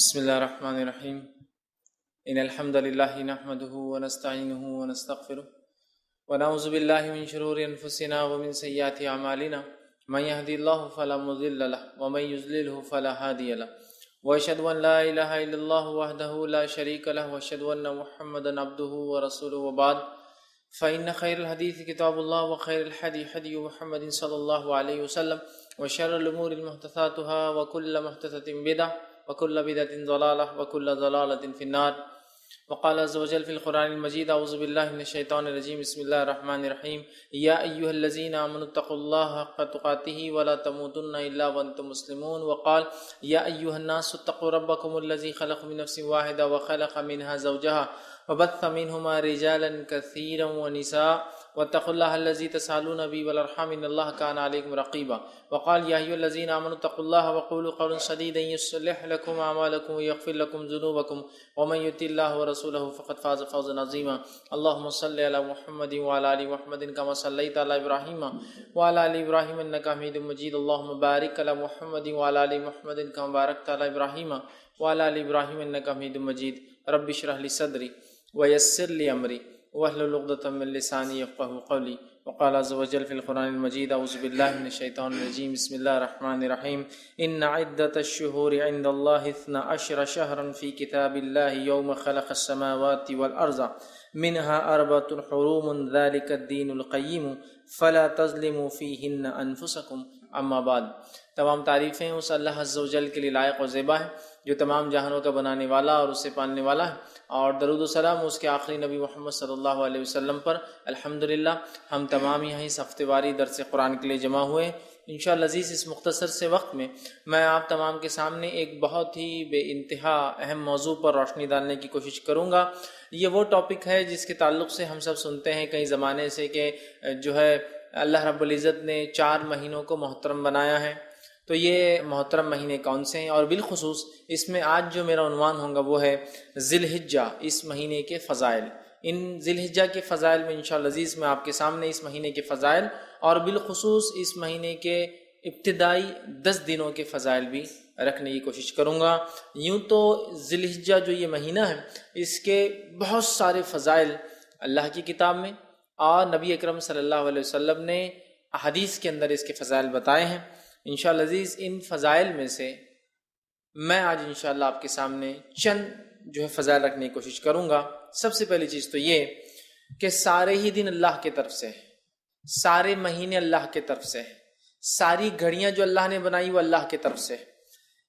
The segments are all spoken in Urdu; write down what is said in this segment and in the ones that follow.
بسم الله الرحمن الرحيم إن الحمد لله نحمده ونستعينه ونستغفره ونعوذ بالله من شرور أنفسنا ومن سيئات أعمالنا من يهدي الله فلا مضل له ومن يضلله فلا هادي له وأشهد أن لا إله إلا الله وحده لا شريك له وأشهد أن محمدا عبده ورسوله وبعد فإن خير الحديث كتاب الله وخير الهدي هدي محمد صلى الله عليه وسلم وشر الأمور محدثاتها وكل محدثة بدعة وكل بدعة ضلالة وكل ضلالة في النار وقال عز وجل في القرآن المجيد أعوذ بالله من الشيطان الرجيم بسم الله الرحمن الرحيم يا أيها الذين آمنوا اتقوا الله حق تقاته ولا تموتن إلا وأنتم مسلمون وقال يا أيها الناس اتقوا ربكم الذي خلق من نفس واحدة وخلق منها زوجها وبث منهما رجالا كثيرا ونساء واتقوا الله الذي تسألون به والأرحام إن الله كان عليكم رقيبا وقال يا أيها الذين آمنوا اتقوا الله وقولوا قولا سديدا يصلح لكم أعمالكم ويغفر لكم ذنوبكم ومن يطع الله ورسوله فقد فاز فوزا عظيما اللهم صل على محمد وعلى آل محمد كما صليت على إبراهيم وعلى آل إبراهيم إنك حميد مجيد اللهم بارك على محمد وعلى آل محمد كما باركت على إبراهيم وعلى آل إبراهيم إنك حميد مجيد رب اشرح لي صدري ويسر لي أمري واحلل عقدة من لساني يفقهوا قولي وقال عز وجل في القرآن المجيد أعوذ بالله من الشيطان الرجيم بسم الله الرحمن الرحيم إن عدة الشهور عند الله 12 شهرا في كتاب الله يوم خلق السماوات والأرض منها 4 حرم ذلك الدين القيم فلا تظلموا فيهن أنفسكم اما بعد تمام تعریفیں اس اللہ عز و جل کے لیے لائق و زیبا ہے جو تمام جہانوں کا بنانے والا اور اسے پالنے والا ہے اور درود و سلام اس کے آخری نبی محمد صلی اللہ علیہ وسلم پر الحمدللہ ہم تمام یہاں اس ہفتے واری درس قرآن کے لیے جمع ہوئے انشاءاللہ عزیز اس مختصر سے وقت میں میں آپ تمام کے سامنے ایک بہت ہی بے انتہا اہم موضوع پر روشنی ڈالنے کی کوشش کروں گا یہ وہ ٹاپک ہے جس کے تعلق سے ہم سب سنتے ہیں کئی زمانے سے کہ جو ہے اللہ رب العزت نے 4 مہینوں کو محترم بنایا ہے تو یہ محترم مہینے کون سے ہیں اور بالخصوص اس میں آج جو میرا عنوان ہوگا وہ ہے ذی الحجہ اس مہینے کے فضائل ان ذی الحجہ کے فضائل میں انشاءاللہ عزیز میں آپ کے سامنے اس مہینے کے فضائل اور بالخصوص اس مہینے کے ابتدائی 10 دنوں کے فضائل بھی رکھنے کی کوشش کروں گا یوں تو ذی الحجہ جو یہ مہینہ ہے اس کے بہت سارے فضائل اللہ کی کتاب میں اور نبی اکرم صلی اللہ علیہ وسلم نے احادیث کے اندر اس کے فضائل بتائے ہیں انشاءاللہ عزیز ان فضائل میں سے میں آج انشاءاللہ آپ کے سامنے چند جو ہے فضائل رکھنے کی کوشش کروں گا سب سے پہلی چیز تو یہ کہ سارے ہی دن اللہ کی طرف سے سارے مہینے اللہ کی طرف سے ساری گھڑیاں جو اللہ نے بنائی وہ اللہ کی طرف سے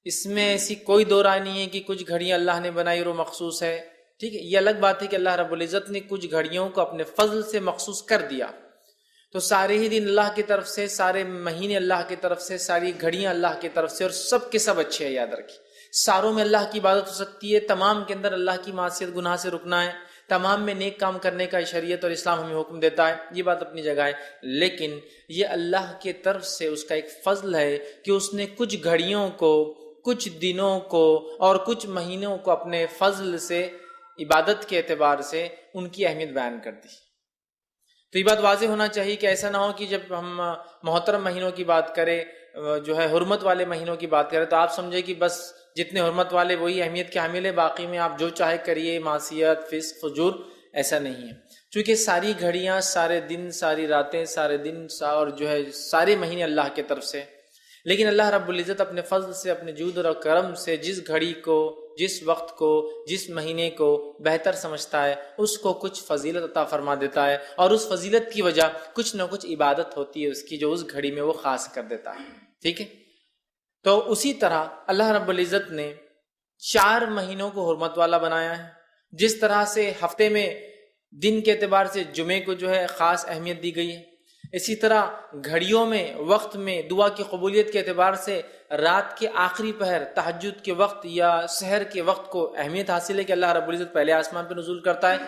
اس میں ایسی کوئی دو رائے نہیں ہے کہ کچھ گھڑیاں اللہ نے بنائی اور وہ مخصوص ہے ٹھیک ہے یہ الگ بات ہے کہ اللہ رب العزت نے کچھ گھڑیوں کو اپنے فضل سے مخصوص کر دیا تو سارے ہی دن اللہ کی طرف سے سارے مہینے اللہ کی طرف سے ساری گھڑیاں اللہ کی طرف سے اور سب کے سب اچھے ہیں یاد رکھیے ساروں میں اللہ کی عبادت ہو سکتی ہے تمام کے اندر اللہ کی معصیت گناہ سے رکنا ہے تمام میں نیک کام کرنے کا شریعت اور اسلام ہمیں حکم دیتا ہے یہ بات اپنی جگہ ہے لیکن یہ اللہ کی طرف سے اس کا ایک فضل ہے کہ اس نے کچھ گھڑیوں کو کچھ دنوں کو اور کچھ مہینوں کو اپنے فضل سے عبادت کے اعتبار سے ان کی اہمیت بیان کر دی تو یہ بات واضح ہونا چاہیے کہ ایسا نہ ہو کہ جب ہم محترم مہینوں کی بات کریں جو ہے حرمت والے مہینوں کی بات کریں تو آپ سمجھے کہ بس جتنے حرمت والے وہی اہمیت کے حامل ہے باقی میں آپ جو چاہے کریے معصیت فسق فجور ایسا نہیں ہے چونکہ ساری گھڑیاں سارے دن ساری راتیں سارے دن اور جو ہے سارے مہینے اللہ کی طرف سے لیکن اللہ رب العزت اپنے فضل سے اپنے جود اور کرم سے جس گھڑی کو جس وقت کو جس مہینے کو بہتر سمجھتا ہے اس کو کچھ فضیلت عطا فرما دیتا ہے اور اس فضیلت کی وجہ کچھ نہ کچھ عبادت ہوتی ہے اس کی جو اس گھڑی میں وہ خاص کر دیتا ہے ٹھیک ہے تو اسی طرح اللہ رب العزت نے 4 مہینوں کو حرمت والا بنایا ہے جس طرح سے ہفتے میں دن کے اعتبار سے جمعے کو جو ہے خاص اہمیت دی گئی ہے اسی طرح گھڑیوں میں وقت میں دعا کی قبولیت کے اعتبار سے رات کے آخری پہر تہجد کے وقت یا سحر کے وقت کو اہمیت حاصل ہے کہ اللہ رب العزت پہلے آسمان پہ نزول کرتا ہے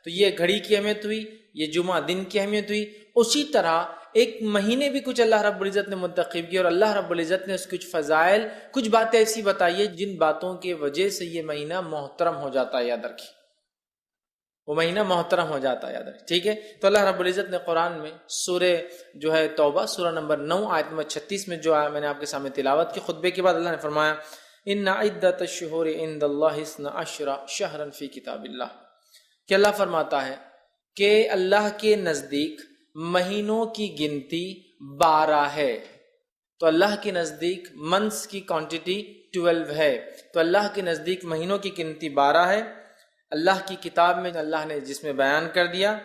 تو یہ گھڑی کی اہمیت ہوئی یہ جمعہ دن کی اہمیت ہوئی اسی طرح ایک مہینے بھی کچھ اللہ رب العزت نے منتخب کیے اور اللہ رب العزت نے اس کچھ فضائل کچھ باتیں ایسی بتائی ہے جن باتوں کی وجہ سے یہ مہینہ محترم ہو جاتا ہے یاد رکھیے وہ مہینہ محترم ہو جاتا ہے یاد رکھیں ٹھیک ہے تو اللہ رب العزت نے قرآن میں سورہ جو ہے توبہ سورہ نمبر 9 آیت نمبر 36 میں جو میں نے آپ کے سامنے تلاوت کی خطبے کے بعد اللہ نے فرمایا ان عدۃ الشہور عند اللہ 12 شہرا فی کتاب اللہ، کہ اللہ فرماتا ہے کہ اللہ کے نزدیک مہینوں کی گنتی 12 ہے. تو اللہ کے نزدیک منتھس کی کوانٹٹی 12 ہے، تو اللہ کے نزدیک مہینوں کی گنتی 12 ہے. اللہ کی کتاب میں اللہ نے جس میں بیان کر دیا.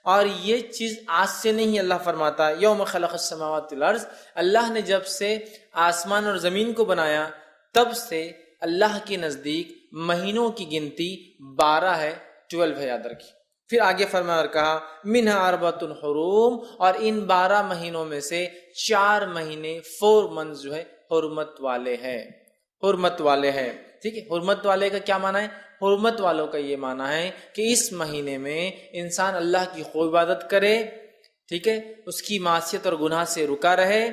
اور یہ چیز آج سے نہیں، اللہ فرماتا ہے یوم خلق السماوات والارض، اللہ نے جب سے آسمان اور زمین کو بنایا تب سے اللہ کے نزدیک مہینوں کی گنتی 12 ہے، 12 ہے، یاد رکھیے. پھر آگے فرمایا اور کہا منہا اربعۃ حرم، اور ان 12 مہینوں میں سے 4 مہینے 4 منتھ جو ہے حرمت والے ہیں، حرمت والے ہیں. ٹھیک ہے، حرمت والے کا کیا معنی ہے؟ حرمت والوں کا یہ معنی ہے کہ اس مہینے میں انسان اللہ کی خوب عبادت کرے، ٹھیک ہے، اس کی معصیت اور گناہ سے رکا رہے،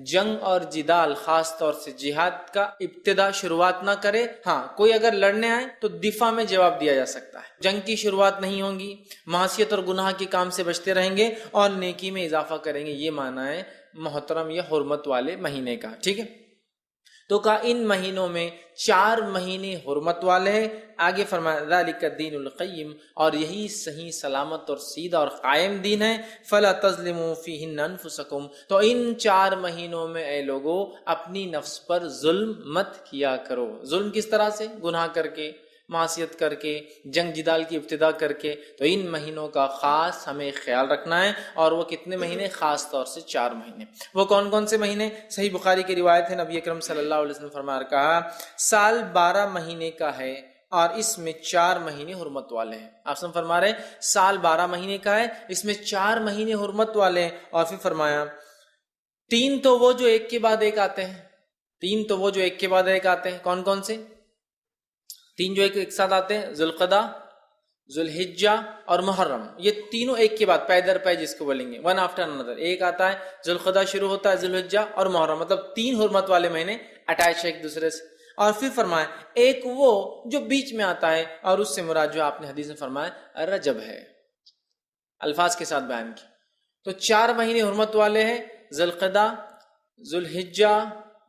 جنگ اور جدال خاص طور سے جہاد کا ابتدا شروعات نہ کرے. ہاں، کوئی اگر لڑنے آئے تو دفاع میں جواب دیا جا سکتا ہے، جنگ کی شروعات نہیں ہوں گی، معصیت اور گناہ کے کام سے بچتے رہیں گے اور نیکی میں اضافہ کریں گے. یہ معنی ہے محترم یہ حرمت والے مہینے کا. ٹھیک ہے، تو کہا ان مہینوں میں 4 مہینے حرمت والے ہیں. آگے فرمایا ذالک الدین القیم، اور یہی صحیح سلامت اور سیدھا اور قائم دین ہے. فلا تظلموا فیہن انفسکم، تو ان 4 مہینوں میں اے لوگو اپنی نفس پر ظلم مت کیا کرو. ظلم کس طرح سے؟ گناہ کر کے، معصیت کر کے، جنگ جدال کی ابتدا کر کے. تو ان مہینوں کا خاص ہمیں خیال رکھنا ہے. اور وہ کتنے مہینے؟ خاص طور سے 4 مہینے. وہ کون کون سے مہینے؟ صحیح بخاری کی روایت ہے، نبی اکرم صلی اللہ علیہ وسلم فرمایا کہا سال 12 مہینے کا ہے اور اس میں 4 مہینے حرمت والے ہیں. آپ سن فرما رہے ہیں سال 12 مہینے کا ہے، اس میں 4 مہینے حرمت والے ہیں. اور پھر فرمایا 3 تو وہ جو ایک کے بعد ایک آتے ہیں، 3 تو وہ جو ایک کے بعد ایک آتے ہیں. کون کون سے 3 جو ایک ساتھ آتے ہیں؟ ذوالقعدہ، ذوالحجہ اور محرم. یہ تینوں ایک کے بعد پے در پے جس کو بولیں گے، ون آفٹر انادر ایک آتا ہے. ذوالقعدہ شروع ہوتا ہے، ذوالحجہ اور محرم، مطلب 3 حرمت والے مہینے اٹیچ ہے ایک دوسرے سے. اور پھر فرمایا ایک وہ جو بیچ میں آتا ہے، اور اس سے مراد جو آپ نے حدیث میں فرمایا رجب ہے، الفاظ کے ساتھ بیان کی. تو 4 مہینے حرمت والے ہیں، ذوالقعدہ، ذوالحجہ،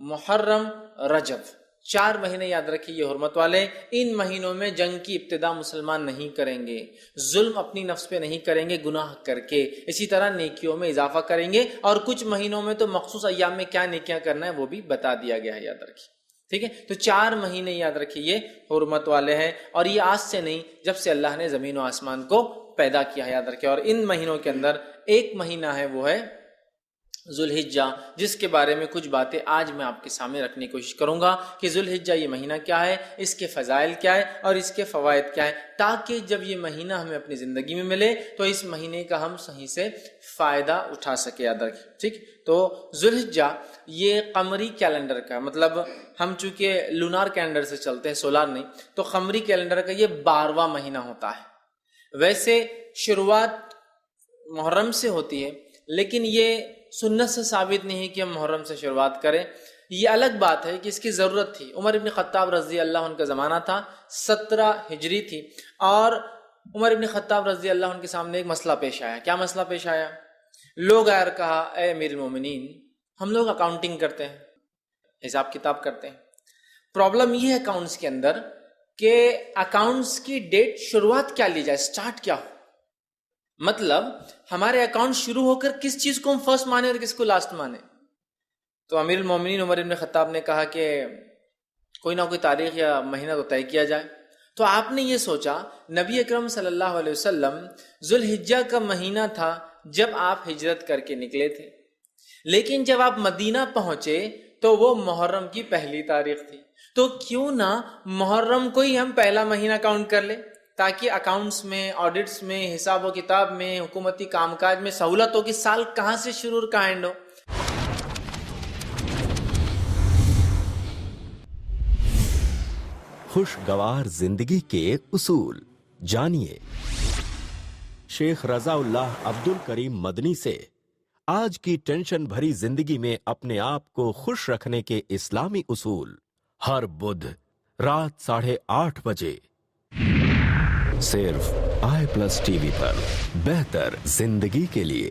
محرم، رجب. 4 مہینے یاد رکھیے یہ حرمت والے. ان مہینوں میں جنگ کی ابتدا مسلمان نہیں کریں گے، ظلم اپنی نفس پہ نہیں کریں گے گناہ کر کے، اسی طرح نیکیوں میں اضافہ کریں گے. اور کچھ مہینوں میں تو مخصوص ایام میں کیا نیکیاں کرنا ہے وہ بھی بتا دیا گیا ہے، یاد رکھیے. ٹھیک ہے، تو 4 مہینے یاد رکھیے یہ حرمت والے ہیں. اور یہ آج سے نہیں، جب سے اللہ نے زمین و آسمان کو پیدا کیا ہے، یاد رکھیے. اور ان مہینوں کے اندر ایک مہینہ ہے وہ ہے ذوالحجہ، جس کے بارے میں کچھ باتیں آج میں آپ کے سامنے رکھنے کی کوشش کروں گا کہ ذوالحجہ یہ مہینہ کیا ہے، اس کے فضائل کیا ہے اور اس کے فوائد کیا ہے، تاکہ جب یہ مہینہ ہمیں اپنی زندگی میں ملے تو اس مہینے کا ہم صحیح سے فائدہ اٹھا سکے. یاد رکھیں. ٹھیک، تو ذوالحجہ یہ قمری کیلنڈر کا، مطلب ہم چونکہ لونار کیلنڈر سے چلتے ہیں، سولار نہیں، تو قمری کیلنڈر کا یہ 12واں مہینہ ہوتا ہے. ویسے شروعات محرم سے ہوتی ہے، لیکن یہ سنت سے ثابت نہیں ہے کہ ہم محرم سے شروعات کریں. یہ الگ بات ہے کہ اس کی ضرورت تھی. عمر ابن خطاب رضی اللہ عنہ کا زمانہ تھا، 17 ہجری تھی، اور عمر ابن خطاب رضی اللہ عنہ کے سامنے ایک مسئلہ پیش آیا. کیا مسئلہ پیش آیا؟ لوگ آئے اور کہا اے امیر المومنین، ہم لوگ اکاؤنٹنگ کرتے ہیں، حساب کتاب کرتے ہیں. پرابلم یہ ہے اکاؤنٹس کے اندر کہ اکاؤنٹس کی ڈیٹ شروعات کیا لی جائے، سٹارٹ کیا ہو. مطلب ہمارے اکاؤنٹ شروع ہو کر کس چیز کو ہم فرسٹ مانے اور کس کو لاسٹ مانے. تو امیر المومنین عمر ابن خطاب نے کہا کہ کوئی نہ کوئی تاریخ یا مہینہ تو طے کیا جائے. تو آپ نے یہ سوچا، نبی اکرم صلی اللہ علیہ وسلم ذوالحجہ کا مہینہ تھا جب آپ ہجرت کر کے نکلے تھے، لیکن جب آپ مدینہ پہنچے تو وہ محرم کی پہلی تاریخ تھی. تو کیوں نہ محرم کو ہی ہم پہلا مہینہ کاؤنٹ کر لیں، تاکہ اکاؤنٹس میں، آڈٹس میں، حساب و کتاب میں، حکومتی کام کاج میں سہولت ہو کہ سال کہاں سے شروع اور کہاں اینڈ ہو. خوشگوار زندگی کے اصول جانیے شیخ رضا اللہ عبد الکریم مدنی سے. آج کی ٹینشن بھری زندگی میں اپنے آپ کو خوش رکھنے کے اسلامی اصول، ہر بدھ رات 8:30 بجے صرف i+ ٹی وی پر. بہتر زندگی کے لیے.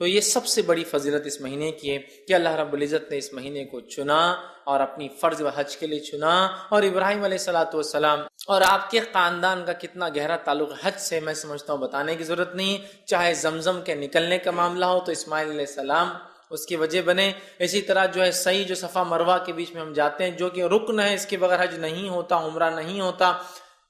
تو یہ سب سے بڑی فضیلت اس مہینے کی ہے کہ اللہ رب العزت نے اس مہینے کو چنا اور اپنی فرض و حج کے لیے چنا، اور ابراہیم علیہ الصلوۃ والسلام اور آپ کے خاندان کا کتنا گہرا تعلق حج سے میں سمجھتا ہوں بتانے کی ضرورت نہیں ہے۔ چاہے زمزم کے نکلنے کا معاملہ ہو تو اسماعیل علیہ السلام اس کی وجہ بنے، اسی طرح جو ہے سعی جو صفا مروہ کے بیچ میں ہم جاتے ہیں جو کہ رکن ہے، اس کے بغیر حج نہیں ہوتا، عمرہ نہیں ہوتا،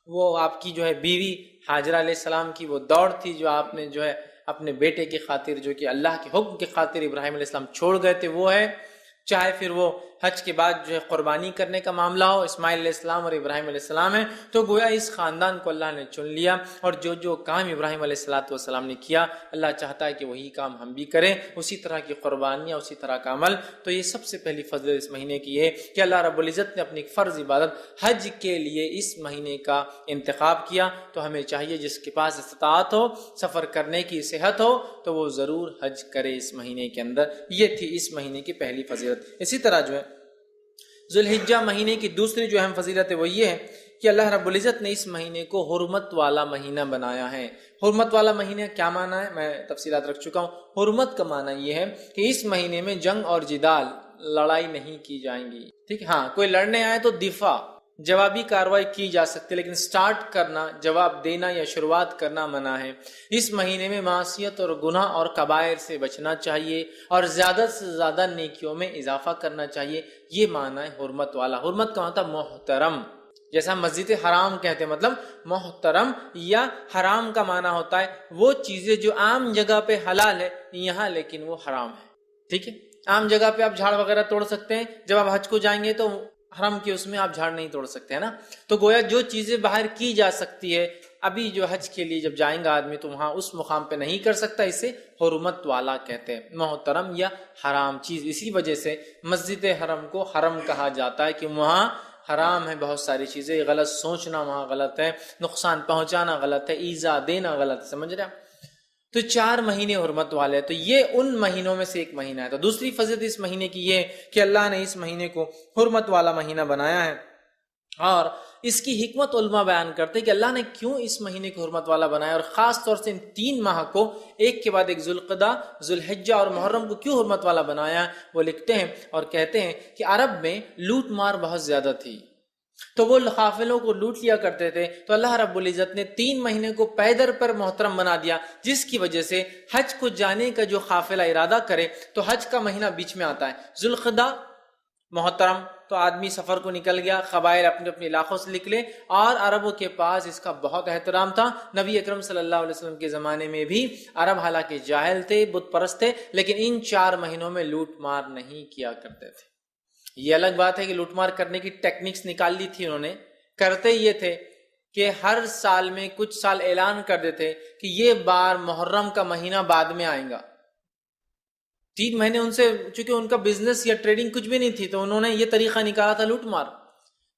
وہ آپ کی جو ہے بیوی ہاجرہ علیہ السلام کی وہ دوڑ تھی جو آپ نے جو ہے اپنے بیٹے کی خاطر، جو کہ اللہ کے حکم کی خاطر ابراہیم علیہ السلام چھوڑ گئے تھے، وہ ہے۔ چاہے پھر وہ حج کے بعد جو ہے قربانی کرنے کا معاملہ ہو، اسماعیل علیہ السلام اور ابراہیم علیہ السلام ہے، تو گویا اس خاندان کو اللہ نے چن لیا، اور جو کام ابراہیم علیہ السلام نے کیا، اللہ چاہتا ہے کہ وہی کام ہم بھی کریں، اسی طرح کی قربانیاں، اسی طرح کا عمل۔ تو یہ سب سے پہلی فضل اس مہینے کی ہے کہ اللہ رب العزت نے اپنی فرض عبادت حج کے لیے اس مہینے کا انتخاب کیا۔ تو ہمیں چاہیے جس کے پاس استطاعت ہو، سفر کرنے کی صحت ہو، تو وہ ضرور حج کرے اس مہینے کے اندر۔ یہ تھی اس مہینے کی پہلی فضیلت۔ اسی طرح جو ہے ذوالحجہ مہینے کی دوسری جو اہم فضیلت ہے وہ یہ ہے کہ اللہ رب العزت نے اس مہینے کو حرمت والا مہینہ بنایا ہے۔ حرمت والا مہینہ کیا معنی ہے میں تفصیلات رکھ چکا ہوں۔ حرمت کا معنی یہ ہے کہ اس مہینے میں جنگ اور جدال، لڑائی نہیں کی جائیں گی، ٹھیک، ہاں کوئی لڑنے آئے تو دفاع، جوابی کارروائی کی جا سکتی، لیکن سٹارٹ کرنا، جواب دینا یا شروعات کرنا منع ہے۔ اس مہینے میں معصیت اور گناہ اور کبائر سے بچنا چاہیے، اور زیادہ سے زیادہ نیکیوں میں اضافہ کرنا چاہیے۔ یہ معنی ہے حرمت والا۔ حرمت کا مطلب محترم، جیسا مسجد حرام کہتے ہیں، مطلب محترم، یا حرام کا معنی ہوتا ہے وہ چیزیں جو عام جگہ پہ حلال ہے یہاں لیکن وہ حرام ہے، ٹھیک ہے۔ عام جگہ پہ آپ جھاڑ وغیرہ توڑ سکتے ہیں، جب آپ حج کو جائیں گے تو حرم کے اس میں آپ جھاڑ نہیں توڑ سکتے ہیں نا۔ تو گویا جو چیزیں باہر کی جا سکتی ہے، ابھی جو حج کے لیے جب جائیں گا آدمی تو وہاں اس مقام پہ نہیں کر سکتا، اسے حرمت والا کہتے ہیں، محترم یا حرام چیز۔ اسی وجہ سے مسجد حرم کو حرم کہا جاتا ہے کہ وہاں حرام ہے بہت ساری چیزیں، غلط سوچنا وہاں غلط ہے، نقصان پہنچانا غلط ہے، ایذا دینا غلط ہے، سمجھ رہے ہیں؟ تو 4 مہینے حرمت والے ہیں، تو یہ ان مہینوں میں سے ایک مہینہ ہے۔ تو دوسری فضیلت اس مہینے کی یہ ہے کہ اللہ نے اس مہینے کو حرمت والا مہینہ بنایا ہے، اور اس کی حکمت علماء بیان کرتے ہیں کہ اللہ نے کیوں اس مہینے کو حرمت والا بنایا، اور خاص طور سے ان 3 ماہ کو ایک کے بعد ایک، ذوالقعدہ، ذوالحجہ اور محرم کو کیوں حرمت والا بنایا۔ وہ لکھتے ہیں اور کہتے ہیں کہ عرب میں لوٹ مار بہت زیادہ تھی، تو وہ قافلوں کو لوٹ لیا کرتے تھے، تو اللہ رب العزت نے 3 مہینے کو پیدر پر محترم بنا دیا، جس کی وجہ سے حج کو جانے کا جو قافلہ ارادہ کرے تو حج کا مہینہ بیچ میں آتا ہے، ذوالقعدہ محترم، تو آدمی سفر کو نکل گیا، قبائل اپنے اپنے علاقوں سے نکلے، اور عربوں کے پاس اس کا بہت احترام تھا۔ نبی اکرم صلی اللہ علیہ وسلم کے زمانے میں بھی عرب حالانکہ جاہل تھے، بت پرست تھے، لیکن ان 4 مہینوں میں لوٹ مار نہیں کیا کرتے تھے۔ یہ الگ بات ہے کہ لوٹ مار کرنے کی ٹیکنکس نکال لی تھی انہوں نے، کرتے یہ تھے کہ ہر سال میں کچھ سال اعلان کر دیتے کہ یہ بار محرم کا مہینہ بعد میں آئے گا۔ 3 مہینے ان سے، چونکہ ان کا بزنس یا ٹریڈنگ کچھ بھی نہیں تھی، تو انہوں نے یہ طریقہ نکالا تھا لوٹ مار۔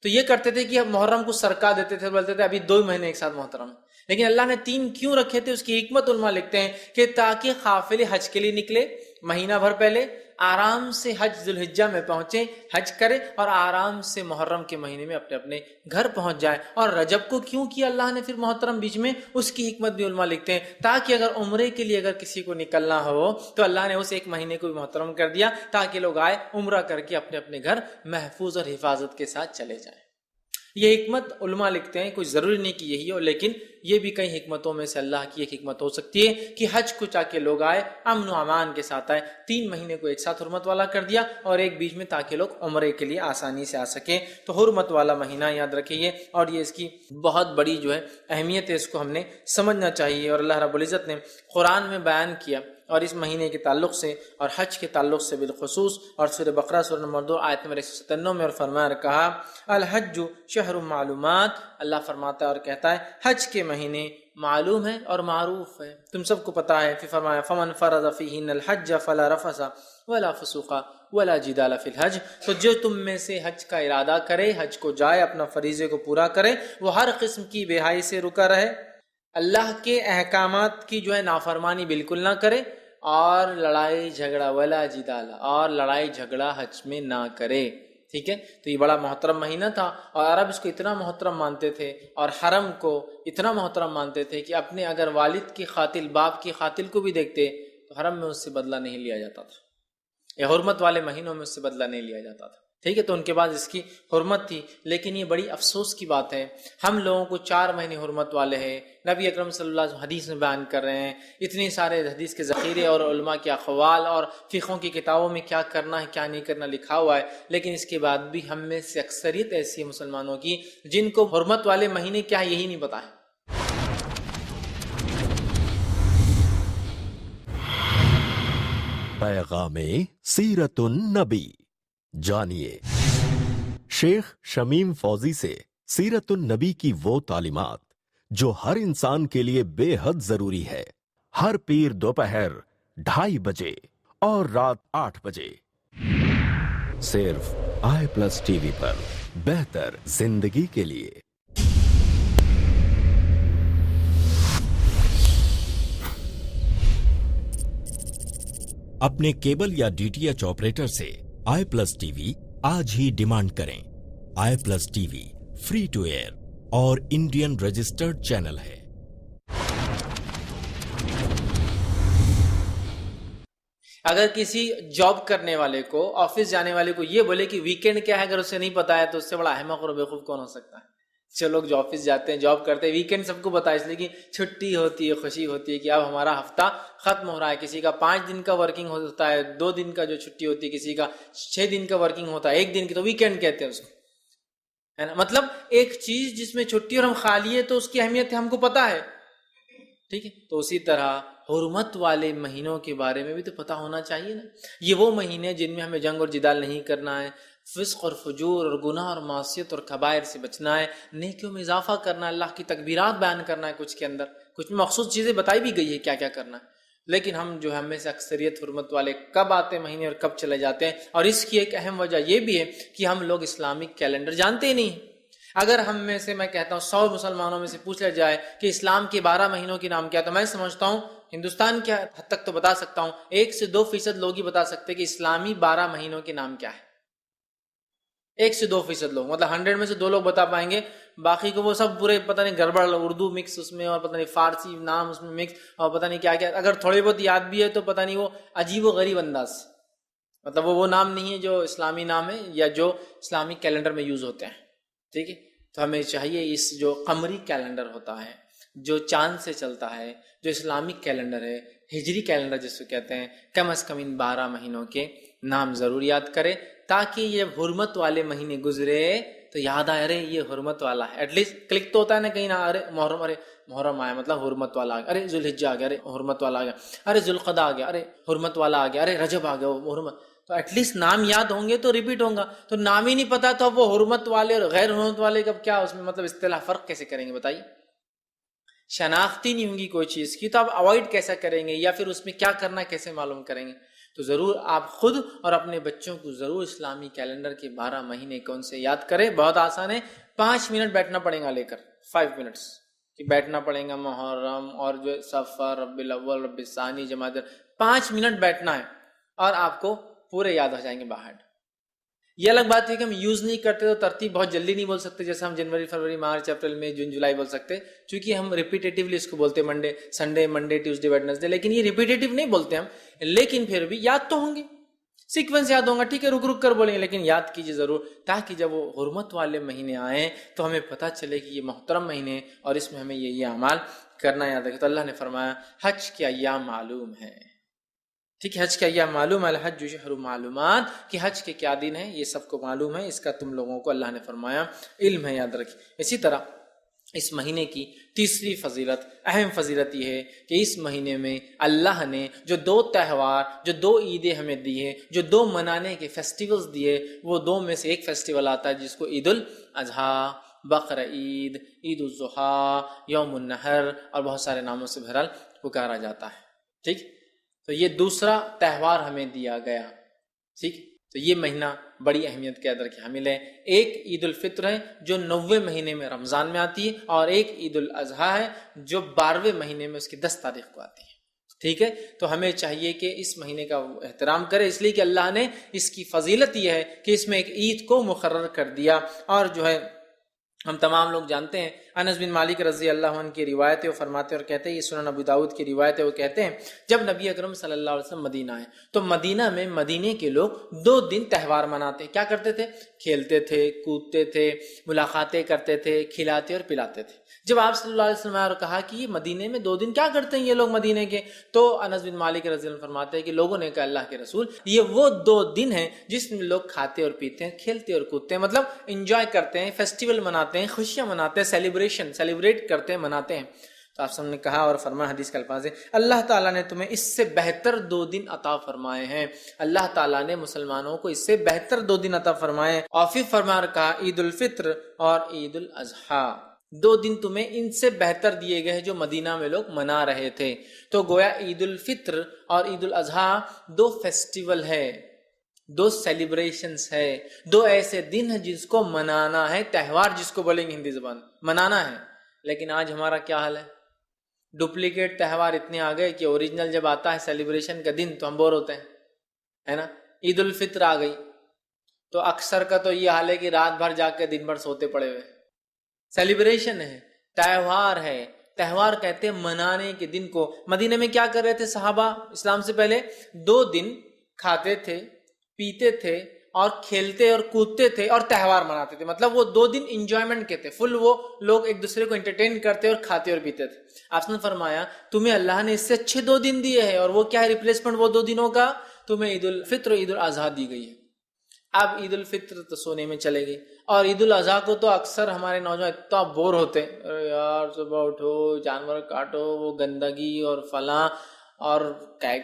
تو یہ کرتے تھے کہ محرم کو سرکا دیتے تھے، بولتے تھے ابھی 2 مہینے ایک ساتھ محترم، لیکن اللہ نے 3 کیوں رکھے تھے، اس کی حکمت علماء لکھتے ہیں کہ تاکہ قافلے حج کے لیے نکلے مہینہ بھر پہلے، آرام سے حج ذوالحجہ میں پہنچے، حج کرے، اور آرام سے محرم کے مہینے میں اپنے اپنے گھر پہنچ جائے۔ اور رجب کو کیوں کیا اللہ نے پھر محترم بیچ میں، اس کی حکمت بھی علماء لکھتے ہیں تاکہ اگر عمرے کے لیے اگر کسی کو نکلنا ہو تو اللہ نے اس 1 مہینے کو بھی محترم کر دیا، تاکہ لوگ آئے عمرہ کر کے اپنے اپنے گھر محفوظ اور حفاظت کے ساتھ چلے جائیں۔ یہ حکمت علماء لکھتے ہیں، کوئی ضروری نہیں کہ یہی ہو، لیکن یہ بھی کئی حکمتوں میں سے اللہ کی ایک حکمت ہو سکتی ہے کہ حج کو چاہ کے لوگ آئے امن و امان کے ساتھ آئے۔ 3 مہینے کو ایک ساتھ حرمت والا کر دیا، اور ایک بیچ میں تاکہ لوگ عمرے کے لیے آسانی سے آ سکیں۔ تو حرمت والا مہینہ یاد رکھیے، اور یہ اس کی بہت بڑی جو ہے اہمیت ہے، اس کو ہم نے سمجھنا چاہیے۔ اور اللہ رب العزت نے قرآن میں بیان کیا، اور اس مہینے کے تعلق سے اور حج کے تعلق سے بالخصوص، اور سورہ بقرہ سورہ نمبر 2 آیت نمبر 197 میں اور فرمایا اور کہا الحج شہر معلومات، اللہ فرماتا ہے اور کہتا ہے حج کے مہینے معلوم ہے اور معروف ہے، تم سب کو پتا ہے۔ پھر فرمایا فمن فرض فیہن الحج فلا رفث ولا فسوق ولا جدال فی الحج، تو جو تم میں سے حج کا ارادہ کرے، حج کو جائے، اپنا فریضے کو پورا کرے، وہ ہر قسم کی بے حیائی سے رکا رہے، اللہ کے احکامات کی جو ہے نافرمانی بالکل نہ کرے، اور لڑائی جھگڑا ولا جدال، اور لڑائی جھگڑا حج میں نہ کرے، ٹھیک ہے۔ تو یہ بڑا محترم مہینہ تھا، اور عرب اس کو اتنا محترم مانتے تھے، اور حرم کو اتنا محترم مانتے تھے کہ اپنے اگر والد کی قاتل، باپ کی قاتل کو بھی دیکھتے تو حرم میں اس سے بدلہ نہیں لیا جاتا تھا، یا حرمت والے مہینوں میں اس سے بدلہ نہیں لیا جاتا تھا، ٹھیک ہے. تو ان کے پاس اس کی حرمت تھی. لیکن یہ بڑی افسوس کی بات ہے، ہم لوگوں کو 4 مہینے حرمت والے ہیں. نبی اکرم صلی اللہ علیہ وسلم حدیث میں بیان کر رہے ہیں، اتنے سارے حدیث کے ذخیرے اور علماء کے اقوال اور فقہوں کی کتابوں میں کیا کرنا ہے کیا نہیں کرنا لکھا ہوا ہے. لیکن اس کے بعد بھی ہم میں سے اکثریت ایسی ہے مسلمانوں کی جن کو حرمت والے مہینے کیا یہی نہیں پتا ہے. پیغام سیرت النبی، جانیے شیخ شمیم فوزی سے سیرت النبی کی وہ تعلیمات جو ہر انسان کے لیے بے حد ضروری ہے. ہر پیر دوپہر 2:30 بجے اور رات 8 بجے صرف i+TV پر، بہتر زندگی کے لیے. اپنے کیبل یا DTH آپریٹر سے i+TV آج ہی ڈیمانڈ کریں. i+TV فری ٹو ایئر اور انڈین رجسٹرڈ چینل ہے. اگر کسی جاب کرنے والے کو، آفس جانے والے کو یہ بولے کہ ویکینڈ کیا ہے، اگر اسے نہیں پتا ہے تو اس سے بڑا احمق اور بیوقوف کون ہو سکتا ہے. جو لوگ جو آفس جاتے ہیں، جاب کرتے ہیں، ویکینڈ سب کو پتا ہے، اس لیے کہ چھٹی ہوتی ہے، خوشی ہوتی ہے کہ اب ہمارا ہفتہ ختم ہو رہا ہے. کسی کا 5 دن کا ورکنگ ہوتا ہے، 2 دن کا جو چھٹی ہوتی ہے، کسی کا 6 دن کا ورکنگ ہوتا ہے، 1 دن کی، تو ویکینڈ کہتے ہیں اس کو، ہے نا. مطلب ایک چیز جس میں چھٹی اور ہم خالی ہے تو اس کی اہمیت ہم کو پتا ہے، ٹھیک ہے. تو اسی طرح حرمت والے مہینوں کے بارے میں بھی تو پتہ ہونا چاہیے نا. یہ وہ مہینے جن میں ہمیں جنگ اور جدال نہیں کرنا ہے، فسق اور فجور اور گناہ اور معصیت اور کبائر سے بچنا ہے، نیکیوں میں اضافہ کرنا ہے، اللہ کی تکبیرات بیان کرنا ہے. کچھ کے اندر کچھ مخصوص چیزیں بتائی بھی گئی ہے کیا کیا کرنا ہے. لیکن ہم جو ہم میں سے اکثریت حرمت والے کب آتے مہینے اور کب چلے جاتے ہیں. اور اس کی ایک اہم وجہ یہ بھی ہے کہ ہم لوگ اسلامک کیلنڈر جانتے ہی نہیں. اگر ہم میں سے، میں کہتا ہوں 100 مسلمانوں میں سے پوچھ لیا جائے کہ اسلام کے 12 مہینوں کے نام کیا، تو میں سمجھتا ہوں ہندوستان کے حد تک تو بتا سکتا ہوں 1 سے 2% لوگ ہی بتا سکتے کہ اسلامی 12 مہینوں کے نام کیا ہے. 1 سے 2% لوگ، مطلب 100 میں سے 2 لوگ بتا پائیں گے. باقی کو وہ سب پورے پتہ نہیں گڑبڑ، اردو مکس اس میں، اور پتہ نہیں فارسی نام اس میں مکس، اور پتہ نہیں کیا کیا. اگر تھوڑے بہت یاد بھی ہے تو پتہ نہیں وہ عجیب و غریب انداز، مطلب وہ نام نہیں ہے جو اسلامی نام ہے یا جو اسلامی کیلنڈر میں یوز ہوتے ہیں. ٹھیک ہے. تو ہمیں چاہیے اس جو قمری کیلنڈر ہوتا ہے، جو چاند سے چلتا ہے، جو اسلامک کیلنڈر ہے، ہجری کیلنڈر جس کو کہتے ہیں، کم از کم ان 12 مہینوں کے نام ضرور یاد کرے، تاکہ یہ حرمت والے مہینے گزرے تو یاد آئے ارے یہ حرمت والا ہے. ایٹ لیسٹ کلک تو ہوتا ہے نا کہیں نہ، ارے محرم، ارے محرم آیا مطلب حرمت والا آ گیا، ارے ذوالحجہ آ گیا، ارے حرمت والا آ گیا، ارے ذوالقعدہ آ گیا، ارے حرمت والا آ گیا، ارے رجب آ گیا حرمت. تو ایٹ لیسٹ نام یاد ہوں گے تو ریپیٹ ہوں گا. تو نام ہی نہیں پتا تو اب وہ حرمت والے اور غیر حرمت والے کا کیا اس میں مطلب اصطلاح فرق کیسے کریں گے بتائیے. شناختی نہیں ہوں گی کوئی چیز کی تو آپ اوائڈ کیسا کریں گے، یا پھر اس میں کیا کرنا ہے کیسے معلوم کریں گے. تو ضرور آپ خود اور اپنے بچوں کو ضرور اسلامی کیلنڈر کے 12 مہینے کون سے یاد کریں. بہت آسان ہے، 5 منٹ بیٹھنا پڑے گا، لے کر 5 منٹس کہ بیٹھنا پڑے گا. محرم اور جو صفر، ربیع الاول، ربیع الثانی، جمادی، 5 منٹ بیٹھنا ہے اور آپ کو پورے یاد ہو جائیں گے باہر. یہ الگ بات ہے کہ ہم یوز نہیں کرتے تو ترتیب بہت جلدی نہیں بول سکتے، جیسے ہم جنوری، فروری، مارچ، اپریل، مئی، جون، جولائی بول سکتے، چونکہ ہم ریپیٹیٹیولی اس کو بولتے ہیں، Monday, Sunday, Monday, Tuesday, Wednesday. لیکن یہ ریپیٹیٹیو نہیں بولتے ہم، لیکن پھر بھی یاد تو ہوں گے، سیکوینس یاد ہوگا. ٹھیک ہے، رک رک کر بولیں گے لیکن یاد کیجیے ضرور، تاکہ جب وہ حرمت والے مہینے آئیں تو ہمیں پتہ چلے کہ یہ محترم مہینے اور اس میں ہمیں یہ اعمال کرنا یاد رکھے. تو اللہ نے فرمایا حج کے ایام معلوم ہے. ٹھیک ہے، حج کے ایام معلوم ہے، الحج شہر معلومات، کہ حج کے کیا دن ہیں یہ سب کو معلوم ہے، اس کا تم لوگوں کو اللہ نے فرمایا علم ہے، یاد رکھیں. اسی طرح اس مہینے کی تیسری فضیلت، اہم فضیلت یہ ہے کہ اس مہینے میں اللہ نے جو 2 تہوار، جو 2 عیدیں ہمیں دی ہے، جو 2 منانے کے فیسٹیولز دیے، وہ 2 میں سے ایک فیسٹیول آتا ہے جس کو عید الاضحیٰ، بقر عید، عید الاضحیٰ، یوم النحر اور بہت سارے ناموں سے بہرحال پکارا جاتا ہے. ٹھیک، تو یہ دوسرا تہوار ہمیں دیا گیا. ٹھیک، تو یہ مہینہ بڑی اہمیت کے اندر حامل ہے. ایک عید الفطر ہے جو 9ویں مہینے میں رمضان میں آتی ہے، اور ایک عید الاضحیٰ ہے جو 12ویں مہینے میں اس کی 10 تاریخ کو آتی ہے. ٹھیک ہے، تو ہمیں چاہیے کہ اس مہینے کا احترام کرے، اس لیے کہ اللہ نے اس کی فضیلت یہ ہے کہ اس میں ایک عید کو مقرر کر دیا. اور جو ہے ہم تمام لوگ جانتے ہیں انس بن مالک رضی اللہ عنہ کی روایت ہے، وہ فرماتے ہیں اور کہتے ہیں، یہ سنن ابو داؤد کی روایت ہے، وہ کہتے ہیں جب نبی اکرم صلی اللہ علیہ وسلم مدینہ آئے تو مدینہ میں مدینے کے لوگ 2 دن تہوار مناتے. کیا کرتے تھے؟ کھیلتے تھے، کودتے تھے، ملاقاتیں کرتے تھے، کھلاتے اور پلاتے تھے. جب آپ صلی اللہ علیہ وسلم نے کہا کہ یہ مدینے میں 2 دن کیا کرتے ہیں یہ لوگ مدینے کے، تو انس بن مالک رضی اللہ عنہ فرماتے ہیں کہ لوگوں نے کہا اللہ کے رسول یہ وہ 2 دن ہیں جس میں لوگ کھاتے اور پیتے ہیں، کھیلتے اور کودتے ہیں، مطلب انجوائے کرتے ہیں، فیسٹیول مناتے ہیں، خوشیاں مناتے ہیں، سیلیبریٹ کرتے ہیں، مناتے ہیں. تو آپ سب نے کہا اور فرمایا، حدیث کے الفاظ ہے، اللہ تعالیٰ نے تمہیں اس سے بہتر 2 دن عطا فرمائے ہیں. اللہ تعالیٰ نے مسلمانوں کو اس سے بہتر 2 دن عطا فرمائے. اور پھر فرما رکھا عید الفطر اور عید الاضحیٰ، 2 دن تمہیں ان سے بہتر دیے گئے جو مدینہ میں لوگ منا رہے تھے. تو گویا عید الفطر اور عید الاضحیٰ 2 فیسٹیول ہے، 2 سیلیبریشنز ہے، 2 ایسے دن ہیں جس کو منانا ہے، تہوار جس کو بولیں گے ہندی زبان منانا ہے. لیکن آج ہمارا کیا حال ہے؟ ڈپلیکیٹ تہوار اتنے آ گئے کہ اوریجنل جب آتا ہے سیلیبریشن کا دن تو ہم بور ہوتے ہیں، ہے نا. عید الفطر آ گئی تو اکثر کا تو یہ حال ہے کہ رات بھر جا کے دن بھر سوتے پڑے ہوئے. سیلیبریشن ہے، تہوار ہے. تہوار کہتے ہیں منانے کے دن کو. مدینہ میں کیا کر رہے تھے صحابہ اسلام سے پہلے؟ 2 دن کھاتے تھے، پیتے تھے اور کھیلتے اور کودتے تھے اور تہوار مناتے تھے. مطلب وہ 2 دن انجوائمنٹ کے تھے، فل وہ لوگ ایک دوسرے کو انٹرٹین کرتے اور کھاتے اور پیتے تھے. آپ نے فرمایا تمہیں اللہ نے اس سے اچھے 2 دن دیے ہیں، اور وہ کیا ہے ریپلیسمنٹ وہ 2 دنوں کا؟ تمہیں عید الفطر اور عید الاضحیٰ دی گئی ہے. اب عید الفطر تو سونے میں چلے گئی، اور عید الاضحیٰ کو تو اکثر ہمارے نوجوان اتنا بور ہوتے ہیں، ارے یار صبح اٹھو، جانور کاٹو، وہ گندگی اور فلاں، اور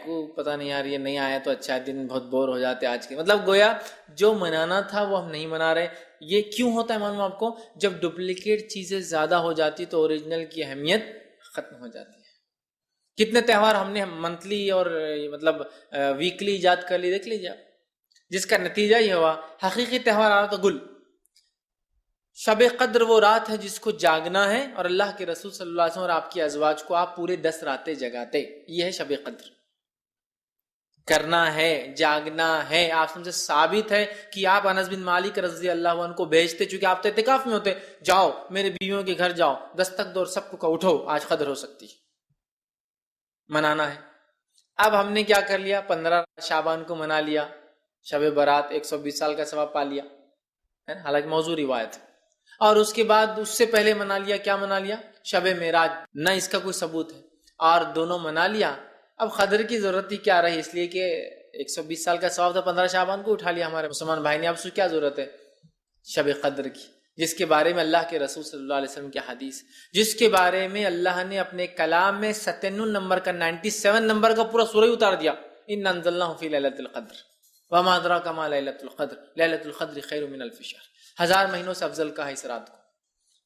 کو پتہ نہیں یار یہ نہیں آیا تو اچھا دن، بہت بور ہو جاتے آج کے. مطلب گویا جو منانا تھا وہ ہم نہیں منا رہے. یہ کیوں ہوتا ہے معلوم آپ کو؟ جب ڈپلیکیٹ چیزیں زیادہ ہو جاتی تو اوریجنل کی اہمیت ختم ہو جاتی ہے. کتنے تہوار ہم نے منتھلی اور مطلب ویکلی ایجاد کر لی، دیکھ لیجیے، جس کا نتیجہ یہ ہوا حقیقی تہوار آ رہا تو گل. شب قدر وہ رات ہے جس کو جاگنا ہے، اور اللہ کے رسول صلی اللہ علیہ وسلم اور آپ کی ازواج کو آپ پورے 10 راتیں جگاتے. یہ ہے شب قدر. کرنا ہے، جاگنا ہے. آپ سے ثابت ہے کہ آپ انس بن مالک رضی اللہ عنہ کو بھیجتے، چونکہ آپ تو اعتکاف میں ہوتے، جاؤ میرے بیویوں کے گھر جاؤ، دستک دو، سب کو کہو اٹھو آج قدر ہو سکتی، منانا ہے. اب ہم نے کیا کر لیا؟ 15 شعبان کو منا لیا، شب برات 120 سال کا ثواب پا لیا، حالانکہ موضوع روایت ہے. اور اس کے بعد اس سے پہلے منا لیا، کیا منا لیا؟ شب معراج. نہ اس کا کوئی ثبوت ہے، اور دونوں منا لیا. اب قدر کی ضرورت ہی کیا رہی؟ اس لیے کہ 120 سال کا ثواب تھا، 15 شعبان کو اٹھا لیا ہمارے مسلمان بھائی نے. اب اس کو کیا ضرورت ہے شب قدر کی، جس کے بارے میں اللہ کے رسول صلی اللہ علیہ وسلم کی حدیث، جس کے بارے میں اللہ نے اپنے کلام میں 97 نمبر کا 97 نمبر کا پورا سورہ اتار دیا. اِنَّا أَنزَلْنَاهُ فِي لَيْلَةِ الْقَدْرِ وَمَا أَدْرَاكَ مَا لَيْلَةُ الْقَدْرِ لَيْلَةُ الْقَدْرِ خَيْرٌ مِنَ أَلْفِ شَهْرٍ. 1000 مہینوں سے افضل کا ہے اس رات کو.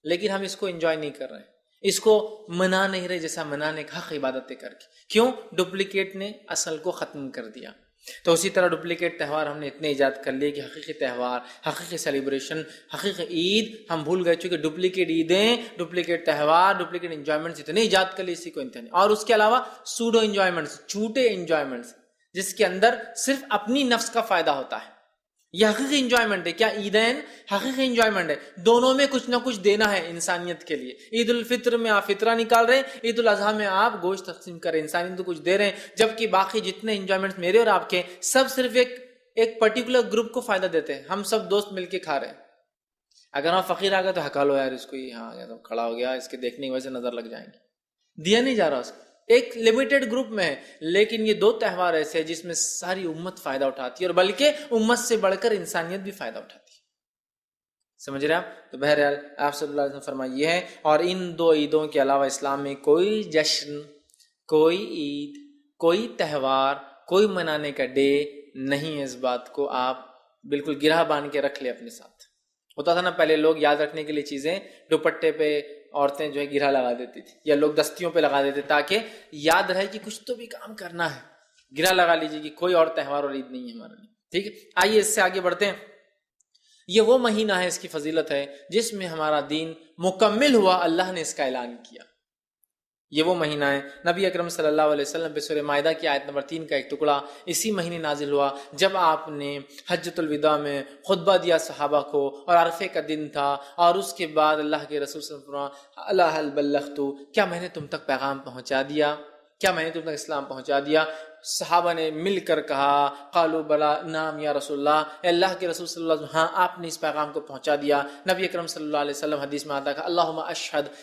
لیکن ہم اس کو انجوائے نہیں کر رہے ہیں، اس کو منا نہیں رہے جیسا منانے کا حق عبادتیں کر کے. کیوں؟ ڈپلیکیٹ نے اصل کو ختم کر دیا. تو اسی طرح ڈپلیکیٹ تہوار ہم نے اتنے ایجاد کر لیے کہ حقیقی تہوار، حقیقی سیلیبریشن، حقیقی عید ہم بھول گئے. چونکہ ڈپلیکیٹ عیدیں، ڈپلیکیٹ تہوار، ڈپلیکیٹ انجوائمنٹس اتنے ایجاد کر لیے، اسی کو انتہا نہیں. اور اس کے علاوہ سوڈو انجوائمنٹس، جھوٹے انجوائمنٹس، جس کے اندر صرف اپنی نفس کا فائدہ ہوتا ہے. یہ حقیقی انجوائمنٹ ہے. کیا عیدین حقیقی انجوائمنٹ ہے؟ دونوں میں کچھ نہ کچھ دینا ہے انسانیت کے لیے. عید الفطر میں آپ فطرہ نکال رہے ہیں، عید الاضحیٰ میں آپ گوشت تقسیم کریں، انسانیت کو کچھ دے رہے ہیں، جبکہ باقی جتنے انجوائمنٹ میرے اور آپ کے سب صرف ایک پرٹیکولر گروپ کو فائدہ دیتے ہیں. ہم سب دوست مل کے کھا رہے ہیں. اگر ہم فقیر آ گئے تو ہکا لو یار اس کو، ہاں کھڑا ہو گیا، اس کے دیکھنے کی وجہ سے نظر لگ جائیں گے. دیا نہیں جا رہا اس کو، ایک لمیٹڈ گروپ میں ہے. لیکن یہ 2 تہوار ایسے ہیں جس میں ساری امت فائدہ اٹھاتی ہے، اور بلکہ امت سے بڑھ کر انسانیت بھی فائدہ اٹھاتی ہے. سمجھ رہے آپ؟ تو بہرحال آپ صلی اللہ علیہ وسلم فرمائیے ہے. اور ان 2 عیدوں کے علاوہ اسلام میں کوئی جشن، کوئی عید، کوئی تہوار، کوئی منانے کا ڈے نہیں ہے. اس بات کو آپ بالکل گرہ باندھ کے رکھ لیں اپنے ساتھ. ہوتا تھا نا پہلے، لوگ یاد رکھنے کے لیے چیزیں دوپٹے پہ عورتیں جو ہے گرہ لگا دیتی تھی، یا لوگ دستیوں پہ لگا دیتے تاکہ یاد رہے کہ کچھ تو بھی کام کرنا ہے. گرہ لگا لیجیے کہ کوئی اور تہوار اور عید نہیں ہے ہمارے لیے. ٹھیک ہے، آئیے اس سے آگے بڑھتے ہیں. یہ وہ مہینہ ہے، اس کی فضیلت ہے جس میں ہمارا دین مکمل ہوا. اللہ نے اس کا اعلان کیا. یہ وہ مہینہ ہے، نبی اکرم صلی اللہ علیہ وسلم پہ سورہ مائدہ کی آیت نمبر 3 کا ایک ٹکڑا اسی مہینے نازل ہوا جب آپ نے حجۃ الوداع میں خطبہ دیا صحابہ کو، اور عرفے کا دن تھا، اور اس کے بعد اللہ کے رسول صلی اللہ علیہ وسلم الا هل بلغت، کیا میں نے تم تک پیغام پہنچا دیا، کیا میں نے تم تک اسلام پہنچا دیا؟ صحابہ نے مل کر کہا قالوا بلا نعم یا رسول اللہ، اے اللہ کے رسول صلی اللہ علیہ وسلم ہاں آپ نے اس پیغام کو پہنچا دیا۔ نبی اکرم صلی اللہ علیہ وسلم حدیث میں آتا ہے اللہم اشہد،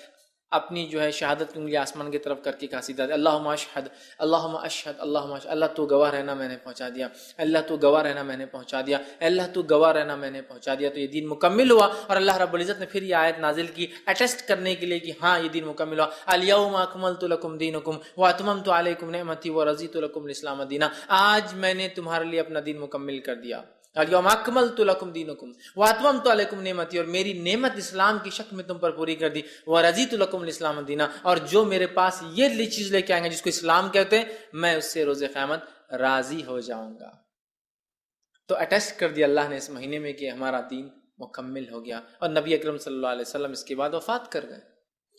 اپنی جو ہے شہادت کی انگلی آسمان کی طرف کر کے کہا سیدھا اللہم اشہد اللہم اشہد اللہم اشہد، اللہ تو گواہ رہنا میں نے پہنچا دیا، اللہ تو گواہ رہنا میں نے پہنچا دیا، اللہ تو گواہ رہنا میں نے پہنچا دیا۔ تو یہ دین مکمل ہوا، اور اللہ رب العزت نے پھر یہ آیت نازل کی اٹیسٹ کرنے کے لیے کہ ہاں یہ دین مکمل ہوا، الیوم اکملت لکم دینکم واتممت علیکم نعمتی ورضیت لکم الاسلام دینا، آج میں نے تمہارے لیے اپنا دین مکمل کر دیا، الیوم اکملت لکم دینکم واتممت علیکم نعمتی، اور میری نعمت اسلام کی شکل میں تم پر پوری کر دی، ورضیت لکم الاسلام دینا، اور جو میرے پاس یہ چیز لے کے آئیں گے جس کو اسلام کہتے ہیں میں اس سے روز قیامت راضی ہو جاؤں گا۔ تو اٹیسٹ کر دیا اللہ نے اس مہینے میں کہ ہمارا دین مکمل ہو گیا، اور نبی اکرم صلی اللہ علیہ وسلم اس کے بعد وفات کر گئے۔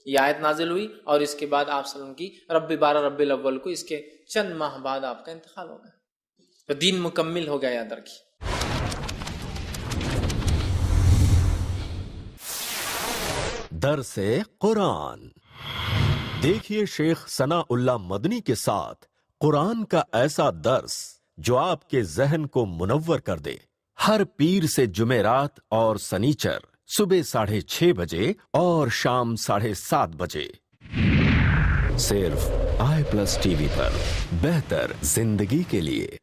یہ آیت نازل ہوئی اور اس کے بعد آپ صلی اللہ علیہ وسلم کی رب 12 ربیع الاول کو اس کے چند ماہ بعد آپ کا انتقال ہو گیا، تو دین مکمل ہو گیا، یاد رکھیے۔ درس قرآن دیکھیے شیخ ثناء اللہ مدنی کے ساتھ قرآن کا ایسا درس جو آپ کے ذہن کو منور کر دے، ہر پیر سے جمعرات اور سنیچر صبح 6:30 بجے اور شام 7:30 بجے، صرف i+TV پر، بہتر زندگی کے لیے۔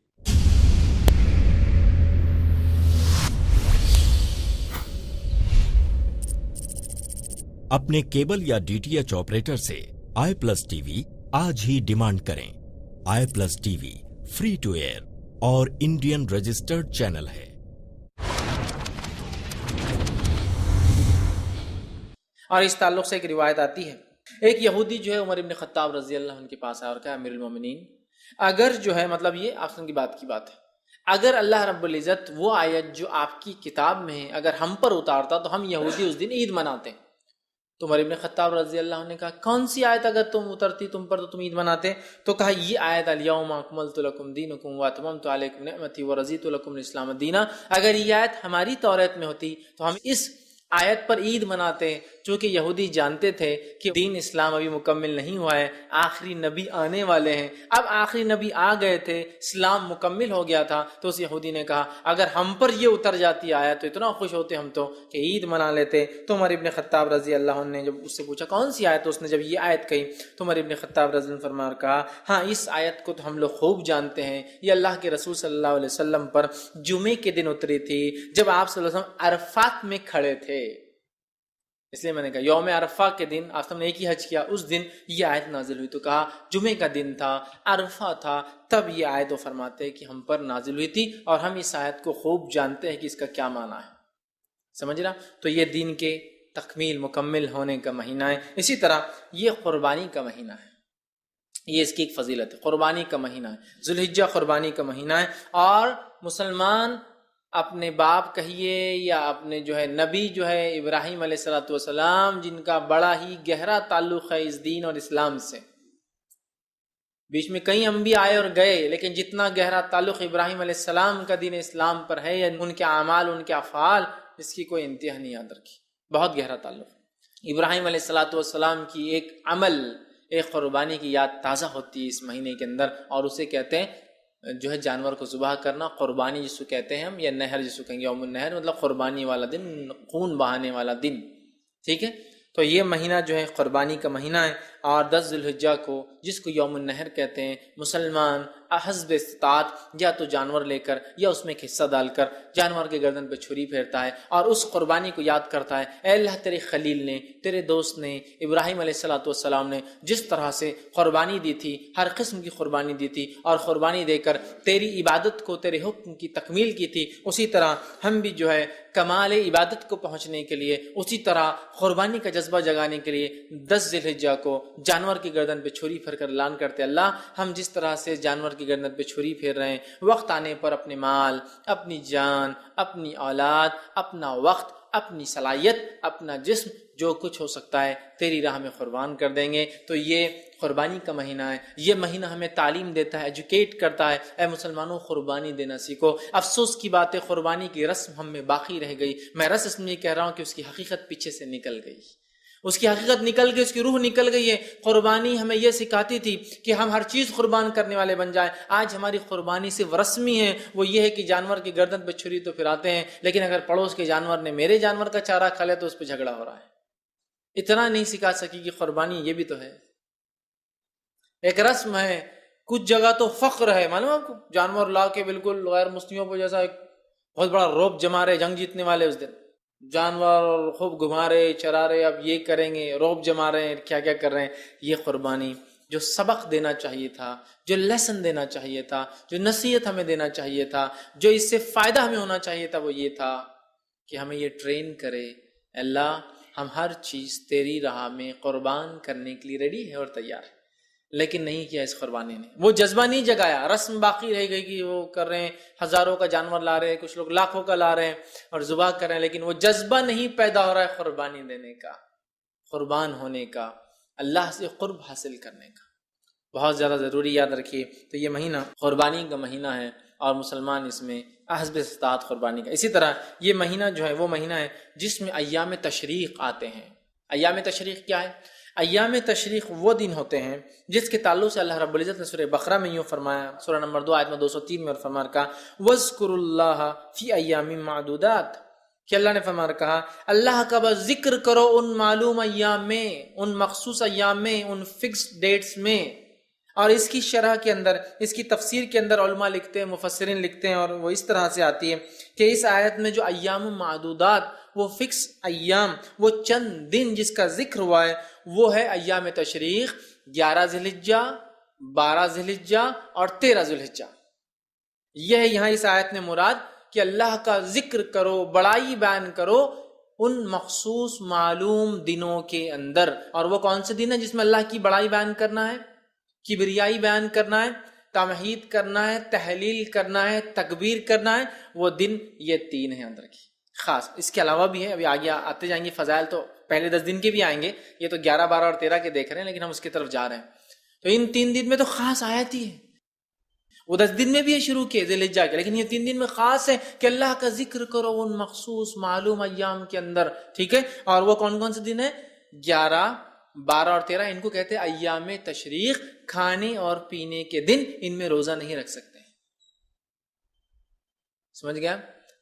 اپنے کیبل یا DTH آپریٹر سے i+TV آج ہی ڈیمانڈ کریں۔ i+TV فری ٹو ایئر اور انڈین رجسٹرڈ چینل ہے۔ اور اس تعلق سے ایک روایت آتی ہے، ایک یہودی جو ہے عمر ابن خطاب رضی اللہ عنہ کے پاس آیا اور کہا امیر المومنین، اگر جو ہے مطلب یہ آپ کی بات ہے، اگر اللہ رب العزت وہ آیت جو آپ کی کتاب میں ہے اگر ہم پر اتارتا تو ہم یہودی اس دن عید مناتے ہیں۔ تو عمر ابن خطاب رضی اللہ عنہ نے کہا کون سی آیت اگر تم اترتی تم پر تو تم عید مناتے؟ تو کہا یہ آیت الیوم اکملت لکم دینکم واتممت علیکم نعمتی ورضیت لکم الاسلام دینا، اگر یہ آیت ہماری توریت میں ہوتی تو ہم اس آیت پر عید مناتے ہیں، چونکہ یہودی جانتے تھے کہ دین اسلام ابھی مکمل نہیں ہوا ہے، آخری نبی آنے والے ہیں۔ اب آخری نبی آ گئے تھے، اسلام مکمل ہو گیا تھا، تو اس یہودی نے کہا اگر ہم پر یہ اتر جاتی آیت تو اتنا خوش ہوتے ہم تو کہ عید منا لیتے۔ تو عمر ابن خطاب رضی اللہ عنہ نے جب اس سے پوچھا کون سی آیت، تو اس نے جب یہ آیت کہی تو عمر ابن خطاب رضی اللہ عنہ فرمایا کہا ہاں اس آیت کو تو ہم لوگ خوب جانتے ہیں، یہ اللہ کے رسول صلی اللہ علیہ وسلم پر جمعے کے دن اتری تھی جب آپ صلی اللہ علیہ وسلم عرفات میں کھڑے تھے، اس لیے میں نے کہا یوم عرفہ کے دن آپ نے ایک ہی حج کیا، اس دن یہ آیت نازل ہوئی۔ تو کہا جمعے کا دن تھا، عرفہ تھا، تب یہ آیت وہ فرماتے ہیں کہ ہم پر نازل ہوئی تھی، اور ہم اس آیت کو خوب جانتے ہیں کہ اس کا کیا معنی ہے، سمجھ رہا؟ تو یہ دین کے تکمیل مکمل ہونے کا مہینہ ہے۔ اسی طرح یہ قربانی کا مہینہ ہے، یہ اس کی ایک فضیلت ہے، قربانی کا مہینہ ہے، ذوالحجہ قربانی کا مہینہ ہے، اور مسلمان اپنے باپ کہیے یا اپنے جو ہے نبی جو ہے ابراہیم علیہ الصلوۃ والسلام، جن کا بڑا ہی گہرا تعلق ہے اس دین اور اسلام سے، بیچ میں کئی انبیاء آئے اور گئے، لیکن جتنا گہرا تعلق ابراہیم علیہ السلام کا دین اسلام پر ہے، یا ان کے اعمال ان کے افعال، اس کی کوئی انتہا نہیں، یاد رکھی، بہت گہرا تعلق۔ ابراہیم علیہ الصلوۃ والسلام کی ایک عمل، ایک قربانی کی یاد تازہ ہوتی ہے اس مہینے کے اندر، اور اسے کہتے ہیں جو ہے جانور کو ذبح کرنا، قربانی جس کو کہتے ہیں ہم، یا نہر جس کو کہیں گے یوم النہر، مطلب قربانی والا دن، خون بہانے والا دن، ٹھیک ہے؟ تو یہ مہینہ جو ہے قربانی کا مہینہ ہے، اور 10 ذوالحجہ کو جس کو یوم النہر کہتے ہیں، مسلمان حسب استطاعت یا تو جانور لے کر یا اس میں ایک حصہ ڈال کر جانور کے گردن پہ چھری پھیرتا ہے، اور اس قربانی کو یاد کرتا ہے اے اللہ تیرے خلیل نے، تیرے دوست نے، ابراہیم علیہ الصلوۃ والسلام نے جس طرح سے قربانی دی تھی، ہر قسم کی قربانی دی تھی، اور قربانی دے کر تیری عبادت کو، تیرے حکم کی تکمیل کی تھی، اسی طرح ہم بھی جو ہے کمال عبادت کو پہنچنے کے لیے، اسی طرح قربانی کا جذبہ جگانے کے لیے 10 ذوالحجہ کو جانور کی گردن پہ چھری پھیر کر اعلان کرتے اللہ ہم جس طرح سے جانور کی گردن پہ چھری پھیر رہے ہیں، وقت آنے پر اپنے مال، اپنی جان، اپنی اولاد، اپنا وقت اپنی صلاحیت، اپنا جسم، جو کچھ ہو سکتا ہے تیری راہ میں قربان کر دیں گے۔ تو یہ قربانی کا مہینہ ہے، یہ مہینہ ہمیں تعلیم دیتا ہے، ایجوکیٹ کرتا ہے۔ اے مسلمانوں، قربانی دینا سیکھو۔ افسوس کی بات ہے قربانی کی رسم ہم میں باقی رہ گئی۔ میں رسم یہ کہہ رہا ہوں کہ اس کی حقیقت پیچھے سے نکل گئی، اس کی حقیقت نکل گئی، اس کی روح نکل گئی ہے۔ قربانی ہمیں یہ سکھاتی تھی کہ ہم ہر چیز قربان کرنے والے بن جائیں۔ آج ہماری قربانی صرف رسمی ہے، وہ یہ ہے کہ جانور کی گردن پہ چھری تو پھراتے ہیں، لیکن اگر پڑوس کے جانور نے میرے جانور کا چارہ کھا لیا تو اس پہ جھگڑا ہو رہا ہے۔ اتنا نہیں سکھا سکی کہ قربانی یہ بھی تو ہے، ایک رسم ہے۔ کچھ جگہ تو فخر ہے، معلوم آپ کو، جانور لا کے بالکل غیر مسلموں پہ جیسا ایک بہت بڑا روب جما رہے، جنگ جیتنے والے اس دن جانور خوب گھما رہے، چرا رہے، اب یہ کریں گے، روب جما رہے ہیں، کیا کیا کر رہے ہیں۔ یہ قربانی جو سبق دینا چاہیے تھا، جو لیسن دینا چاہیے تھا، جو نصیحت ہمیں دینا چاہیے تھا، جو اس سے فائدہ ہمیں ہونا چاہیے تھا، وہ یہ تھا کہ ہمیں یہ ٹرین کرے، اللہ ہم ہر چیز تیری راہ میں قربان کرنے کے لیے ریڈی ہے اور تیار ہے، لیکن نہیں کیا اس قربانی نے، وہ جذبہ نہیں جگایا۔ رسم باقی رہ گئی کہ وہ کر رہے ہیں، ہزاروں کا جانور لا رہے ہیں، کچھ لوگ لاکھوں کا لا رہے ہیں اور ذبح کر رہے ہیں، لیکن وہ جذبہ نہیں پیدا ہو رہا ہے قربانی دینے کا، قربان ہونے کا، اللہ سے قرب حاصل کرنے کا۔ بہت زیادہ ضروری، یاد رکھیے۔ تو یہ مہینہ قربانی کا مہینہ ہے اور مسلمان اس میں حسب استطاعت قربانی کا۔ اسی طرح یہ مہینہ جو ہے وہ مہینہ ہے جس میں ایام تشریق آتے ہیں۔ ایام تشریق کیا ہے؟ ایام تشریق وہ دن ہوتے ہیں جس کے تعلق سے اللہ رب العزت نے سورہ بقرہ میں یوں فرمایا، سورہ نمبر 2 آیت میں 203 میں، اور فرما رکھا وَاذْكُرُوا اللَّهَ فِي أَيَّامٍ مَّعْدُودَاتٍ، کہ اللہ نے فرما کہا اللہ کا بس ذکر کرو ان معلوم ایام میں، ان مخصوص ایام میں، ان فکس ڈیٹس میں۔ اور اس کی شرح کے اندر، اس کی تفسیر کے اندر علماء لکھتے ہیں، مفسرین لکھتے ہیں، اور وہ اس طرح سے آتی ہے کہ اس آیت میں جو ایام معدودات، وہ فکس ایام، وہ چند دن جس کا ذکر ہوا ہے، وہ ہے ایام تشریق، 11 ذی الحجہ، 12 ذی الحجہ اور 13 ذی الحجہ۔ یہ ہے یہاں اس آیت میں مراد کہ اللہ کا ذکر کرو، بڑائی بیان کرو ان مخصوص معلوم دنوں کے اندر۔ اور وہ کون سے دن ہیں جس میں اللہ کی بڑائی بیان کرنا ہے، کبریائی بیان کرنا ہے، تمہید کرنا ہے، تحلیل کرنا ہے، تکبیر کرنا ہے؟ وہ دن یہ 3 ہیں، یاد رکھیے خاص۔ اس کے علاوہ بھی ہے، ابھی آگے آتے جائیں گے فضائل، تو پہلے 10 دن کے بھی آئیں گے، یہ تو 11، 12 اور 13 کے دیکھ رہے ہیں، لیکن ہم اس کی طرف جا رہے ہیں۔ تو ان 3 دن میں تو خاص آیت ہی ہے، وہ 10 دن میں بھی ہے شروع کیے ذی الحجہ کے، لیکن یہ 3 دن میں خاص ہے کہ اللہ کا ذکر کرو ان مخصوص معلوم ایام کے اندر، ٹھیک ہے؟ اور وہ کون کون سے دن ہیں؟ 11، 12 اور 13، ان کو کہتے ہیں ایام تشریق، کھانے اور پینے کے دن، ان میں روزہ نہیں رکھ سکتے، سمجھ گیا؟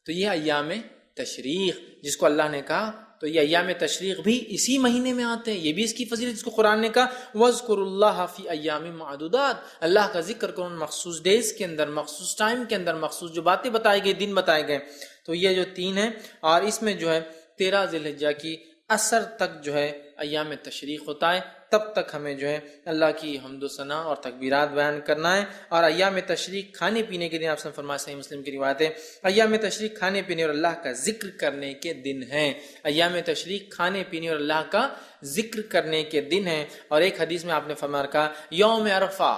تو یہ ایام تشریق جس کو اللہ نے کہا، تو یہ ایام تشریق بھی اسی مہینے میں آتے ہیں، یہ بھی اس کی فضیلت جس کو قرآن نے کہا وَاذْكُرُوا اللَّهَ فِي أَيَّامٍ مَّعْدُودَاتٍ، اللہ کا ذکر کرو ان مخصوص ڈیز کے اندر، مخصوص ٹائم کے اندر، مخصوص جو باتیں بتائی گئی، دن بتائے گئے۔ تو یہ جو 3 ہیں، اور اس میں جو ہے 13 ذی الحجہ کی عصر تک جو ہے ایام تشریق ہوتا ہے، تب تک ہمیں جو ہے اللہ کی حمد و ثنا اور تکبیرات بیان کرنا ہے۔ اور ایام تشریق کھانے پینے کے دن، آپ سے فرمایا صحیح مسلم کی روایت ہے، ایام تشریق کھانے پینے اور اللہ کا ذکر کرنے کے دن ہیں۔ ایام تشریق کھانے پینے اور اللہ کا ذکر کرنے کے دن ہیں۔ اور ایک حدیث میں آپ نے فرمایا کہا یوم عرفہ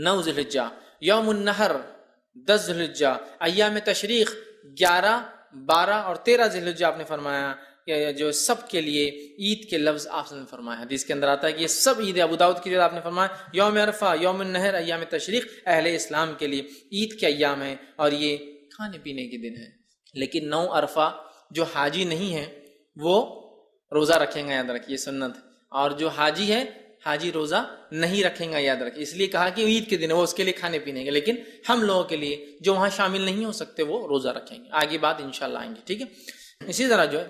9 ذی الحجہ، یوم النحر 10 ذی الحجہ، ایام تشریق 11، 12 اور 13 ذی الحجہ، آپ نے فرمایا کہ جو سب کے لیے عید کے لفظ آپ نے فرمایا، حدیث کے اندر آتا ہے کہ یہ سب عید، ابو داؤد کی جو آپ نے فرمایا یوم عرفہ، یوم النحر، ایام تشریق اہل اسلام کے لیے عید کے ایام ہیں اور یہ کھانے پینے کے دن ہیں۔ لیکن 9 عرفہ جو حاجی نہیں ہے وہ روزہ رکھیں گا، یاد رکھیے سنت، اور جو حاجی ہے حاجی روزہ نہیں رکھیں گا، یاد رکھیے، اس لیے کہا کہ عید کے دن وہ اس کے لیے کھانے پینے کے، لیکن ہم لوگوں کے لیے جو وہاں شامل نہیں ہو سکتے وہ روزہ رکھیں گے۔ آگے بات انشاءاللہ آئیں گے، ٹھیک ہے؟ اسی طرح جو ہے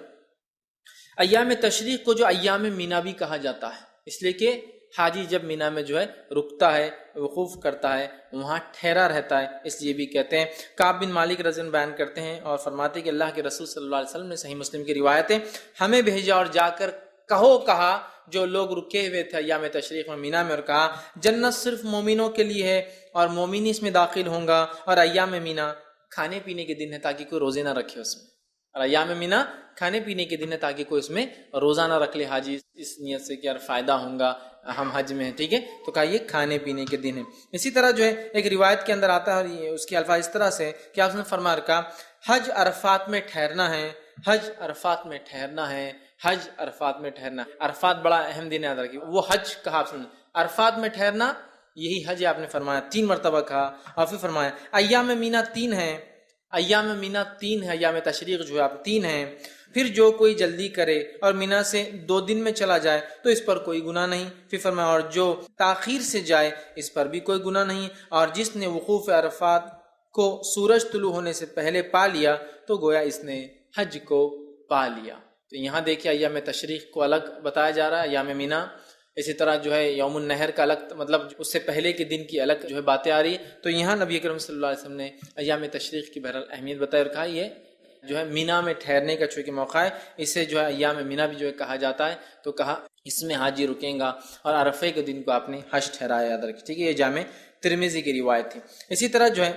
ایام تشریق کو جو ایام مینا بھی کہا جاتا ہے، اس لیے کہ حاجی جب مینا میں جو ہے رکتا ہے، وقوف کرتا ہے، وہاں ٹھہرا رہتا ہے، اس لیے بھی کہتے ہیں۔ کعب بن مالک رضی اللہ عنہ بیان کرتے ہیں اور فرماتے ہیں کہ اللہ کے رسول صلی اللہ علیہ وسلم نے، صحیح مسلم کی روایت ہے، ہمیں بھیجا اور جا کر کہا جو لوگ رکے ہوئے تھے ایام تشریق میں مینا میں، اور کہا جنت صرف مومنوں کے لیے ہے اور مومن اس میں داخل ہوں گا، اور ایام مینا کھانے پینے کے دن ہے تاکہ کوئی روزے نہ رکھے اس میں، اور ایام مینا کھانے پینے کے دن ہے تاکہ کوئی اس میں روزہ نہ رکھ لے حاجی، اس نیت سے کہ یار فائدہ ہوں گا ہم حج میں ہیں، ٹھیک ہے؟ تو کہا یہ کھانے پینے کے دن ہے۔ اسی طرح جو ہے ایک روایت کے اندر آتا ہے، اور اس کے الفاظ اس طرح سے کہ آپ نے فرمایا کہا حج عرفات میں ٹھہرنا ہے، حج عرفات میں ٹھہرنا ہے، حج عرفات میں ٹھہرنا. عرفات بڑا اہم دن ہے، یاد رکھیے. وہ حج کہا آپ سنیں، عرفات میں ٹھہرنا یہی حج ہے. آپ نے فرمایا 3 مرتبہ کہا، اور پھر فرمایا ایام مینا 3 ہیں، ایام مینا 3 ہے، ایام تشریق جو ہے آپ 3 ہیں. پھر جو کوئی جلدی کرے اور مینا سے 2 دن میں چلا جائے تو اس پر کوئی گناہ نہیں. پھر فرمایا اور جو تاخیر سے جائے اس پر بھی کوئی گناہ نہیں. اور جس نے وقوف عرفات کو سورج طلوع ہونے سے پہلے پا لیا تو گویا اس نے حج کو پا لیا. تو یہاں دیکھیے ایام تشریق کو الگ بتایا جا رہا ہے، ایام مینا. اسی طرح جو ہے یوم النحر کا الگ، مطلب اس سے پہلے کے دن کی الگ جو ہے باتیں آ رہی ہیں. تو یہاں نبی اکرم صلی اللہ علیہ وسلم نے ایام تشریق کی بہرحال اہمیت بتائی اور کہا یہ جو ہے مینا میں ٹھہرنے کا چونکہ موقع ہے، اسے جو ہے ایام مینا بھی جو ہے کہا جاتا ہے. تو کہا اس میں حاجی رکیں گا، اور عرفے کے دن کو آپ نے حج ٹھہرایا، یاد رکھیں. ٹھیک ہے، یہ جامع ترمذی کی روایت تھی. اسی طرح جو ہے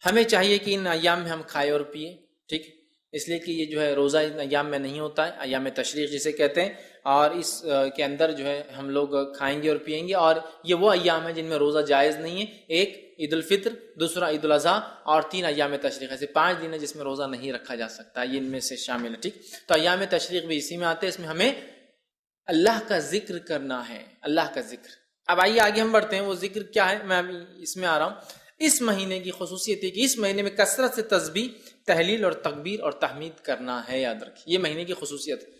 ہمیں چاہیے کہ ان ایام میں ہم کھائے اور پیے، ٹھیک، اس لیے کہ یہ جو ہے روزہ ان ایام میں نہیں ہوتا ہے، ایام تشریق جسے کہتے ہیں. اور اس کے اندر جو ہے ہم لوگ کھائیں گے اور پیئیں گے. اور یہ وہ ایام ہیں جن میں روزہ جائز نہیں ہے. ایک عید الفطر، دوسرا عید الاضحیٰ، اور 3 ایام تشریق. ایسے 5 دن ہیں جس میں روزہ نہیں رکھا جا سکتا، یہ ان میں سے شامل ہے. ٹھیک، تو ایام تشریق بھی اسی میں آتے ہیں. اس میں ہمیں اللہ کا ذکر کرنا ہے، اللہ کا ذکر. اب آئیے آگے ہم بڑھتے ہیں. وہ ذکر کیا ہے، میں ابھی اس میں آ رہا ہوں. اس مہینے کی خصوصیت ہے کہ اس مہینے میں کثرت سے تسبیح، تحلیل اور تکبیر اور تحمید کرنا ہے. یاد رکھیے یہ مہینے کی خصوصیت ہے.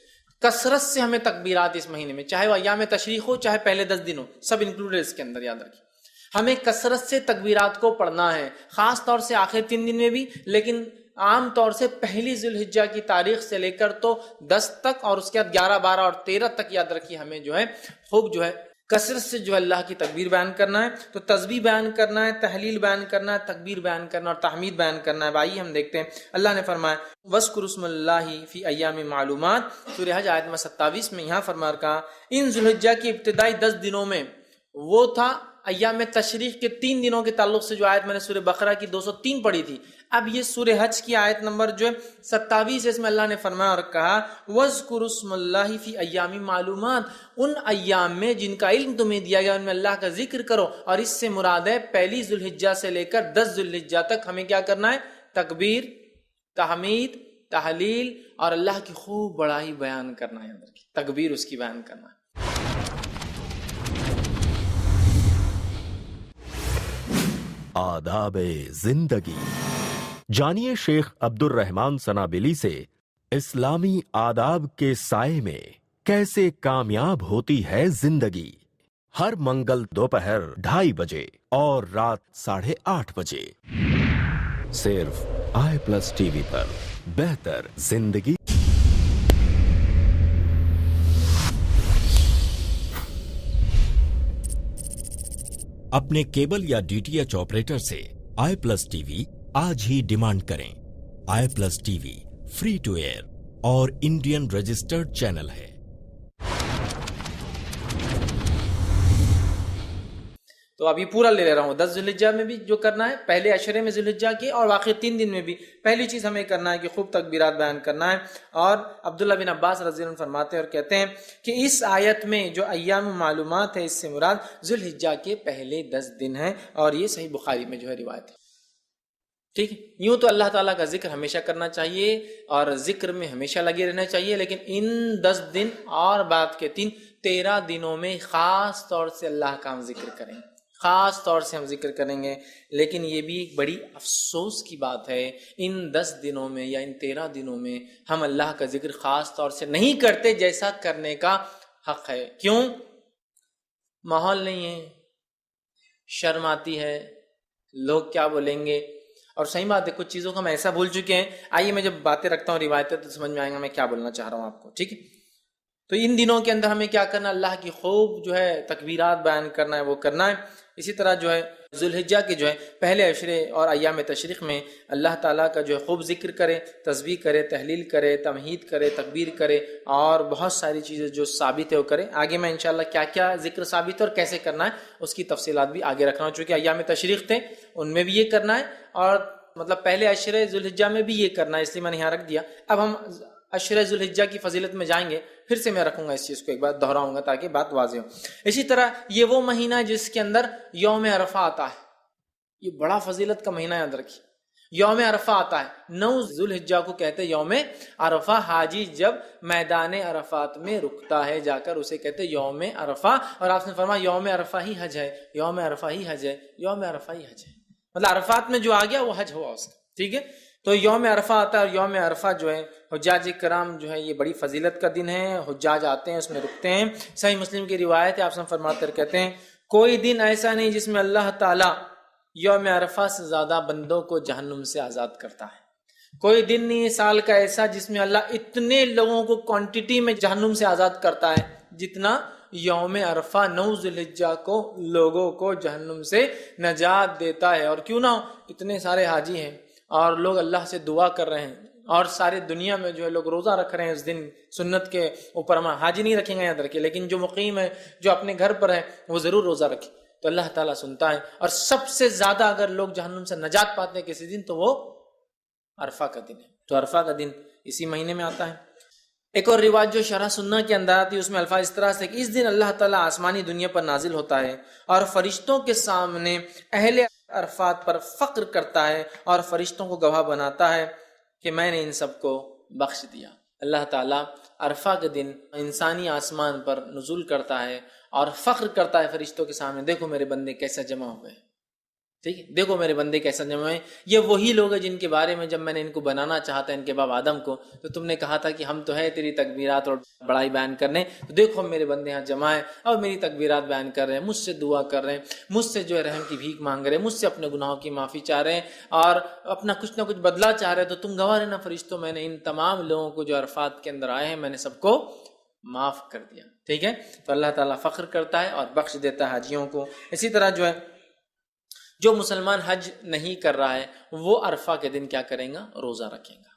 کثرت سے ہمیں تکبیرات اس مہینے میں، چاہے وہ ایام تشریق ہو چاہے پہلے 10 دن ہو، سب انکلوڈ اس کے اندر. یاد رکھیے ہمیں کثرت سے تکبیرات کو پڑھنا ہے، خاص طور سے آخر 3 دن میں بھی، لیکن عام طور سے پہلی ذی الحجہ کی تاریخ سے لے کر تو 10 تک، اور اس کے بعد 11، 12 اور 13 تک. یاد رکھیے ہمیں جو ہے خوب جو ہے کثرت سے جو اللہ کی تکبیر بیان کرنا ہے. تو تسبیح بیان کرنا ہے، تحلیل بیان کرنا ہے، تکبیر بیان کرنا اور تحمید بیان کرنا ہے. بھائی ہم دیکھتے ہیں اللہ نے فرمایا وَاذْكُرُوا اسْمَ اللَّهِ فِي أَيَّامٍ مَّعْلُومَاتٍ. سورہ حج آیت میں 27 میں یہاں فرما رکھا ان ذی الحجہ کی ابتدائی 10 دنوں میں، وہ تھا ایام تشریق کے 3 دنوں کے تعلق سے جو آیت میں نے سورہ بقرہ کی 203 پڑھی تھی. اب یہ سورہ حج کی آیت نمبر جو ہے 27 ہے، اس میں اللہ نے فرمایا اور کہا وَاذْكُرُوا اسْمَ اللَّهِ فِي أَيَّامٍ مَّعْلُومَاتٍ. ان ایام میں جن کا علم تمہیں دیا گیا ان میں اللہ کا ذکر کرو. اور اس سے مراد ہے پہلی ذی الحجہ سے لے کر 10 ذی الحجہ تک ہمیں کیا کرنا ہے؟ تکبیر، تحمید، تحلیل اور اللہ کی خوب بڑائی بیان کرنا ہے. تکبیر اس کی بیان کرنا ہے. آداب زندگی. جانیے شیخ عبد الرحمان سنابلی سے اسلامی آداب کے سائے میں کیسے کامیاب ہوتی ہے زندگی. ہر منگل دوپہر 2:30 بجے اور رات 8:30 بجے صرف i+TV پر. بہتر زندگی. اپنے کیبل یا DTH آپریٹر سے i+TV آج ہی ڈیمانڈ کریں. i+TV فری ٹو ایئر اور انڈین رجسٹرڈ چینل ہے. تو ابھی پورا لے رہا ہوں. 10 ذی الحجہ میں بھی جو کرنا ہے، پہلے عشرے میں ذی الحجہ کے، اور باقی 3 دن میں بھی پہلی چیز ہمیں کرنا ہے کہ خوب تکبیرات بیان کرنا ہے. اور عبداللہ بن عباس رضی اللہ عنہ فرماتے ہیں اور کہتے ہیں کہ اس آیت میں جو ایام معلومات ہے اس سے مراد ذی الحجہ کے پہلے 10 دن ہیں، اور یہ صحیح بخاری میں جو ہے روایت ہے. ٹھیک ہے، یوں تو اللہ تعالیٰ کا ذکر ہمیشہ کرنا چاہیے اور ذکر میں ہمیشہ لگے رہنا چاہیے، لیکن ان 10 دن اور بعد کے 13 دنوں میں خاص طور سے اللہ کا ہم ذکر کریں، خاص طور سے ہم ذکر کریں گے. لیکن یہ بھی ایک بڑی افسوس کی بات ہے، ان 10 دنوں میں یا ان 13 دنوں میں ہم اللہ کا ذکر خاص طور سے نہیں کرتے جیسا کرنے کا حق ہے. کیوں؟ ماحول نہیں ہے، شرم آتی ہے، لوگ کیا بولیں گے. اور صحیح بات ہے، کچھ چیزوں کو ہم ایسا بھول چکے ہیں. آئیے میں جب باتیں رکھتا ہوں روایتیں تو سمجھ میں آئے گا میں کیا بولنا چاہ رہا ہوں آپ کو. ٹھیک ہے، تو ان دنوں کے اندر ہمیں کیا کرنا؟ اللہ کی خوب جو ہے تکبیرات بیان کرنا ہے، وہ کرنا ہے. اسی طرح جو ہے ذی الحجہ کے جو ہے پہلے عشرے اور ایام تشریق میں اللہ تعالیٰ کا جو ہے خوب ذکر کرے، تسبیح کرے، تحلیل کرے، تمہید کرے، تکبیر کرے، اور بہت ساری چیزیں جو ثابت ہے وہ کرے. آگے میں انشاءاللہ کیا کیا ذکر ثابت ہے اور کیسے کرنا ہے اس کی تفصیلات بھی آگے رکھنا ہوں. چونکہ ایام تشریق تھے ان میں بھی یہ کرنا ہے، اور مطلب پہلے عشرے ذی الحجہ میں بھی یہ کرنا ہے، اس لیے میں نے یہاں رکھ دیا. اب ہم عشرہ ذی الحجہ کی فضیلت میں جائیں گے، پھر سے میں رکھوں گا اس چیز کو ایک بار دہراؤں گا تاکہ بات واضح ہو. اسی طرح یہ وہ مہینہ ہے جس کے اندر یوم عرفہ آتا ہے. یہ بڑا فضیلت کا مہینہ، یاد رکھیے. یوم عرفہ آتا ہے، 9 ذوالحجہ کو کہتے ہیں یوم عرفہ. حاجی جب میدان عرفات میں رکتا ہے جا کر اسے کہتے ہیں یوم عرفہ. اور آپ نے فرمایا یوم عرفہ ہی حج ہے، یوم عرفہ ہی حج ہے، یوم عرفہ ہی حج ہے. مطلب عرفات میں جو آ گیا وہ حج ہوا اس کا. ٹھیک ہے، تو یوم عرفہ آتا ہے. اور یوم عرفہ جو ہے حجاج کرام جو ہے یہ بڑی فضیلت کا دن ہے. حجاج آتے ہیں، اس میں رکتے ہیں. صحیح مسلم کی روایت ہے، آپ فرماتے کہتے ہیں کوئی دن ایسا نہیں جس میں اللہ تعالی یوم عرفہ سے زیادہ بندوں کو جہنم سے آزاد کرتا ہے. کوئی دن نہیں سال کا ایسا جس میں اللہ اتنے لوگوں کو کوانٹٹی میں جہنم سے آزاد کرتا ہے جتنا یوم عرفہ 9 ذوالحجہ کو لوگوں کو جہنم سے نجات دیتا ہے. اور کیوں نہ اتنے سارے حاجی ہیں اور لوگ اللہ سے دعا کر رہے ہیں، اور سارے دنیا میں جو ہے لوگ روزہ رکھ رہے ہیں اس دن سنت کے اوپر. ہم حاجی نہیں رکھیں گے یاد رکھیں، لیکن جو مقیم ہے جو اپنے گھر پر ہے وہ ضرور روزہ رکھے تو اللہ تعالیٰ سنتا ہے. اور سب سے زیادہ اگر لوگ جہنم سے نجات پاتے ہیں کسی دن تو وہ عرفہ کا دن ہے. تو عرفہ کا دن اسی مہینے میں آتا ہے. ایک اور روایت جو شرح سنہ کے اندر آتی ہے اس میں الفاظ اس طرح سے کہ اس دن اللہ تعالیٰ آسمانی دنیا پر نازل ہوتا ہے اور فرشتوں کے سامنے اہل عرفات پر فخر کرتا ہے اور فرشتوں کو گواہ بناتا ہے کہ میں نے ان سب کو بخش دیا. اللہ تعالیٰ عرفہ کے دن انسانی آسمان پر نزول کرتا ہے اور فخر کرتا ہے فرشتوں کے سامنے، دیکھو میرے بندے کیسا جمع ہوئے. ٹھیک ہے، دیکھو میرے بندے کیسا جمع ہوئے. یہ وہی لوگ ہیں جن کے بارے میں جب میں نے ان کو بنانا چاہتا ان کے باپ آدم کو تو تم نے کہا تھا کہ ہم تو ہے تیری تکبیرات اور بڑائی بیان کرنے، تو دیکھو میرے بندے یہاں جمع ہیں اور میری تکبیرات بیان کر رہے ہیں، مجھ سے دعا کر رہے ہیں، مجھ سے جو ہے رحم کی بھیک مانگ رہے ہیں، مجھ سے اپنے گناہوں کی معافی چاہ رہے ہیں اور اپنا کچھ نہ کچھ بدلہ چاہ رہے ہیں. تو تم گواہ رہنا فرشتوں، میں نے ان تمام لوگوں کو جو عرفات کے اندر آئے ہیں میں نے سب کو معاف کر دیا. ٹھیک ہے، تو اللہ تعالیٰ فخر کرتا ہے اور بخش دیتا ہے حاجیوں کو. اسی طرح جو ہے جو مسلمان حج نہیں کر رہا ہے وہ عرفہ کے دن کیا کریں گا؟ روزہ رکھیں گا.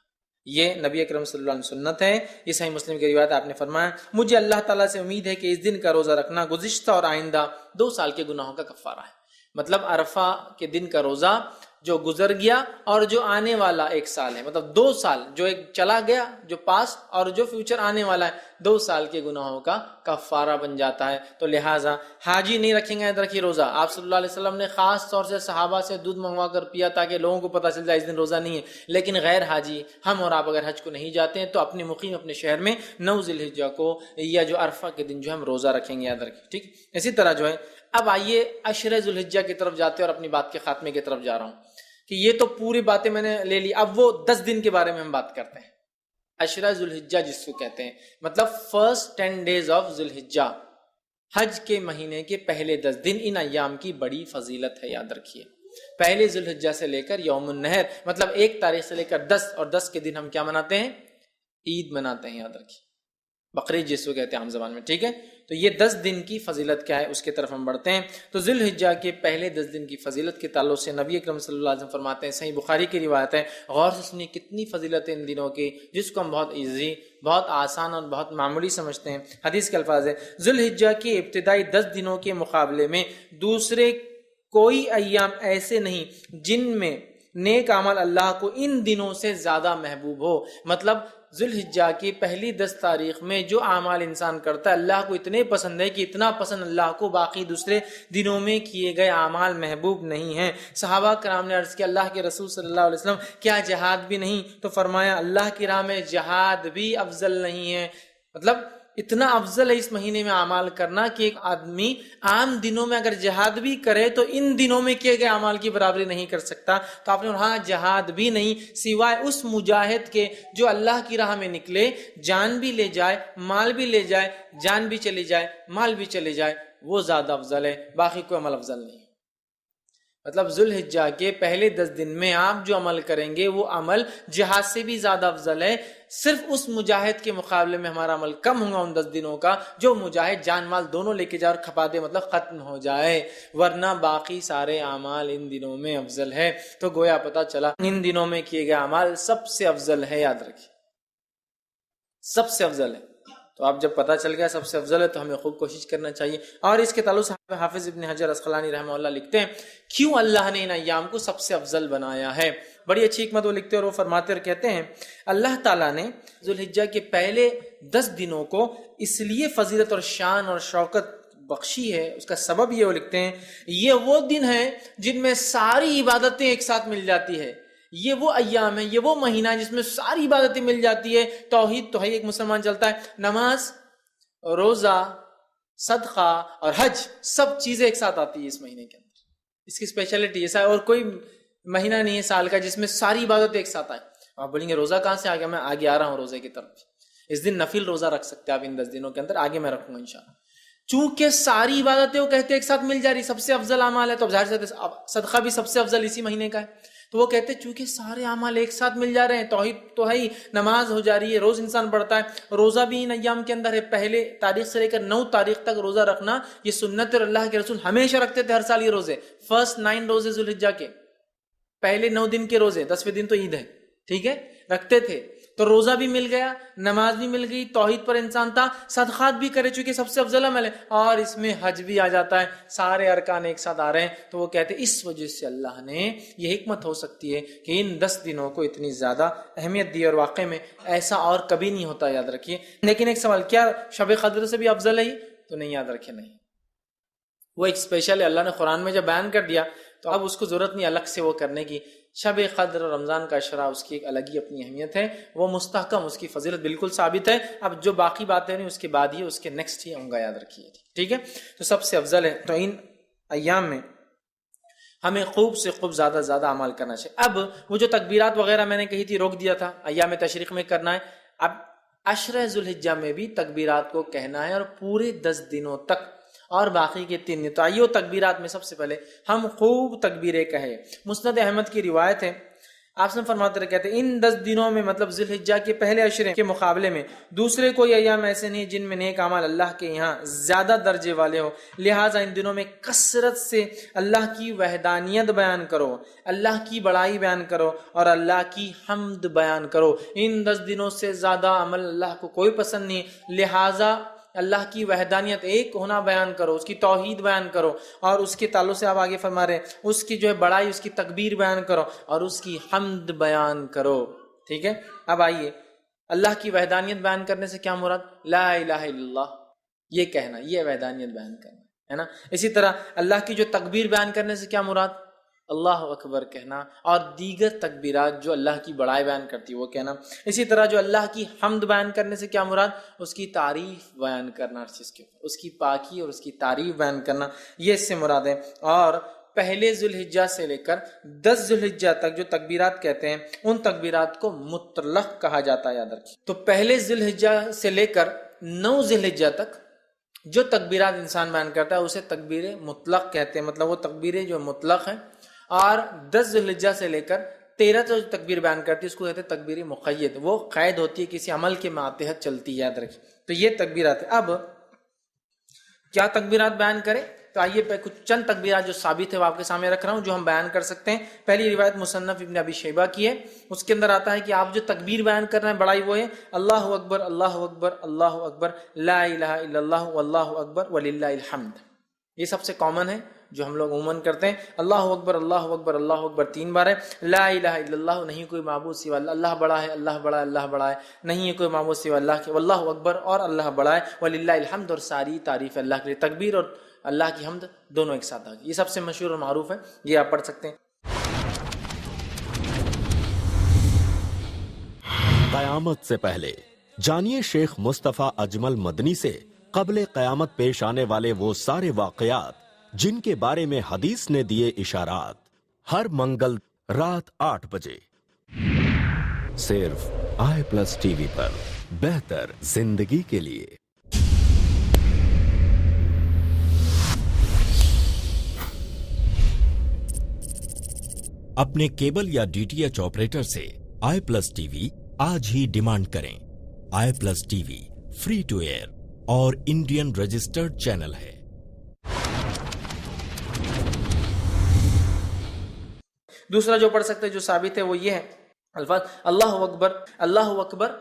یہ نبی اکرم صلی اللہ علیہ وسلم سنت ہے. یہ صحیح مسلم کی روایت آپ نے فرمایا مجھے اللہ تعالیٰ سے امید ہے کہ اس دن کا روزہ رکھنا گزشتہ اور آئندہ 2 سال کے گناہوں کا کفارہ ہے. مطلب عرفہ کے دن کا روزہ جو گزر گیا اور جو آنے والا 1 سال ہے، مطلب 2 سال جو ایک چلا گیا جو پاس اور جو فیوچر آنے والا ہے 2 سال کے گناہوں کا کفارہ بن جاتا ہے. تو لہٰذا حاجی نہیں رکھیں گے یاد رکھیے روزہ. آپ صلی اللہ علیہ وسلم نے خاص طور سے صحابہ سے دودھ منگوا کر پیا تاکہ لوگوں کو پتہ چل جائے اس دن روزہ نہیں ہے. لیکن غیر حاجی ہم اور آپ اگر حج کو نہیں جاتے ہیں تو اپنے مقیم اپنے شہر میں 9 ذوالحجہ کو یا جو عرفہ کے دن جو ہم روزہ رکھیں گے یاد رکھیں. ٹھیک، اسی طرح جو ہے اب آئیے عشر ذوالحجہ کی طرف جاتے ہیں اور اپنی بات کے خاتمے کی طرف جا رہا ہوں کہ یہ تو پوری باتیں میں نے لے لی. اب وہ 10 دن کے بارے میں ہم بات کرتے ہیں. عشرہ ذوالحجہ جس کو کہتے ہیں مطلب فرسٹ 10 days آف ذوالحجہ، حج کے مہینے کے پہلے 10 دن. ان ایام کی بڑی فضیلت ہے یاد رکھیے. پہلے ذوالحجہ سے لے کر یوم النحر مطلب 1 تاریخ سے لے کر 10 اور 10 کے دن ہم کیا مناتے ہیں؟ عید مناتے ہیں یاد رکھیے، بقرعید جس کو کہتے ہیں عام زبان میں. ٹھیک ہے، تو یہ 10 دن کی فضیلت کیا ہے اس کی طرف ہم بڑھتے ہیں. تو ذوالحجہ کے پہلے 10 دن کی فضیلت کے تعلق سے نبی اکرم صلی اللہ علیہ وسلم فرماتے ہیں، صحیح بخاری کی روایت ہے، غور سے سنیے کتنی فضیلت ہے ان دنوں کی جس کو ہم بہت ایزی، بہت آسان اور بہت معمولی سمجھتے ہیں. حدیث کے الفاظ ہے ذوالحجہ کے ابتدائی 10 دنوں کے مقابلے میں دوسرے کوئی ایام ایسے نہیں جن میں نیک عمل اللہ کو ان دنوں سے زیادہ محبوب ہو. مطلب ذوالحجہ کی پہلی 10 تاریخ میں جو اعمال انسان کرتا ہے اللہ کو اتنے پسند ہے کہ اتنا پسند اللہ کو باقی دوسرے دنوں میں کیے گئے اعمال محبوب نہیں ہیں. صحابہ کرام نے عرض کیا اللہ کے رسول صلی اللہ علیہ وسلم کیا جہاد بھی نہیں؟ تو فرمایا اللہ کی راہ میں جہاد بھی افضل نہیں ہے. مطلب اتنا افضل ہے اس مہینے میں اعمال کرنا کہ ایک آدمی عام دنوں میں اگر جہاد بھی کرے تو ان دنوں میں کیے گئے اعمال کی برابری نہیں کر سکتا. تو آپ نے ہاں جہاد بھی نہیں سوائے اس مجاہد کے جو اللہ کی راہ میں نکلے، جان بھی لے جائے مال بھی لے جائے، جان بھی چلی جائے مال بھی چلے جائے، وہ زیادہ افضل ہے، باقی کوئی عمل افضل نہیں. مطلب ذوالحجہ کے پہلے 10 دن میں آپ جو عمل کریں گے وہ عمل جہاد سے بھی زیادہ افضل ہے. صرف اس مجاہد کے مقابلے میں ہمارا عمل کم ہوگا ان 10 دنوں کا جو مجاہد جان مال دونوں لے کے جائے اور کھپا دے، مطلب ختم ہو جائے، ورنہ باقی سارے اعمال ان دنوں میں افضل ہے. تو گویا پتہ چلا ان دنوں میں کیے گئے اعمال سب سے افضل ہے. یاد رکھیے سب سے افضل ہے. تو آپ جب پتہ چل گیا سب سے افضل ہے تو ہمیں خوب کوشش کرنا چاہیے. اور اس کے تعلق سے حافظ ابن حجر اسقلانی رحمہ اللہ لکھتے ہیں کیوں اللہ نے ان ایام کو سب سے افضل بنایا ہے. بڑی اچھی حکمت وہ لکھتے اور وہ فرماتے اور کہتے ہیں اللہ تعالیٰ نے ذوالحجہ کے پہلے 10 دنوں کو اس لیے فضیلت اور شان اور شوکت بخشی ہے. اس کا سبب یہ وہ لکھتے ہیں یہ وہ دن ہیں جن میں ساری عبادتیں ایک ساتھ مل جاتی ہے. یہ وہ ایام ہے، یہ وہ مہینہ ہے جس میں ساری عبادتیں مل جاتی ہے. توحید تو ہے، ایک مسلمان چلتا ہے، نماز، روزہ، صدقہ اور حج، سب چیزیں ایک ساتھ آتی ہے اس مہینے کے اندر. اس کی اسپیشلٹی ایسا اور کوئی مہینہ نہیں ہے سال کا جس میں ساری عبادت ایک ساتھ آئے. آپ بولیں گے روزہ کہاں سے آ گیا؟ میں آگے آ رہا ہوں روزے کی طرف. اس دن نفل روزہ رکھ سکتے ہیں آپ ان 10 دنوں کے اندر، آگے میں رکھوں گا انشاءاللہ. چونکہ ساری عبادتیں وہ کہتے ہیں ایک ساتھ مل جا رہی، سب سے افضل اعمال ہے، تو ظاہر سے صدقہ بھی سب سے افضل اسی مہینے کا ہے. تو وہ کہتے ہیں چونکہ سارے اعمال ایک ساتھ مل جا رہے ہیں، توحید تو ہے ہی، نماز ہو جا رہی ہے، روز انسان پڑھتا ہے، روزہ بھی ان ایام کے اندر ہے. پہلے تاریخ سے لے کر 9 تاریخ تک روزہ رکھنا یہ سنت، اور اللہ کے رسول ہمیشہ رکھتے تھے ہر سال یہ روزے. فرسٹ 9 روزے ذوالحجہ کے، پہلے 9 دن کے روزے، 10ویں دن تو عید ہے، ٹھیک ہے، رکھتے تھے. تو روزہ بھی مل گیا، نماز بھی مل گئی، توحید پر انسان تھا، صدقات بھی کرے چونکہ سب سے افضل عمل ہے، اور اس میں حج بھی آ جاتا ہے. سارے ارکان ایک ساتھ آ رہے ہیں. تو وہ کہتے ہیں اس وجہ سے اللہ نے یہ حکمت ہو سکتی ہے کہ ان 10 دنوں کو اتنی زیادہ اہمیت دی، اور واقع میں ایسا اور کبھی نہیں ہوتا، یاد رکھیے. لیکن ایک سوال، کیا شب قدر سے بھی افضل ہے؟ تو نہیں، یاد رکھے نہیں. وہ ایک اسپیشل ہے، اللہ نے قرآن میں جب بیان کر دیا تو اب اس کو ضرورت نہیں الگ سے وہ کرنے کی. شب قدر رمضان کا اشرا اس کی ایک الگ ہی اپنی اہمیت ہے، وہ مستحکم، اس کی فضیلت بالکل ثابت ہے. اب جو باقی باتیں نہیں اس کے بعد ہی، اس کے نیکسٹ ہی ہوں گا، یاد رکھیے، ٹھیک ہے. تو سب سے افضل ہے. تو ان ایام میں ہمیں خوب سے خوب زیادہ زیادہ عمل کرنا چاہیے. اب وہ جو تکبیرات وغیرہ میں نے کہی تھی، روک دیا تھا، ایام تشریق میں کرنا ہے. اب عشرہ ذوالحجہ میں بھی تکبیرات کو کہنا ہے، اور پورے 10 دنوں تک، اور باقی کے 3 دن. تو آئیے تکبیرات میں سب سے پہلے ہم خوب تکبیریں کہیں. مسند احمد کی روایت ہے، آپ سے فرماتے رہے، کہتے ہیں ان 10 دنوں میں، مطلب ذی الحجہ کے پہلے عشرے کے مقابلے میں دوسرے کوئی ایام ایسے نہیں جن میں نیک اعمال اللہ کے یہاں زیادہ درجے والے ہو. لہٰذا ان دنوں میں کثرت سے اللہ کی وحدانیت بیان کرو، اللہ کی بڑائی بیان کرو، اور اللہ کی حمد بیان کرو. ان 10 دنوں سے زیادہ عمل اللہ کو کوئی پسند نہیں. لہٰذا اللہ کی وحدانیت، ایک ہونا بیان کرو، اس کی توحید بیان کرو، اور اس کے تعلق سے آپ آگے فرما رہے ہیں اس کی جو ہے بڑائی، اس کی تکبیر بیان کرو، اور اس کی حمد بیان کرو. ٹھیک ہے. اب آئیے اللہ کی وحدانیت بیان کرنے سے کیا مراد؟ لا الہ الا اللہ یہ کہنا، یہ وحدانیت بیان کرنا ہے نا. اسی طرح اللہ کی جو تکبیر بیان کرنے سے کیا مراد؟ اللہ اکبر کہنا، اور دیگر تکبیرات جو اللہ کی بڑائی بیان کرتی ہے وہ کہنا. اسی طرح جو اللہ کی حمد بیان کرنے سے کیا مراد؟ اس کی تعریف بیان کرنا، ہر چیز کے اوپر اس کی پاکی اور اس کی تعریف بیان کرنا، یہ اس سے مراد ہے. اور پہلے ذوالحجہ سے لے کر 10 ذوالحجہ تک جو تکبیرات کہتے ہیں ان تکبیرات کو مطلق کہا جاتا ہے، یاد رکھیے. تو پہلے ذوالحجہ سے لے کر 9 ذوالحجہ تک جو تکبیرات انسان بیان کرتا ہے اسے تکبیر مطلق کہتے ہیں. مطلب وہ تکبیریں جو مطلق ہیں. اور 10 ذوالحجہ سے لے کر 13 جو تکبیر بیان کرتی ہے اس کو کہتے ہیں تکبیر مقید. وہ قید ہوتی ہے، کسی عمل کے ماتحت چلتی ہے، یاد رکھیے. تو یہ تکبیرات ہے. اب کیا تکبیرات بیان کریں؟ تو آئیے پہ کچھ چند تکبیرات جو ثابت ہے وہ آپ کے سامنے رکھ رہا ہوں، جو ہم بیان کر سکتے ہیں. پہلی روایت مصنف ابن ابی شیبہ کی ہے، اس کے اندر آتا ہے کہ آپ جو تکبیر بیان کر رہے ہیں بڑائی وہ ہے اللہ اکبر اللہ اکبر اللہ اکبر لا الہ الا اللہ واللہ اکبر وللہ الحمد. یہ سب سے کامن ہے جو ہم لوگ عموماً کرتے ہیں. اللہ اکبر اللہ اکبر اللہ اکبر 3 بار ہے. لا الہ الا اللہ نہیں کوئی معبود سوا اللہ، اللہ بڑا ہے، اللہ بڑا ہے، اللہ بڑا ہے، نہیں ہے کوئی معبود سوا اللہ کے، واللہ اکبر اور اللہ بڑا ہے، وللہ الحمد اور ساری تعریف اللہ کے لیے. تکبیر اور اللہ کی حمد دونوں ایک ساتھ آ گئی. یہ سب سے مشہور اور معروف ہے، یہ آپ پڑھ سکتے ہیں. قیامت سے پہلے جانیے شیخ مصطفیٰ اجمل مدنی سے قبل قیامت پیش آنے والے وہ سارے واقعات جن کے بارے میں حدیث نے دیے اشارات. ہر منگل رات 8 بجے صرف i+TV پر، بہتر زندگی کے لیے. اپنے کیبل یا DTH آپریٹر سے i+TV آج ہی ڈیمانڈ کریں. i+TV فری ٹو ایئر اور انڈین رجسٹرڈ چینل ہے. دوسرا جو پڑھ سکتے جو ثابت ہے وہ یہ ہے الفاظ اللہ اکبر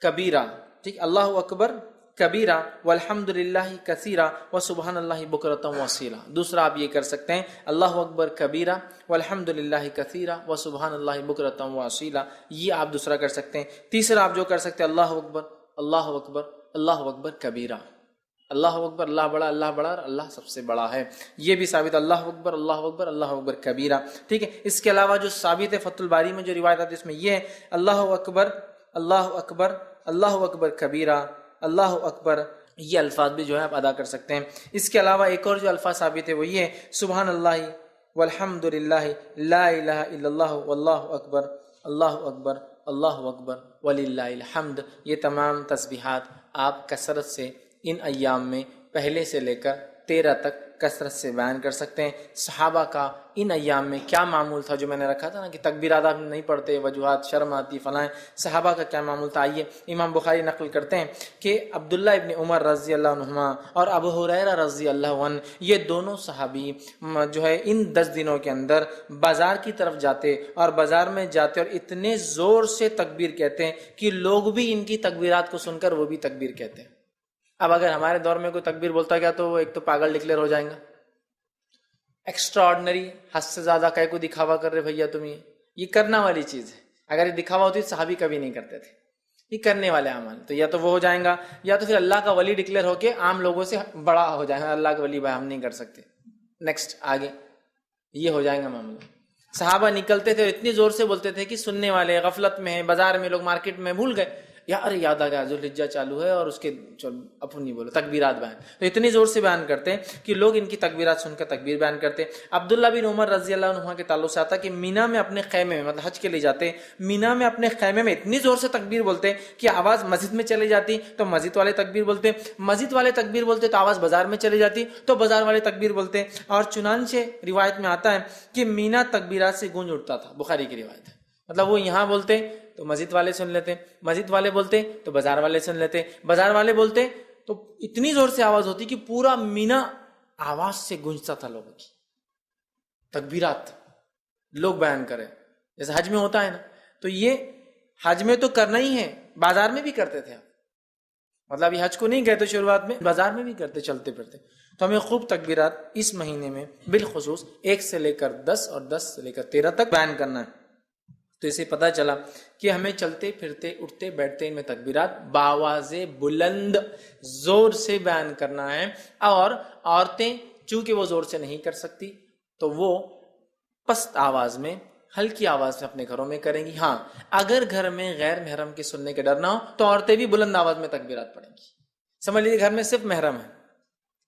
کبیرہ. ٹھیک، اللہ اکبر کبیرہ والحمد للہ کثیرہ وسبحان اللہ بکرۃ واصیلہ. دوسرا آپ یہ کر سکتے ہیں اللہ اکبر کبیرہ والحمد للہ کثیرہ وسبحان اللہ بکرۃ واصیلہ. یہ آپ دوسرا کر سکتے ہیں. تیسرا آپ جو کر سکتے ہیں اللہ اکبر اللہ اکبر اللہ اکبر کبیرہ. اللہ اکبر، اللہ بڑا اور اللہ سب سے بڑا ہے، یہ بھی ثابت اللہ اکبر اللہ اکبر کبیرہ، ٹھیک ہے۔ اس کے علاوہ جو ثابت ہے فتح الباری میں جو روایت آتی ہے اس میں یہ ہے اللہ اکبر اللہ اکبر کبیرہ، اللہ اکبر، یہ الفاظ بھی جو ہے آپ ادا کر سکتے ہیں۔ اس کے علاوہ ایک اور جو الفاظ ثابت ہے وہ یہ ہے سبحان اللہ والحمد للہ لا الہ الا اللہ واللہ اکبر وللہ الحمد، یہ تمام تسبیحات آپ کثرت سے ان ایام میں پہلے سے لے کر 13 تک کثرت سے بیان کر سکتے ہیں۔ صحابہ کا ان ایام میں کیا معمول تھا، جو میں نے رکھا تھا نا کہ تکبیرات آپ نہیں پڑھتے، وجوہات شرم آتی فلائیں، صحابہ کا کیا معمول تھا؟ آئیے امام بخاری نقل کرتے ہیں کہ عبداللہ ابن عمر رضی اللہ عنہما اور ابو ہریرہ رضی اللہ عنہ، یہ دونوں صحابی جو ہے ان 10 دنوں کے اندر بازار کی طرف جاتے اور بازار میں جاتے اور اتنے زور سے تکبیر کہتے ہیں کہ لوگ بھی ان کی تکبیرات کو سن کر وہ بھی تکبیر کہتے ہیں۔ اب اگر ہمارے دور میں کوئی تکبیر بولتا گیا تو وہ ایک تو پاگل ڈکلیئر ہو جائیں گا، ایکسٹرا آرڈنری، حد سے زیادہ کہے کو دکھاوا کر رہے بھیا تم، یہ کرنا والی چیز ہے۔ اگر یہ دکھاوا ہوتی تو صحابی کبھی نہیں کرتے تھے، یہ کرنے والے اعمال، تو یا تو وہ ہو جائیں گا یا تو پھر اللہ کا ولی ڈکلیئر ہو کے عام لوگوں سے بڑا ہو جائے گا، اللہ کا ولی بھائی ہم نہیں کر سکتے، نیکسٹ آگے یہ ہو جائے گا معاملہ۔ صحابہ نکلتے تھے اتنی زور سے بولتے تھے کہ سننے والے غفلت میں ہیں، بازار میں لوگ مارکیٹ میں بھول گئے، ارے یاد آ گیا ذوالحجہ چالو ہے اور اس کے اپن نہیں بولو تکبیرات بیان، تو اتنی زور سے بیان کرتے ہیں کہ لوگ ان کی تکبیرات سن کر تکبیر بیان کرتے ہیں۔ عبداللہ بن عمر رضی اللہ عنہ کے تعلق سے آتا کہ مینا میں اپنے خیمے میں، مطلب حج کے لیے جاتے، مینا میں اپنے خیمے میں اتنی زور سے تکبیر بولتے کہ آواز مسجد میں چلی جاتی تو مسجد والے تکبیر بولتے، مسجد والے تکبیر بولتے تو آواز بازار میں چلی جاتی تو بازار والے تکبیر بولتے، اور چنانچہ روایت میں آتا ہے کہ مینا تکبیرات سے گونج اٹھتا تھا، بخاری کی روایت ہے، مطلب وہ یہاں بولتے تو مسجد والے سن لیتے، مسجد والے بولتے تو بازار والے سن لیتے، بازار والے بولتے تو اتنی زور سے آواز ہوتی کہ پورا مینا آواز سے گونجتا تھا لوگوں کی تکبیرات لوگ بیان کرے، جیسے حج میں ہوتا ہے نا، تو یہ حج میں تو کرنا ہی ہے، بازار میں بھی کرتے تھے، مطلب یہ حج کو نہیں کہتے شروعات میں، بازار میں بھی کرتے چلتے پھرتے، تو ہمیں خوب تکبیرات اس مہینے میں بالخصوص 1 سے لے کر 10 اور 10 سے لے کر 13 تک بیان کرنا ہے۔ تو اسے پتہ چلا کہ ہمیں چلتے پھرتے اٹھتے بیٹھتے ان میں تکبیرات باواز بلند زور سے بیان کرنا ہے، اور عورتیں چونکہ وہ زور سے نہیں کر سکتی تو وہ پست آواز میں ہلکی آواز میں اپنے گھروں میں کریں گی۔ ہاں اگر گھر میں غیر محرم کے سننے کے ڈر نہ ہو تو عورتیں بھی بلند آواز میں تکبیرات پڑھیں گی۔ سمجھ لیجیے گھر میں صرف محرم ہے،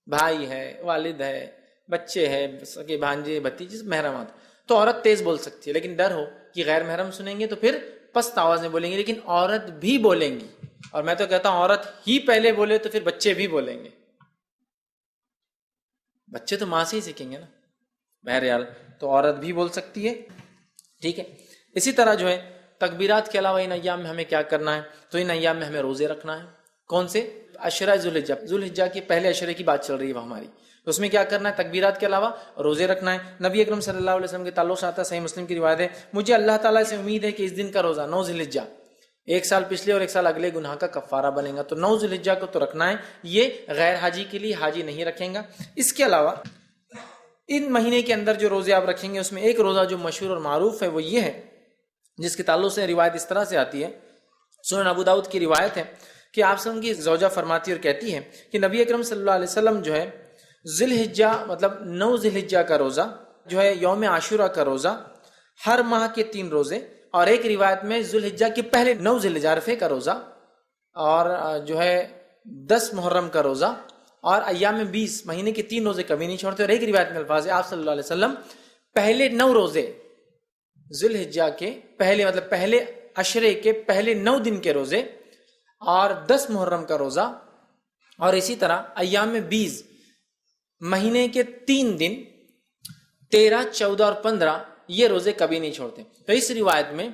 بھائی ہے، والد ہے، بچے ہے، سگے بھانجے بھتیجے محرمات، تو عورت تیز بول سکتی ہے، لیکن ڈر ہو کہ غیر محرم سنیں گے تو پھر پست آواز میں بولیں گے، لیکن عورت بھی بولیں گی، اور میں تو کہتا ہوں عورت ہی پہلے بولے تو پھر بچے بھی بولیں گے، بچے تو ماں سے ہی سیکھیں گے نا، بہرحال تو عورت بھی بول سکتی ہے، ٹھیک ہے۔ اسی طرح جو ہے تکبیرات کے علاوہ ان ایام میں ہمیں کیا کرنا ہے، تو ان ایام میں ہمیں روزے رکھنا ہے۔ کون سے؟ عشرہ ذوالحجہ کے پہلے عشرے کی بات چل رہی ہے وہ ہماری، تو اس میں کیا کرنا ہے؟ تکبیرات کے علاوہ روزے رکھنا ہے۔ نبی اکرم صلی اللہ علیہ وسلم کے تعلق سے آتا ہے، صحیح مسلم کی روایت ہے، مجھے اللہ تعالیٰ سے امید ہے کہ اس دن کا روزہ 9 ذوالحجہ، 1 سال پچھلے اور 1 سال اگلے گناہ کا کفارہ بنے گا، تو 9 ذوالحجہ کو تو رکھنا ہے، یہ غیر حاجی کے لیے، حاجی نہیں رکھیں گا۔ اس کے علاوہ ان مہینے کے اندر جو روزے آپ رکھیں گے اس میں ایک روزہ جو مشہور اور معروف ہے وہ یہ ہے، جس کے تعلق سے روایت اس طرح سے آتی ہے، سنن ابو داؤد کی روایت ہے کہ آپ سے ان کی زوجہ فرماتی اور کہتی ہے کہ نبی اکرم صلی اللہ علیہ وسلم جو ہے ذوالحجہ مطلب 9 ذوالحجہ کا روزہ جو ہے، یوم عاشورہ کا روزہ، ہر ماہ کے 3 روزے، اور ایک روایت میں ذوالحجہ کے پہلے 9 ذوالحجہ عرفے کا روزہ، اور جو ہے 10 محرم کا روزہ، اور ایام میں 20 مہینے کے 3 روزے کبھی نہیں چھوڑتے، اور ایک روایت میں الفاظ ہے آپ صلی اللہ علیہ وسلم پہلے 9 روزے ذوالحجہ کے پہلے، مطلب پہلے عشرے کے پہلے 9 دن کے روزے، اور 10 محرم کا روزہ، اور اسی طرح ایام میں 20 مہینے کے 3 دن 13، 14 اور 15 یہ روزے کبھی نہیں چھوڑتے۔ تو اس روایت میں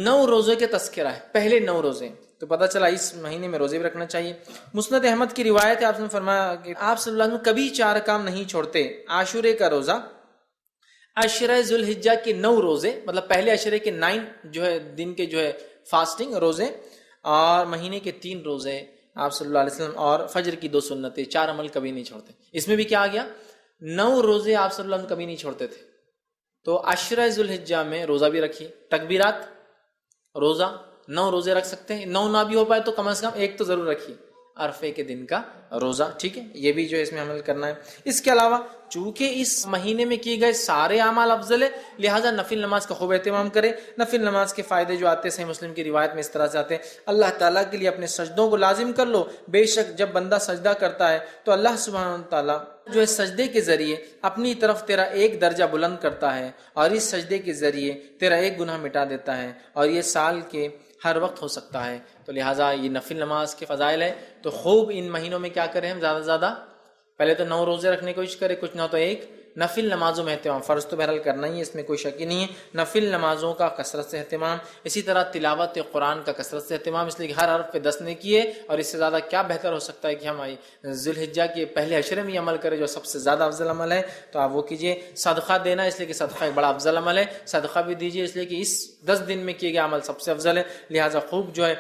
9 روزے کے تذکرہ ہے، پہلے 9 روزے، تو پتہ چلا اس مہینے میں روزے بھی رکھنا چاہیے۔ مسند احمد کی روایت ہے، آپ نے فرمایا کہ آپ صلی اللہ علیہ وسلم کبھی 4 کام نہیں چھوڑتے، عاشورے کا روزہ، عشرہ ذوالحجہ کے 9 روزے، مطلب پہلے عشرے کے 9 جو ہے دن کے جو ہے فاسٹنگ روزے، اور مہینے کے 3 روزے آپ صلی اللہ علیہ وسلم، اور فجر کی 2 سنتیں، 4 عمل کبھی نہیں چھوڑتے۔ اس میں بھی کیا آ گیا؟ 9 روزے آپ صلی اللہ علیہ وسلم کبھی نہیں چھوڑتے تھے، تو عشرہ ذوالحجہ میں روزہ بھی رکھیے، تکبیرات، روزہ 9 روزے رکھ سکتے ہیں، 9 نہ بھی ہو پائے تو کم از کم 1 تو ضرور رکھیے، عرفے کے دن کا روزہ. ٹھیک ہے, یہ بھی جو ہے اس میں عمل کرنا ہے. اس کے علاوہ چونکہ اس مہینے میں کیے گئے سارے اعمال افضل ہے, لہٰذا نفل نماز کا خوب اہتمام کرے. نفل نماز کے فائدے جو آتے ہیں صحیح مسلم کی روایت میں اس طرح سے آتے ہیں, اللہ تعالیٰ کے لیے اپنے سجدوں کو لازم کر لو. بے شک جب بندہ سجدہ کرتا ہے تو اللہ سبحانہ تعالیٰ جو ہے سجدے کے ذریعے اپنی طرف تیرا ایک درجہ بلند کرتا ہے, اور اس سجدے کے ذریعے تیرا ایک گناہ مٹا دیتا ہے, اور یہ سال کے ہر وقت ہو سکتا ہے. تو لہٰذا یہ نفل نماز کے فضائل ہے. تو خوب ان مہینوں میں کیا کریں ہم, زیادہ سے زیادہ پہلے تو 9 روزے رکھنے کی کوشش کریں, کچھ نہ تو ایک نفل نمازوں میں اہتمام. فرض تو بہرحال کرنا ہی ہے, اس میں کوئی شک ہی نہیں ہے. نفل نمازوں کا کثرت سے اہتمام, اسی طرح تلاوت قرآن کا کثرت سے اہتمام, اس لیے کہ ہر حرف پہ 10 نے کیے, اور اس سے زیادہ کیا بہتر ہو سکتا ہے کہ ہم ذی الحجہ کے پہلے عشرے میں عمل کریں جو سب سے زیادہ افضل عمل ہے. تو آپ وہ کیجیے. صدقہ دینا, اس لیے کہ صدقہ ایک بڑا افضل عمل ہے, صدقہ بھی دیجیے اس لیے کہ اس 10 دن میں کیے گئے عمل سب سے افضل ہے. لہٰذا خوب جو ہے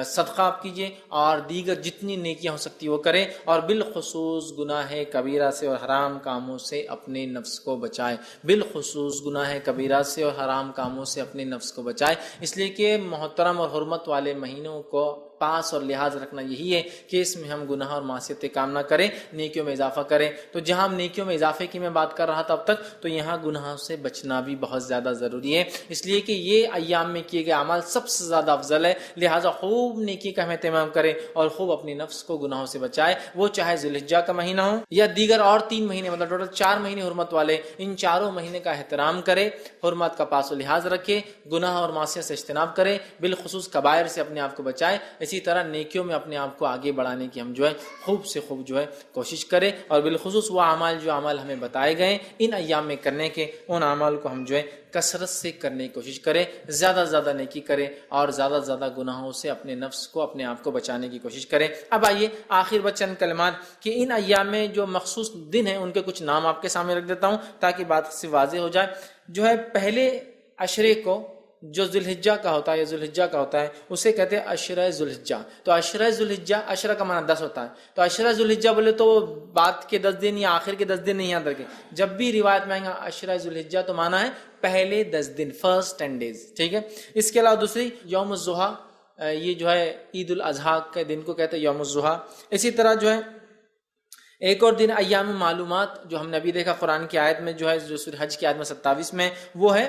صدقہ آپ کیجیے, اور دیگر جتنی نیکیاں ہو سکتی وہ کریں, اور بالخصوص گناہ کبیرہ سے اور حرام کاموں سے اپنے نفس کو بچائے. بالخصوص گناہ کبیرہ سے اور حرام کاموں سے اپنے نفس کو بچائے, اس لیے کہ محترم اور حرمت والے مہینوں کو پاس اور لحاظ رکھنا یہی ہے کہ اس میں ہم گناہ اور معصیت کام نہ کریں, نیکیوں میں اضافہ کریں. تو جہاں ہم نیکیوں میں اضافے کی میں بات کر رہا تھا اب تک, تو یہاں گناہوں سے بچنا بھی بہت زیادہ ضروری ہے, اس لیے کہ یہ ایام میں کیے گئے اعمال سب سے زیادہ افضل ہے. لہٰذا خوب نیکی کا ہم اہتمام کریں, اور خوب اپنی نفس کو گناہوں سے بچائے, وہ چاہے ذی الحجہ کا مہینہ ہو یا دیگر اور 3 مہینے, مطلب ٹوٹل 4 مہینے حرمت والے. ان چاروں مہینے کا احترام کرے, حرمت کا پاس و لحاظ رکھے, گناہ اور معصیت سے اجتناب کرے, بالخصوص کبائر سے اپنے آپ کو بچائے. اسی طرح نیکیوں میں اپنے آپ کو آگے بڑھانے کی ہم جو ہے خوب سے خوب جو ہے کوشش کریں, اور بالخصوص وہ اعمال جو اعمال ہمیں بتائے گئے ان ایام میں کرنے کے, ان اعمال کو ہم جو ہے کثرت سے کرنے کی کوشش کریں, زیادہ سے زیادہ نیکی کریں, اور زیادہ سے زیادہ گناہوں سے اپنے نفس کو اپنے آپ کو بچانے کی کوشش کریں. اب آئیے آخر میں چند کلمات کہ ان ایام میں جو مخصوص دن ہیں ان کے کچھ نام آپ کے سامنے رکھ دیتا ہوں تاکہ بات سے واضح ہو جائے. جو ہے پہلے عشرے کو جو ذی الحجہ کا ہوتا ہے یا ذی الحجہ کا ہوتا ہے اسے کہتے ہیں عشرہ ذی الحجہ. تو عشرہ ذی الحجہ, عشرہ کا معنی 10 ہوتا ہے, تو عشرہ ذی الحجہ بولے تو بعد کے 10 دن یا آخر کے 10 دن نہیں یاد رکھیں. جب بھی روایت میں آئیں گا عشرہ ذی الحجہ تو معنی ہے پہلے 10 دن, فرسٹ 10 days. ٹھیک ہے. اس کے علاوہ دوسری یوم الضحیٰ, یہ جو ہے عید الاضحیٰ کے دن کو کہتے ہیں یوم الضحیٰ. اسی طرح جو ہے ایک اور دن ایام معلومات, جو ہم نے ابھی دیکھا قرآن کی آیت میں جو ہے جو سورہ حج کی آیت میں 27 میں, وہ ہے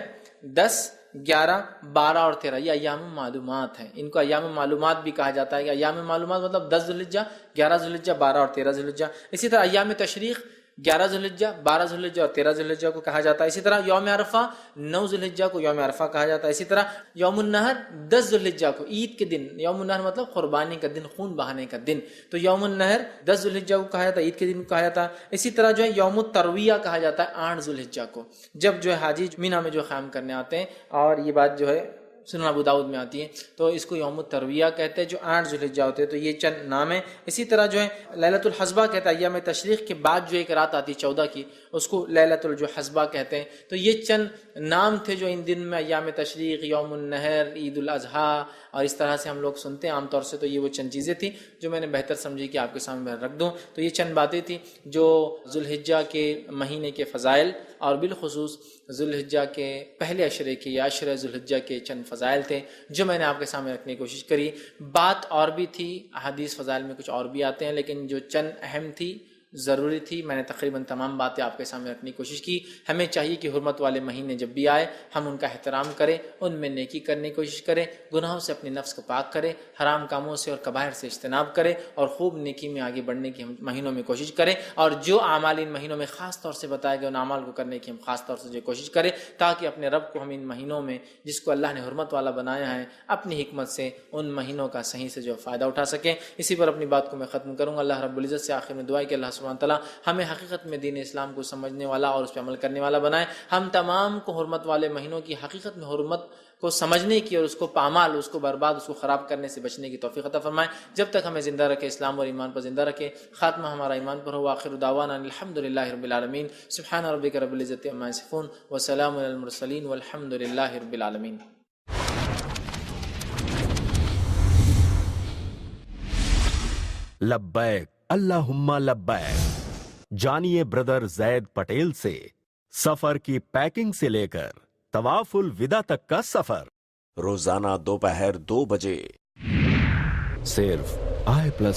10, 11, 12 اور 13. یہ ایام معلومات ہیں. ان کو ایام معلومات بھی کہا جاتا ہے کہ ایام معلومات مطلب 10 ذی الحجہ, 11 ذی الحجہ, 12 اور 13 ذی الحجہ. اسی طرح ایام تشریق 11 ذی الحجہ, 12 ذی الحجہ اور 13 ذی الحجہ کو کہا جاتا ہے. اسی طرح یوم عرفہ 9 ذی الحجہ کو یوم عرفہ کہا جاتا ہے. اسی طرح یوم النحر 10 ذی الحجہ کو, عید کے دن. یوم النحر مطلب قربانی کا دن, خون بہانے کا دن. تو یوم النحر 10 ذی الحجہ کو کہا جاتا ہے, عید کے دن کو کہا جاتا ہے. اسی طرح جو ہے یوم الترویہ کہا جاتا ہے 8 ذی الحجہ کو, جب جو ہے حاجی مینا میں جو قیام کرنے آتے ہیں, اور یہ بات جو ہے سنن ابو داؤد میں آتی ہے, تو اس کو یوم الترویہ کہتے ہیں جو 8 ذی الحجہ ہوتے ہیں. تو یہ چند نام ہیں. اسی طرح جو ہے لیلۃ الحسبہ کہتا ہے, ایام تشریق کے بعد جو ایک رات آتی ہے 14 کی, اس کو لیلۃ الحسبہ کہتے ہیں. تو یہ چند نام تھے جو ان دن میں ایام تشریق, یوم النحر, عید الاضحیٰ, اور اس طرح سے ہم لوگ سنتے ہیں عام طور سے. تو یہ وہ چند چیزیں تھیں جو میں نے بہتر سمجھی کہ آپ کے سامنے رکھ دوں. تو یہ چند باتیں تھیں جو ذی الحجہ کے مہینے کے فضائل, اور بالخصوص ذی الحجہ کے پہلے عشرے کے یا عشرہ ذی الحجہ کے چند فضائل تھے جو میں نے آپ کے سامنے رکھنے کی کوشش کری. بات اور بھی تھی, احادیث فضائل میں کچھ اور بھی آتے ہیں, لیکن جو چند اہم تھی, ضروری تھی, میں نے تقریباً تمام باتیں آپ کے سامنے رکھنے کی کوشش کی. ہمیں چاہیے کہ حرمت والے مہینے جب بھی آئے ہم ان کا احترام کریں, ان میں نیکی کرنے کی کوشش کریں, گناہوں سے اپنے نفس کو پاک کریں, حرام کاموں سے اور کبائر سے اجتناب کریں, اور خوب نیکی میں آگے بڑھنے کی ہم مہینوں میں کوشش کریں. اور جو اعمال ان مہینوں میں خاص طور سے بتائے گئے ان اعمال کو کرنے کی ہم خاص طور سے جو کوشش کریں, تاکہ اپنے رب کو ہم ان مہینوں میں, جس کو اللہ نے حرمت والا بنایا ہے, اپنی حکمت سے ان مہینوں کا صحیح سے جو فائدہ اٹھا سکیں. اسی پر اپنی بات کو میں ختم کروں گا. اللہ رب العزت سے آخر میں دعا ہے کہ اللہ سبحانہ تعالیٰ ہمیں حقیقت میں دین اسلام کو سمجھنے والا اور اس پہ عمل کرنے والا بنائے. ہم تمام کو حرمت والے مہینوں کی حقیقت میں حرمت کو سمجھنے کی اور اس کو پامال, اس کو برباد, اس کو خراب کرنے سے بچنے کی توفیق عطا فرمائے. جب تک ہمیں زندہ رکھے, اسلام اور ایمان پر زندہ رکھے, خاتمہ ہمارا ایمان پر ہو. آخر دعوانا الحمدللہ رب العالمین. سبحان ربک رب العزت عما یصفون وسلام علی المرسلین والحمدللہ رب العالمین. لبیک اللہم لبیک. جانیے بردر زید پٹیل سے سفر کی پیکنگ سے لے کر طواف الوداع تک کا سفر. روزانہ دوپہر 2 بجے صرف i+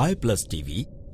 i+ TV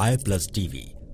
i+ TV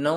9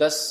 10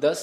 10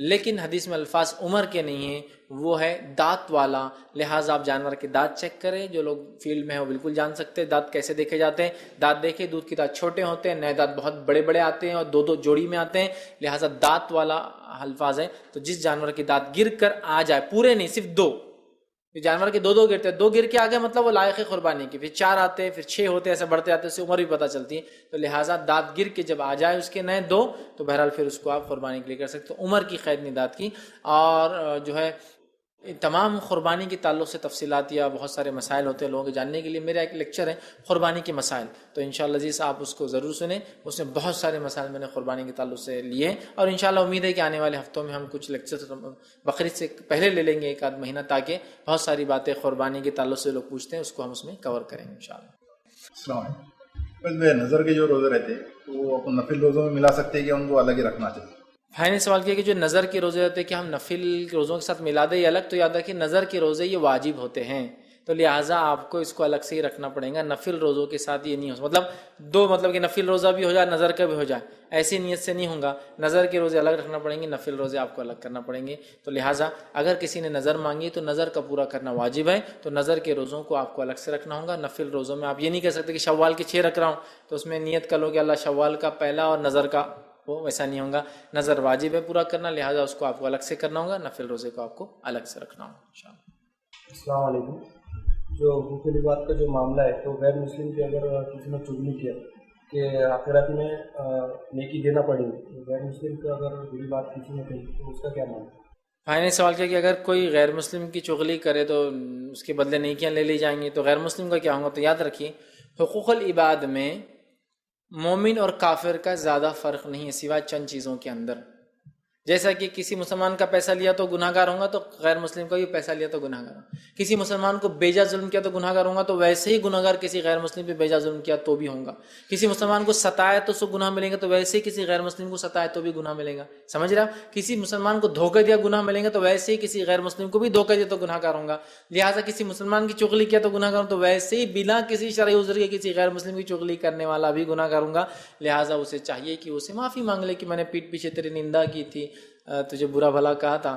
لیکن حدیث میں الفاظ عمر کے نہیں ہیں، وہ ہے دانت والا. لہٰذا آپ جانور کے دانت چیک کریں. جو لوگ فیلڈ میں ہیں وہ بالکل جان سکتے ہیں دانت کیسے دیکھے جاتے ہیں. دانت دیکھیں، دودھ کے دانت چھوٹے ہوتے ہیں، نئے دانت بہت بڑے بڑے آتے ہیں اور دو دو جوڑی میں آتے ہیں. لہٰذا دانت والا الفاظ ہے. تو جس جانور کے دانت گر کر آ جائے، پورے نہیں صرف دو، جانور کے دو گرتے ہیں، دو گر کے آگے مطلب وہ لائق قربانی کی، پھر 4 آتے ہیں، پھر 6 ہوتے ہیں، ایسے بڑھتے آتے ہیں، اس سے عمر بھی پتہ چلتی ہے. تو لہٰذا دانت گر کے جب آ جائے اس کے نئے 2 تو بہرحال پھر اس کو آپ قربانی کے لیے کر سکتے. تو عمر کی قید نہیں دانت کی. اور جو ہے تمام قربانی کے تعلق سے تفصیلات یا بہت سارے مسائل ہوتے ہیں لوگوں کے جاننے کے لیے. میرا ایک لیکچر ہے قربانی کے مسائل، تو انشاءاللہ عزیز آپ اس کو ضرور سنیں. اس میں بہت سارے مسائل میں نے قربانی کے تعلق سے لیے ہیں، اور انشاءاللہ امید ہے کہ آنے والے ہفتوں میں ہم کچھ لیکچر بقرعید سے پہلے لے لیں گے، 1 آدھ مہینہ، تاکہ بہت ساری باتیں قربانی کے تعلق سے لوگ پوچھتے ہیں اس کو ہم اس میں کور کریں گے انشاءاللہ. السلام علیکم. نظر کے جو روزے رہتے ہیں وہ اپن نفل روزوں میں ملا سکتے ہیں کہ ان کو الگ ہی رکھنا چاہیے؟ بھائی نے سوال کیا کہ جو نظر کے روزے ہوتے ہیں کہ ہم نفل روزوں کے ساتھ ملا دیں یا الگ. تو یاد رکھیے نظر کے روزے یہ واجب ہوتے ہیں، تو لہٰذا آپ کو اس کو الگ سے ہی رکھنا پڑے گا. نفل روزوں کے ساتھ یہ نہیں ہو مطلب کہ نفل روزہ بھی ہو جائے نظر کا بھی ہو جائے، ایسی نیت سے نہیں ہوگا. نظر کے روزے الگ رکھنا پڑیں گے، نفل روزے آپ کو الگ کرنا پڑیں گے. تو لہٰذا اگر کسی نے نظر مانگی تو نظر کا پورا کرنا واجب ہے، تو نظر کے روزوں کو آپ کو الگ سے رکھنا ہوگا. نفل روزوں میں آپ یہ نہیں کہہ سکتے کہ شوال کے 6 رکھ رہا ہوں تو اس میں نیت کر لو کہ اللہ شوال کا پہلا اور نظر کا، وہ ویسا نہیں ہوگا. نظر واجب ہے پورا کرنا، لہٰذا اس کو آپ کو الگ سے کرنا ہوگا. نفل روزے کو آپ کو الگ سے رکھنا ہوگا انشاءاللہ. السلام علیکم. جو بھوک لباس کا جو معاملہ ہے تو غیر مسلم کے اگر کسی نے چغلی کیا کہ آخرت میں نیکی دینا پڑے گی، غیر مسلم کا اگر بری بات کسی نے کہی تو اس کا کیا معنی؟ بھائی نے سوال کیا کہ اگر کوئی غیر مسلم کی چغلی کرے تو اس کے بدلے نیکیاں لے لی جائیں گی، تو غیر مسلم کا کیا ہوگا؟ تو یاد رکھیے حقوق العباد میں مومن اور کافر کا زیادہ فرق نہیں ہے سوائے چند چیزوں کے اندر. جیسا کہ کسی مسلمان کا پیسہ لیا تو گناہ گار ہوگا، تو غیر مسلم کا بھی پیسہ لیا تو گناہ گار ہوگا. کسی مسلمان کو بیجا ظلم کیا تو گناہ گار ہوگا، تو ویسے ہی گناہ گار کسی غیر مسلم پہ بیجا ظلم کیا تو بھی ہوگا. کسی مسلمان کو ستایا تو اس کو گناہ ملے گا، تو ویسے ہی کسی غیر مسلم کو ستایا تو بھی گناہ ملے گا. سمجھ رہے آپ؟ کسی مسلمان کو دھوکہ دیا گناہ ملے گا، تو ویسے ہی کسی غیر مسلم کو بھی دھوکہ دیا تو گناہ گار ہوگا. لہٰذا کسی مسلمان کی چغلی کیا تو گناہ گار، تو ویسے ہی بلا کسی شرعی عذر کے کسی غیر مسلم کی چغلی کرنے والا بھی گناہ گار ہوگا. لہٰذا اسے چاہیے کہ اسے معافی مانگ لے کہ میں نے پیٹھ پیچھے تیری نندا کی تھی، تجھے برا بھلا کہا تھا،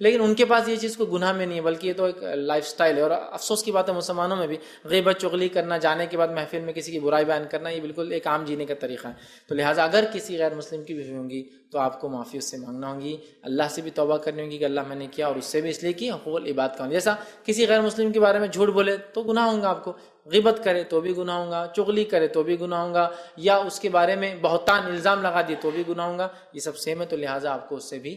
لیکن ان کے پاس یہ چیز کو گناہ میں نہیں ہے، بلکہ یہ تو ایک لائف سٹائل ہے. اور افسوس کی بات ہے مسلمانوں میں بھی غیبت چغلی کرنا، جانے کے بعد محفل میں کسی کی برائی بیان کرنا، یہ بالکل ایک عام جینے کا طریقہ ہے. تو لہٰذا اگر کسی غیر مسلم کی بیوی ہوں گی تو آپ کو معافی اس سے مانگنا ہوگی، اللہ سے بھی توبہ کرنی ہوگی کہ اللہ میں نے کیا، اور اس سے بھی اس لیے کہ حقوق العباد کا. جیسا کسی غیر مسلم کے بارے میں جھوٹ بولے تو گناہ ہوگا آپ کو، غیبت کرے تو بھی گناہ ہوگا، چغلی کرے تو بھی گناہ ہوگا، یا اس کے بارے میں بہتان الزام لگا دیے تو بھی گناہ ہوگا. یہ سب سیم ہے. تو لہٰذا آپ کو اس سے بھی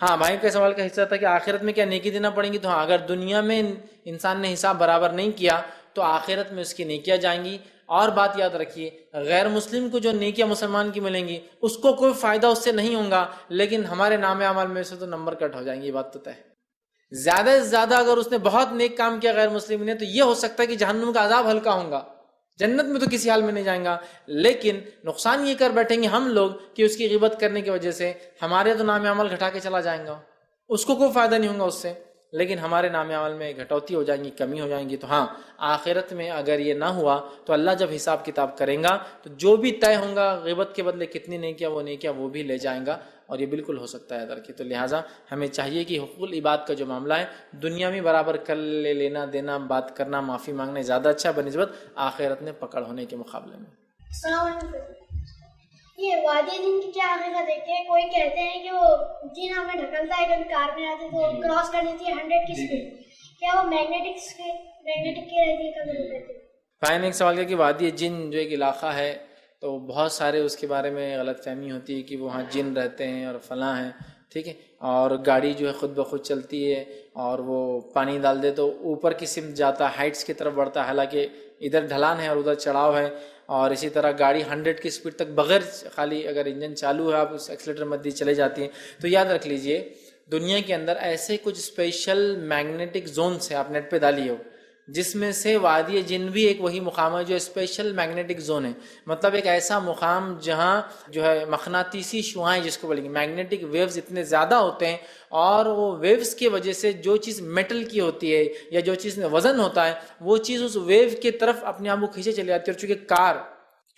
ہاں بھائی کا سوال کا حصہ تھا کہ آخرت میں کیا نیکی دینا پڑیں گی. تو ہاں، اگر دنیا میں انسان نے حساب برابر نہیں کیا تو آخرت میں اس کی نیکیاں جائیں گی. اور بات یاد رکھیے، غیر مسلم کو جو نیکیاں مسلمان کی ملیں گی اس کو کوئی فائدہ اس سے نہیں ہوگا، لیکن ہمارے نام اعمال میں سے تو نمبر کٹ ہو جائیں گے. یہ بات تو طے ہے. زیادہ سے زیادہ اگر اس نے بہت نیک کام کیا غیر مسلم نے، تو یہ ہو سکتا ہے کہ جہنم کا عذاب ہلکا ہوگا، جنت میں تو کسی حال میں نہیں جائیں گا. لیکن نقصان یہ کر بیٹھیں گے ہم لوگ کہ اس کی غیبت کرنے کی وجہ سے ہمارے تو نام عمل گھٹا کے چلا جائیں گا، اس کو کوئی فائدہ نہیں ہوگا اس سے، لیکن ہمارے نام عمل میں گھٹوتی ہو جائیں گی، کمی ہو جائیں گی. تو ہاں، آخرت میں اگر یہ نہ ہوا تو اللہ جب حساب کتاب کریں گا تو جو بھی طے ہوگا غیبت کے بدلے کتنی نیکیاں وہ بھی لے جائیں گا، اور یہ بالکل ہو سکتا ہے ادھر کی. تو لہٰذا ہمیں چاہیے کہ حقوق العباد کا جو معاملہ ہے دنیا میں برابر کر لے لینا دینا، بات کرنا، معافی مانگنا زیادہ اچھا بنسبت آخرت میں پکڑ ہونے کے مقابلے میں. السلام علیکم. یہ وادی جن کی کیا حقیقت ہے کہ کوئی کہتے ہیں کہ وہ جن ہمیں ڈھکلتا ہے، کبھی کار میں آتے تو کراس کر دیتی ہے 100 کی اسپیڈ، کیا وہ میگنیٹک کی رہتی ہے کبھی رہتی ہے؟ بھائی نے ایک سوال کیا کہ وادی جن جو ایک علاقہ ہے تو بہت سارے اس کے بارے میں غلط فہمی ہوتی ہے کہ وہاں جن رہتے ہیں اور فلاں ہیں، ٹھیک ہے، اور گاڑی جو ہے خود بخود چلتی ہے اور وہ پانی ڈال دے تو اوپر کی سمت جاتا ہے، ہائٹس کی طرف بڑھتا ہے، حالانکہ ادھر ڈھلان ہے اور ادھر چڑھاؤ ہے. اور اسی طرح گاڑی 100 کی اسپیڈ تک بغیر خالی اگر انجن چالو ہے آپ اس ایکسیلیٹر مت دی چلے جاتی ہیں. تو یاد رکھ لیجئے دنیا کے اندر ایسے کچھ اسپیشل میگنیٹک زونس ہیں، آپ نیٹ پہ ڈالیے ہو، جس میں سے وادی جن بھی ایک وہی مقام ہے جو اسپیشل میگنیٹک زون ہے. مطلب ایک ایسا مقام جہاں جو ہے مقناطیسی شعاعیں جس کو بولیں گے میگنیٹک ویوز اتنے زیادہ ہوتے ہیں، اور وہ ویوز کی وجہ سے جو چیز میٹل کی ہوتی ہے یا جو چیز میں وزن ہوتا ہے وہ چیز اس ویو کی طرف اپنے آپ کو کھینچے چلی جاتی ہے. اور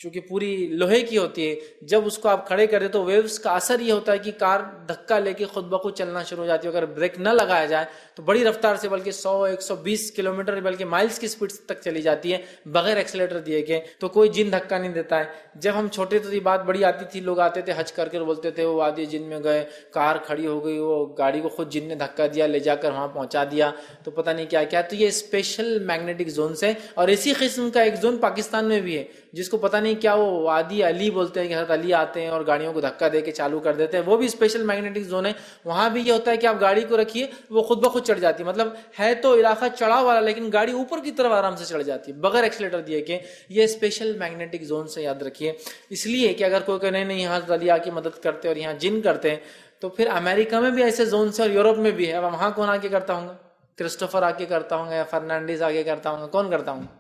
چونکہ پوری لوہے کی ہوتی ہے، جب اس کو آپ کھڑے کر دیں تو ویوز کا اثر یہ ہوتا ہے کہ کار دھکا لے کے خود بخود چلنا شروع ہو جاتی ہے. اگر بریک نہ لگایا جائے تو بڑی رفتار سے بلکہ 100-120 کلومیٹر بلکہ مائلز کی سپیڈ تک چلی جاتی ہے بغیر ایکسیلیٹر دیے کے. تو کوئی جن دھکا نہیں دیتا ہے. جب ہم چھوٹے تھے بات بڑی آتی تھی، لوگ آتے تھے حج کر کے بولتے تھے وہ وادی جن میں گئے، کار کھڑی ہو گئی، وہ گاڑی کو خود جن نے دھکا دیا، لے جا کر وہاں پہنچا دیا، تو پتہ نہیں کیا کیا. تو یہ اسپیشل میگنیٹک زونس ہے، اور اسی قسم کا ایک زون پاکستان میں بھی ہے جس کو پتہ نہیں کیا وہ وادی علی بولتے ہیں کہ حضرت علی آتے ہیں اور گاڑیوں کو دھکا دے کے چالو کر دیتے ہیں. وہ بھی اسپیشل میگنیٹک زون ہے. وہاں بھی یہ ہوتا ہے کہ آپ گاڑی کو رکھیے وہ خود بخود چڑھ جاتی ہے. مطلب ہے تو علاقہ چڑھاؤ والا لیکن گاڑی اوپر کی طرف آرام سے چڑھ جاتی ہے بغیر ایکسیلیٹر دیے کہ. یہ اسپیشل میگنیٹک زون سے یاد رکھیے. اس لیے کہ اگر کوئی کہے نہیں حضرت علی کی مدد کرتے اور یہاں جن کرتے ہیں، تو پھر امریکہ میں بھی ایسے زونس اور یورپ میں بھی ہے. اب وہاں کون آ کے کرتا ہوں گا؟ کرسٹوفر آ کے کرتا ہوں گا یا فرنانڈیز آ کے کرتا ہوں گا؟ کون کرتا ہوں گا؟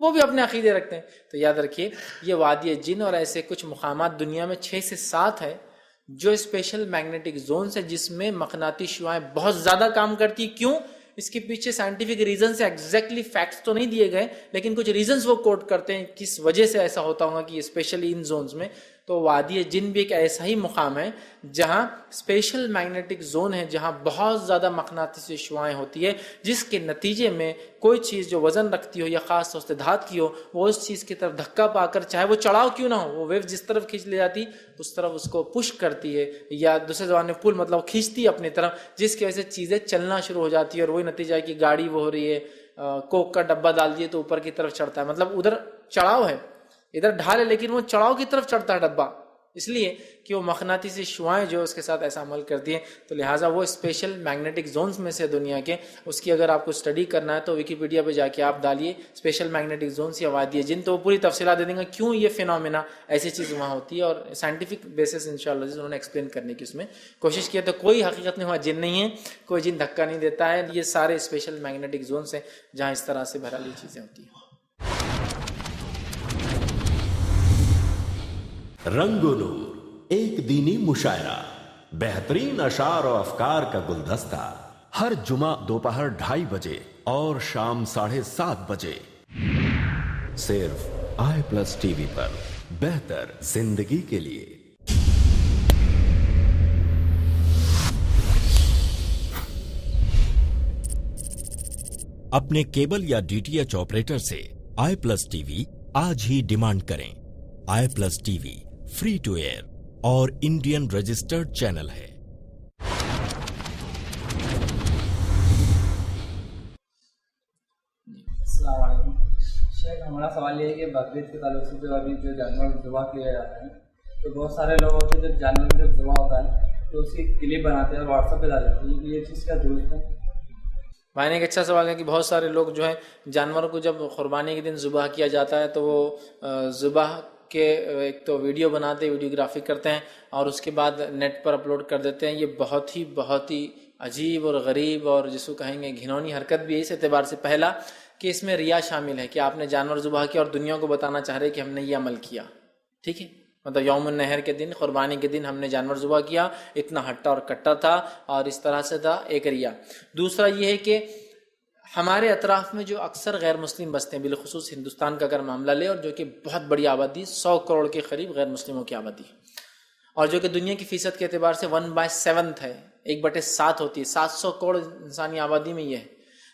وہ بھی اپنے عقیدے رکھتے ہیں. تو یاد رکھیے یہ وادی جن اور ایسے کچھ مقامات دنیا میں 6 سے 7 ہے جو اسپیشل میگنیٹک زونس ہے جس میں مقناطیسی شعاعیں بہت زیادہ کام کرتی. کیوں؟ اس کے پیچھے سائنٹیفک ریزن سے ایگزیکٹلی فیکٹس تو نہیں دیے گئے لیکن کچھ ریزنز وہ کوٹ کرتے ہیں کس وجہ سے ایسا ہوتا ہوگا کہ اسپیشلی ان زونز میں. تو وادی جن بھی ایک ایسا ہی مقام ہے جہاں اسپیشل میگنیٹک زون ہے، جہاں بہت زیادہ مقناطیسی شعاعیں ہوتی ہے جس کے نتیجے میں کوئی چیز جو وزن رکھتی ہو یا خاص طور سے دھات کی ہو وہ اس چیز کی طرف دھکا پا کر، چاہے وہ چڑھاؤ کیوں نہ ہو، وہ ویو جس طرف کھینچ لے جاتی اس طرف اس کو پش کرتی ہے، یا دوسرے زبان میں پل مطلب کھینچتی ہے اپنی طرف، جس کی وجہ سے چیزیں چلنا شروع ہو جاتی ہے. اور وہی نتیجہ ہے کہ گاڑی وہ ہو رہی ہے، کوک کا ڈبہ ڈال دیے تو اوپر کی طرف چڑھتا ہے. مطلب ادھر چڑھاؤ ہے ادھر ڈھال ہے لیکن وہ چڑھاؤ کی طرف چڑھتا ہے ڈبہ، اس لیے کہ وہ مقناطیسی شعاعیں جو اس کے ساتھ ایسا عمل کرتی ہیں. تو لہٰذا وہ اسپیشل میگنیٹک زونز میں سے دنیا کے، اس کی اگر آپ کو اسٹڈی کرنا ہے تو ویکیپیڈیا پہ جا کے آپ ڈالیے اسپیشل میگنیٹک زونز یا وادی جن، تو وہ پوری تفصیلات دے دیں گا کیوں یہ فینومینا ایسی چیز وہاں ہوتی ہے، اور سائنٹیفک بیسس انشاءاللہ انہوں نے ایکسپلین کرنے کی اس میں کوشش کی ہے. تو کوئی حقیقت میں وہاں جن نہیں ہے، کوئی جن دھکا نہیں دیتا ہے. یہ سارے اسپیشل میگنیٹک زونز ہیں جہاں اس طرح سے بہرحال یہ چیزیں ہوتی ہیں. رنگ و نور، ایک دینی مشاعرہ، بہترین اشعار و افکار کا گلدستہ، ہر جمعہ دوپہر 2:30 بجے اور شام 7:30 بجے صرف i+ TV پر. بہتر زندگی کے لیے. اپنے کیبل یا DTH آپریٹر سے i+ TV آج ہی ڈیمانڈ کریں. i+ TV free to air اور انڈین رجسٹرڈ چینل ہے. السلام علیکم شیخ. ہمارا سوال یہ ہے کہ بقرعید کے تعلق سے جو ابھی جو جانور ذبح کیا جاتا ہے تو بہت سارے لوگ ہوتے ہیں جب جانور جب ذبح ہوتا ہے تو اس کی کلپ بناتے ہیں اور واٹس ایپ پہ ڈال دیتے ہیں. یہ چیز کا درست ہے؟ بھائی نے ایک اچھا سوال ہے کہ بہت سارے لوگ جو ہے جانور کو جب قربانی کے دن ذبح کیا جاتا ہے تو وہ ذبح کے ایک تو ویڈیو بناتے، ویڈیوگرافی کرتے ہیں اور اس کے بعد نیٹ پر اپلوڈ کر دیتے ہیں. یہ بہت ہی عجیب اور غریب اور جس کو کہیں گے گھنونی حرکت بھی ہے اس اعتبار سے. پہلا کہ اس میں ریا شامل ہے کہ آپ نے جانور ذبح کیا اور دنیا کو بتانا چاہ رہے کہ ہم نے یہ عمل کیا. ٹھیک ہے، مطلب یوم النحر کے دن، قربانی کے دن ہم نے جانور ذبح کیا، اتنا ہٹا اور کٹا تھا اور اس طرح سے تھا، ایک ریا. دوسرا یہ ہے کہ ہمارے اطراف میں جو اکثر غیر مسلم بستے ہیں، بالخصوص ہندوستان کا اگر معاملہ لے، اور جو کہ بہت بڑی آبادی 100 کروڑ کے قریب غیر مسلموں کی آبادی ہے، اور جو کہ دنیا کی فیصد کے اعتبار سے 1/7 ہے، 1/7 ہوتی ہے. 700 کروڑ انسانی آبادی میں یہ ہے،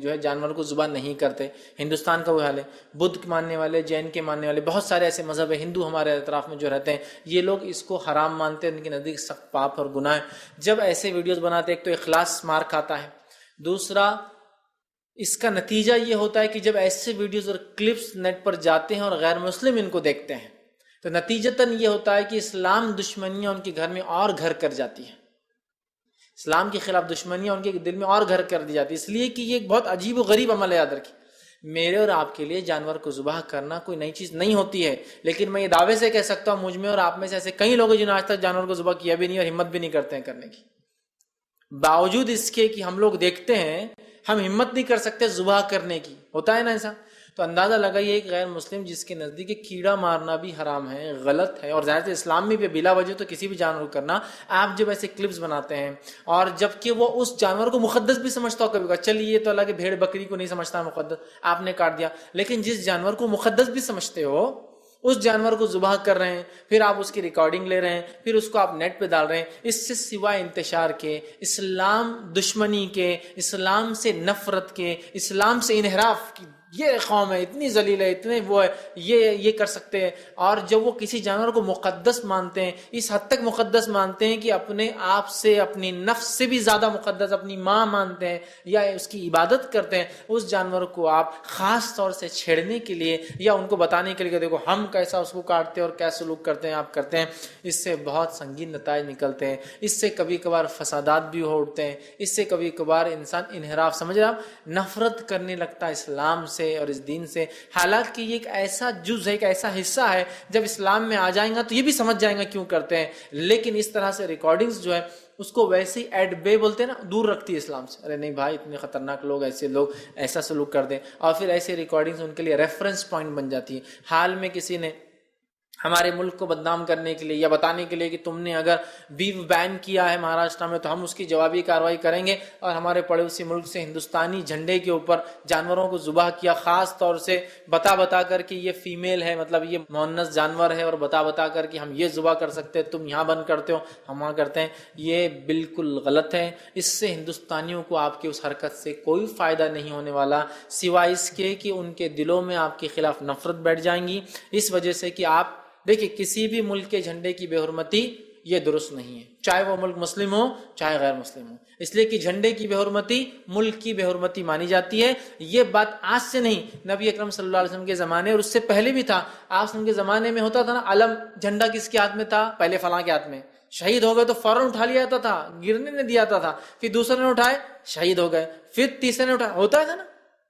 جو ہے جانور کو ذبح نہیں کرتے. ہندوستان کا وہ حال ہے. بدھ کے ماننے والے، جین کے ماننے والے، بہت سارے ایسے مذہب ہیں، ہندو ہمارے اطراف میں جو رہتے ہیں، یہ لوگ اس کو حرام مانتے ہیں، ان کے نزدیک سخت پاپ اور گناہ ہے. جب ایسے ویڈیوز بناتے ایک تو اخلاص مار کھاتا ہے، دوسرا اس کا نتیجہ یہ ہوتا ہے کہ جب ایسے ویڈیوز اور کلپس نیٹ پر جاتے ہیں اور غیر مسلم ان کو دیکھتے ہیں تو نتیجتاً یہ ہوتا ہے کہ اسلام دشمنیاں ان کے گھر میں اور گھر کر جاتی ہیں، اسلام کے خلاف دشمنیاں ان کے دل میں اور گھر کر دی جاتی. اس لیے کہ یہ ایک بہت عجیب و غریب عمل ہے. یاد رکھیں، میرے اور آپ کے لیے جانور کو ذبح کرنا کوئی نئی چیز نہیں ہوتی ہے، لیکن میں یہ دعوے سے کہہ سکتا ہوں مجھ میں اور آپ میں سے ایسے کئی لوگ ہیں جنہوں نے آج تک جانور کو ذبح کیا بھی نہیں اور ہمت بھی نہیں کرتے ہیں کرنے کی. باوجود اس کے کہ ہم لوگ دیکھتے ہیں ہم ہمت نہیں کر سکتے ذبح کرنے کی. ہوتا ہے نا ایسا؟ تو اندازہ لگائیے ایک غیر مسلم جس کے نزدیک کیڑا مارنا بھی حرام ہے, غلط ہے, اور ظاہر سے اسلام میں بھی بلا وجہ تو کسی بھی جانور کو کرنا. آپ جب ایسے کلپس بناتے ہیں اور جب کہ وہ اس جانور کو مقدس بھی سمجھتا ہو, کبھی کہا چلیے تو اللہ کے بھیڑ بکری کو نہیں سمجھتا مقدس, آپ نے کاٹ دیا, لیکن جس جانور کو مقدس بھی سمجھتے ہو اس جانور کو ذبح کر رہے ہیں, پھر آپ اس کی ریکارڈنگ لے رہے ہیں, پھر اس کو آپ نیٹ پہ ڈال رہے ہیں. اس سے سوائے انتشار کے, اسلام دشمنی کے, اسلام سے نفرت کے, اسلام سے انحراف کی, یہ قوم ہے اتنی ذلیل ہے, اتنے وہ ہے, یہ کر سکتے ہیں. اور جب وہ کسی جانور کو مقدس مانتے ہیں, اس حد تک مقدس مانتے ہیں کہ اپنے آپ سے, اپنی نفس سے بھی زیادہ مقدس اپنی ماں مانتے ہیں یا اس کی عبادت کرتے ہیں, اس جانور کو آپ خاص طور سے چھیڑنے کے لیے یا ان کو بتانے کے لیے کہ دیکھو ہم کیسا اس کو کاٹتے ہیں اور کیا سلوک کرتے ہیں آپ کرتے ہیں, اس سے بہت سنگین نتائج نکلتے ہیں. اس سے کبھی کبھار فسادات بھی اٹھتے ہیں, اس سے کبھی کبھار انسان انحراف, سمجھ رہے آپ, نفرت کرنے لگتا ہے اسلام سے اور اس دین سے. حالانکہ یہ ایک ایسا جز ہے, ایک ایسا حصہ ہے, جب اسلام میں آ جائیں گا تو یہ بھی سمجھ جائیں گا کیوں کرتے ہیں. لیکن اس طرح سے ریکارڈنگز جو ہے اس کو ویسے ہی ایڈ بے بولتے ہیں نا, دور رکھتی ہے اسلام سے. ارے نہیں بھائی, اتنے خطرناک لوگ, ایسے لوگ ایسا سلوک کر دیں, اور پھر ایسے ریکارڈنگز ان کے لیے ریفرنس پوائنٹ بن جاتی ہے. حال میں کسی نے ہمارے ملک کو بدنام کرنے کے لیے یا بتانے کے لیے کہ تم نے اگر بیف بین کیا ہے مہاراشٹر میں تو ہم اس کی جوابی کارروائی کریں گے, اور ہمارے پڑوسی ملک سے ہندوستانی جھنڈے کے اوپر جانوروں کو ذبح کیا, خاص طور سے بتا کر کہ یہ فیمیل ہے, مطلب یہ مؤنث جانور ہے, اور بتا کر کہ ہم یہ ذبح کر سکتے ہیں, تم یہاں بند کرتے ہو ہم وہاں کرتے ہیں. یہ بالکل غلط ہے. اس سے ہندوستانیوں کو آپ کی اس حرکت سے کوئی فائدہ نہیں ہونے والا, سوائے اس کے کہ ان کے دلوں میں آپ کے خلاف نفرت بیٹھ جائیں گی. اس وجہ سے کہ آپ دیکھیں کسی بھی ملک کے جھنڈے کی بے حرمتی یہ درست نہیں ہے, چاہے وہ ملک مسلم ہو چاہے غیر مسلم ہو, اس لیے کہ جھنڈے کی بے حرمتی ملک کی بے حرمتی مانی جاتی ہے. یہ بات آج سے نہیں, نبی اکرم صلی اللہ علیہ وسلم کے زمانے اور اس سے پہلے بھی تھا. آپ کے زمانے میں ہوتا تھا نا, علم جھنڈا کس کے ہاتھ میں تھا, پہلے فلاں کے ہاتھ میں, شہید ہو گئے تو فوراً اٹھا لیا جاتا تھا, گرنے نہیں دیا تھا, پھر دوسرے نے اٹھائے شہید ہو گئے, پھر تیسرے نے اٹھایا, ہوتا تھا نا.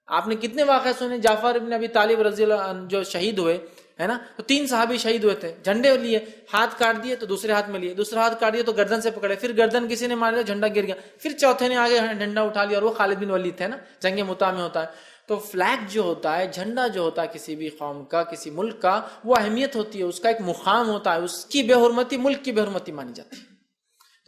آپ نے کتنے واقعہ سنے, جعفر ابن ابی طالب رضی اللہ عنہ جو شہید ہوئے ہے نا, تو 3 صحابی شہید ہوئے تھے, جھنڈے لیے, ہاتھ کاٹ دیے تو دوسرے ہاتھ میں لیے, دوسرا ہاتھ کاٹ دیا تو گردن سے پکڑے, پھر گردن کسی نے مار دیا, جھنڈا گر گیا, پھر چوتھے نے آگے جھنڈا اٹھا لیا, اور وہ خالد بن ولید تھے نا, جنگ مؤتہ میں ہوتا ہے. تو فلیگ جو ہوتا ہے, جھنڈا جو ہوتا ہے کسی بھی قوم کا, کسی ملک کا, وہ اہمیت ہوتی ہے, اس کا ایک مقام ہوتا ہے, اس کی بے حرمتی ملک کی بے حرمتی مانی جاتی ہے.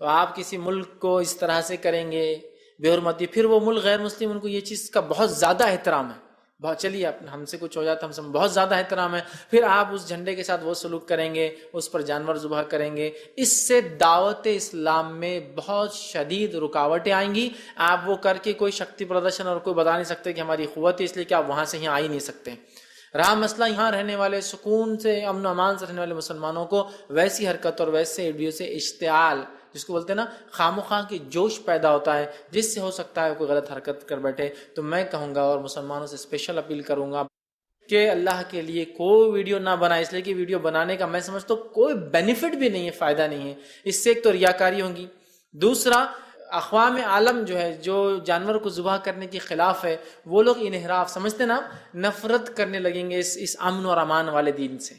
تو آپ کسی ملک کو اس طرح سے کریں گے بے حرمتی, پھر وہ ملک غیر مسلم, ان کو یہ چیز کا بہت زیادہ احترام ہے, بہت, چلیے ہم سے کچھ ہو جاتا ہم سے بہت زیادہ احترام ہے, پھر آپ اس جھنڈے کے ساتھ وہ سلوک کریں گے, اس پر جانور ذبح کریں گے. اس سے دعوت اسلام میں بہت شدید رکاوٹیں آئیں گی. آپ وہ کر کے کوئی شکتی پردرشن اور کوئی بتا نہیں سکتے کہ ہماری قوت ہے, اس لیے کہ آپ وہاں سے یہاں آ ہی نہیں سکتے. رہا مسئلہ یہاں رہنے والے سکون سے, امن و امان سے رہنے والے مسلمانوں کو ویسی حرکت اور ویسے ویڈیو سے اشتعال, جس کو بولتے ہیں نا خام و خواہ کی جوش پیدا ہوتا ہے, جس سے ہو سکتا ہے کوئی غلط حرکت کر بیٹھے. تو میں کہوں گا اور مسلمانوں سے اسپیشل اپیل کروں گا کہ اللہ کے لیے کوئی ویڈیو نہ بنائے, اس لیے کہ ویڈیو بنانے کا میں سمجھتا ہوں کوئی بینیفٹ بھی نہیں ہے, فائدہ نہیں ہے. اس سے ایک تو ریاکاری ہوگی, دوسرا اقوام عالم جو ہے جو جانور کو ذبح کرنے کے خلاف ہے, وہ لوگ انحراف سمجھتے نا, نفرت کرنے لگیں گے اس امن اور امان والے دین سے.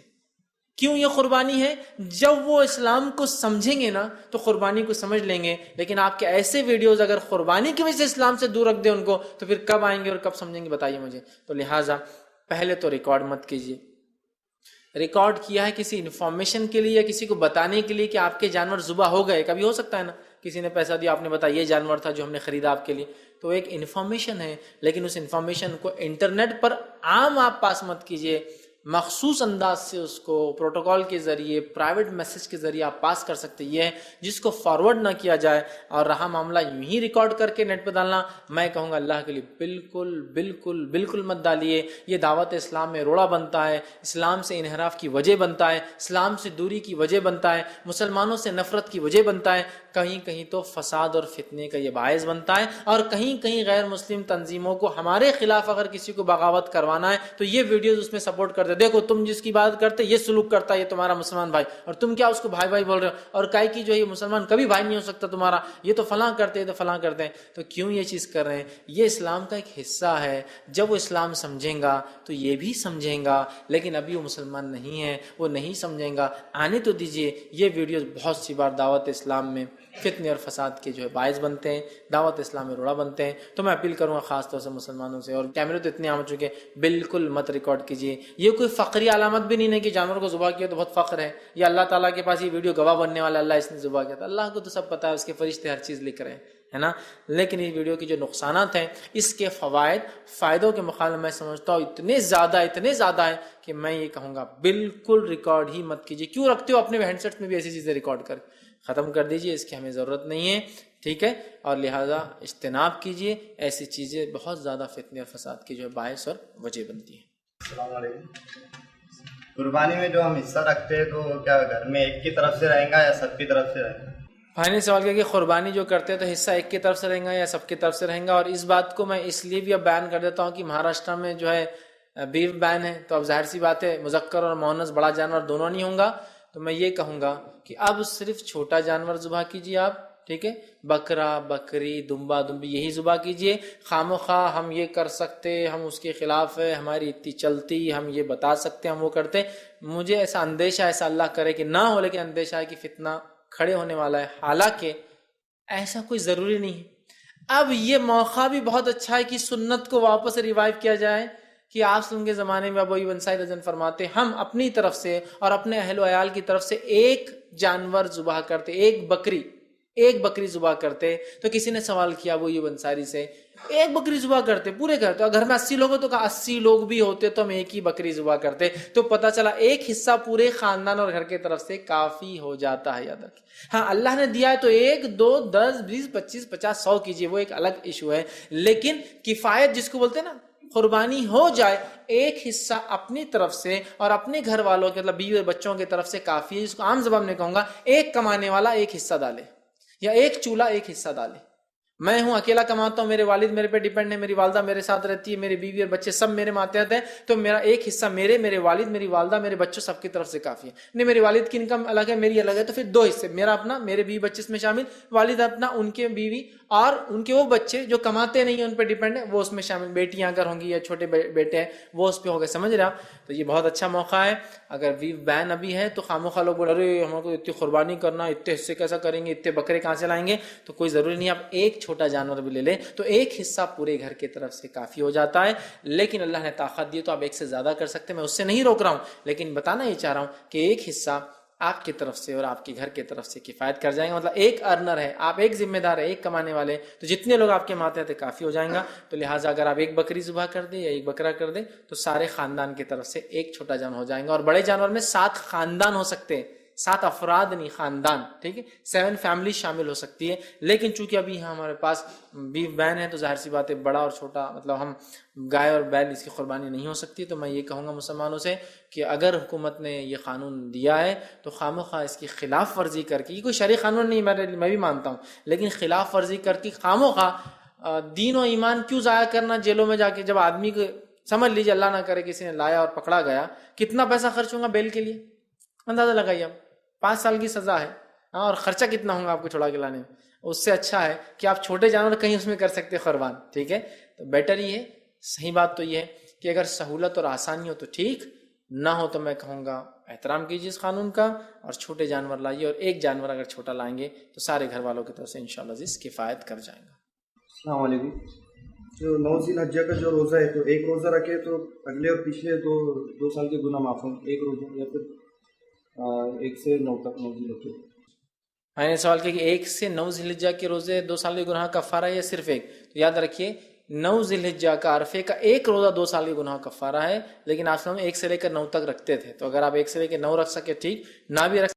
کیوں یہ قربانی ہے؟ جب وہ اسلام کو سمجھیں گے نا تو قربانی کو سمجھ لیں گے. لیکن آپ کے ایسے ویڈیوز اگر قربانی کی وجہ سے اسلام سے دور رکھ دیں ان کو, تو پھر کب آئیں گے اور کب سمجھیں گے, بتائیے مجھے. تو لہٰذا پہلے تو ریکارڈ مت کیجیے. ریکارڈ کیا ہے کسی انفارمیشن کے لیے یا کسی کو بتانے کے لیے کہ آپ کے جانور ذبح ہو گئے, کبھی ہو سکتا ہے نا کسی نے پیسہ دیا, آپ نے بتایا یہ جانور تھا جو ہم نے خریدا آپ کے لیے, تو ایک انفارمیشن ہے. لیکن اس انفارمیشن کو انٹرنیٹ پر عام آپ پاس مت کیجیے, مخصوص انداز سے اس کو پروٹوکال کے ذریعے, پرائیویٹ میسج کے ذریعے آپ پاس کر سکتے. یہ ہے جس کو فارورڈ نہ کیا جائے. اور رہا معاملہ یوں ہی ریکارڈ کر کے نیٹ پہ ڈالنا, میں کہوں گا اللہ کے لیے بالکل بالکل بالکل مت ڈالیے. یہ دعوت اسلام میں روڑا بنتا ہے, اسلام سے انحراف کی وجہ بنتا ہے, اسلام سے دوری کی وجہ بنتا ہے, مسلمانوں سے نفرت کی وجہ بنتا ہے, کہیں کہیں تو فساد اور فتنے کا یہ باعث بنتا ہے. اور کہیں کہیں غیر مسلم تنظیموں کو ہمارے خلاف اگر کسی کو بغاوت کروانا ہے تو یہ ویڈیوز اس میں سپورٹ کرتے, دیکھو تم جس کی بات کرتے یہ سلوک کرتا ہے, یہ تمہارا مسلمان بھائی, اور تم کیا اس کو بھائی بھائی بول رہے ہو, اور کائی کی جو ہے یہ مسلمان کبھی بھائی نہیں ہو سکتا تمہارا, یہ تو فلاں کرتے ہیں تو فلاں کرتے ہیں. تو کیوں یہ چیز کر رہے ہیں؟ یہ اسلام کا ایک حصہ ہے. جب وہ اسلام سمجھیں گا تو یہ بھی سمجھیں گا, لیکن ابھی وہ مسلمان نہیں ہے, وہ نہیں سمجھیں گا. آنے تو دیجیے. یہ ویڈیوز بہت سی بار دعوت اسلام میں فتنے اور فساد کے جو ہے باعث بنتے ہیں، دعوت اسلام میں روڑا بنتے ہیں. تو میں اپیل کروں گا خاص طور سے مسلمانوں سے، اور کیمرے تو اتنے عام ہو چکے ہیں، بالکل مت ریکارڈ کیجیے. یہ کوئی فقری علامت بھی نہیں ہے کہ جانور کو ذبح کیا تو بہت فخر ہے، یا اللہ تعالیٰ کے پاس یہ ویڈیو گواہ بننے والا اللہ اس نے ذبح کیا تھا. اللہ کو تو سب پتہ ہے، اس کے فرشتے ہر چیز لکھ رہے ہیں، ہے نا. لیکن اس ویڈیو کی جو نقصانات ہیں، اس کے فائدوں کے مقابلے میں سمجھتا ہوں اتنے زیادہ ہیں کہ میں یہ کہوں گا بالکل ریکارڈ ہی مت کیجیے. کیوں رکھتے ہو اپنے ہینڈ سیٹس میں بھی ایسی چیزیں ریکارڈ کر؟ ختم کر دیجیے، اس کی ہمیں ضرورت نہیں ہے، ٹھیک ہے. اور لہٰذا اجتناب کیجیے، ایسی چیزیں بہت زیادہ فتنے اور فساد کی جو ہے باعث اور وجہ بنتی ہیں. السلام علیکم. قربانی میں جو ہم حصہ رکھتے ہیں تو کیا گھر میں ایک کی طرف سے رہیں گا یا سب کی طرف سے رہیں گا؟ فائنل سوال کیا کہ قربانی جو کرتے ہیں تو حصہ ایک کی طرف سے رہیں گا یا سب کی طرف سے رہیں گا. اور اس بات کو میں اس لیے بھی اب بیان کر دیتا ہوں کہ مہاراشٹر میں جو ہے بیف بین ہے، تو اب ظاہر سی بات ہے مذکر اور مؤنث بڑا جانور دونوں نہیں ہوں گا. تو میں یہ کہوں گا کہ اب صرف چھوٹا جانور ذبح کیجیے آپ، ٹھیک ہے. بکرا، بکری، دمبا، دمبی یہی ذبح کیجیے. خام و خواہ ہم یہ کر سکتے، ہم اس کے خلاف ہے، ہماری اتنی چلتی، ہم یہ بتا سکتے، ہم وہ کرتے. مجھے ایسا اندیشہ، ایسا اللہ کرے کہ نہ ہو، لیکن اندیشہ ہے کہ فتنہ کھڑے ہونے والا ہے. حالانکہ ایسا کوئی ضروری نہیں ہے. اب یہ موقع بھی بہت اچھا ہے کہ سنت کو واپس ریوائیو کیا جائے، کہ آپ وسلم کے زمانے میں ابو ایوب انصاری رضی اللہ عنہ فرماتے ہم اپنی طرف سے اور اپنے اہل و عیال کی طرف سے ایک جانور ذبح کرتے، ایک بکری ذبح کرتے. تو کسی نے سوال کیا ابو ایوب انصاری سے، ایک بکری ذبح کرتے پورے گھر؟ تو گھر میں 80 لوگ ہو تو کہا 80 لوگ بھی ہوتے تو ہم ایک ہی بکری ذبح کرتے. تو پتہ چلا ایک حصہ پورے خاندان اور گھر کی طرف سے کافی ہو جاتا ہے. یاد رکھیں، ہاں اللہ نے دیا ہے تو 1 2 10 20 25 50 100 کیجیے، وہ ایک الگ ایشو ہے. لیکن کفایت جس کو بولتے ہیں نا، قربانی ہو جائے، ایک حصہ اپنی طرف سے اور اپنے گھر والوں کے مطلب بیوی اور بچوں کی طرف سے کافی ہے. جس کو عام زبان میں کہوں گا ایک کمانے والا ایک حصہ ڈالے، یا ایک چولہا ایک حصہ ڈالے. میں ہوں اکیلا کماتا ہوں، میرے والد میرے پہ ڈیپینڈ ہے، میری والدہ میرے ساتھ رہتی ہے، میری بیوی اور بچے سب میرے ماتحت ہیں، تو میرا ایک حصہ میرے والد، میری والدہ، میرے بچوں سب کی طرف سے کافی ہے. نہیں میری والد کی انکم الگ ہے، میری الگ ہے، تو پھر 2 حصے، میرا اپنا، میرے بیوی بچے اس میں شامل، والد اپنا، ان کے بیوی اور ان کے وہ بچے جو کماتے نہیں ہیں ان پہ ڈیپینڈ ہے، وہ اس میں شامل. بیٹیاں اگر ہوں گی یا چھوٹے بیٹے ہیں وہ اس پہ ہو گئے. سمجھ رہے آپ؟ تو یہ بہت اچھا موقع ہے. اگر ویو بین ابھی ہے تو خاموخواہ لوگ بول رہے ہم کو اتنی قربانی کرنا، اتنے حصے کیسا کریں گے، اتنے بکرے کہاں سے لائیں گے؟ تو کوئی ضروری نہیں. آپ ایک چھوٹا جانور بھی لے لیں تو ایک حصہ پورے گھر کی طرف سے کافی ہو جاتا ہے. لیکن اللہ نے طاقت دی تو آپ ایک سے زیادہ کر سکتے ہیں، میں اس سے نہیں روک رہا ہوں، لیکن بتانا یہ چاہ رہا ہوں کہ ایک حصہ آپ کی طرف سے اور آپ کے گھر کی طرف سے کفایت کر جائیں گے. مطلب ایک ارنر ہے، آپ ایک ذمہ دار ہے، ایک کمانے والے، تو جتنے لوگ آپ کے ماتحت ہیں کافی ہو جائیں گا. تو لہٰذا اگر آپ ایک بکری ذبح کر دیں یا ایک بکرا کر دیں تو سارے خاندان کی طرف سے ایک چھوٹا جانور ہو جائیں گا. اور بڑے جانور میں 7 خاندان ہو سکتے ہیں، 7 افراد نہیں، خاندان، ٹھیک ہے، 7 فیملی شامل ہو سکتی ہے. لیکن چونکہ ابھی ہمارے پاس بیف بین ہے تو ظاہر سی بات ہے بڑا اور چھوٹا، مطلب ہم گائے اور بیل اس کی قربانی نہیں ہو سکتی. تو میں یہ کہوں گا مسلمانوں سے کہ اگر حکومت نے یہ قانون دیا ہے تو خام و خواہ اس کی خلاف ورزی کر کے، یہ کوئی شرعی قانون نہیں میں بھی مانتا ہوں، لیکن خلاف ورزی کر کے خام و خواہ دین و ایمان کیوں ضائع کرنا جیلوں میں جا کے؟ جب آدمی کو سمجھ لیجیے اللہ نہ کرے کسی نے لایا اور پکڑا گیا، کتنا پیسہ خرچ ہوگا بیل کے لیے؟ اندازہ لگائیے. اب 5 سال کی سزا ہے، اور خرچہ کتنا ہوگا آپ کو چھڑا کے لانے میں؟ اس سے اچھا ہے کہ آپ چھوٹے جانور کہیں اس میں کر سکتے قربان، ٹھیک ہے. تو بیٹر یہ ہے، صحیح بات تو یہ ہے کہ اگر سہولت اور آسانی ہو تو ٹھیک، نہ ہو تو میں کہوں گا احترام کیجیے اس قانون کا اور چھوٹے جانور لائیے. اور ایک جانور اگر چھوٹا لائیں گے تو سارے گھر والوں کی طرف سے انشاءاللہ عزیز کفایت کر جائیں گا. السلام علیکم. جو 9 ذی الحجہ کا جو روزہ ہے تو ایک روزہ رکھے تو اگلے اور پچھلے 2 سال کے گناہ معاف ہوں، ایک روزہ، یا پھر 1 سے 9 تک 9 ذی الحجہ؟ میں نے سوال کیا کہ 1 سے 9 ذی الحجہ کے روزے 2 سال کے گناہ کفارہ ہے یا صرف ایک؟ تو یاد رکھیے 9 ذی الحجہ کا عرفے کا ایک روزہ 2 سال کے گناہ کفارہ ہے، لیکن آپ 1 سے لے کر 9 تک رکھتے تھے. تو اگر آپ 1 سے لے کر 9 رکھ سکے ٹھیک، نہ بھی رکھ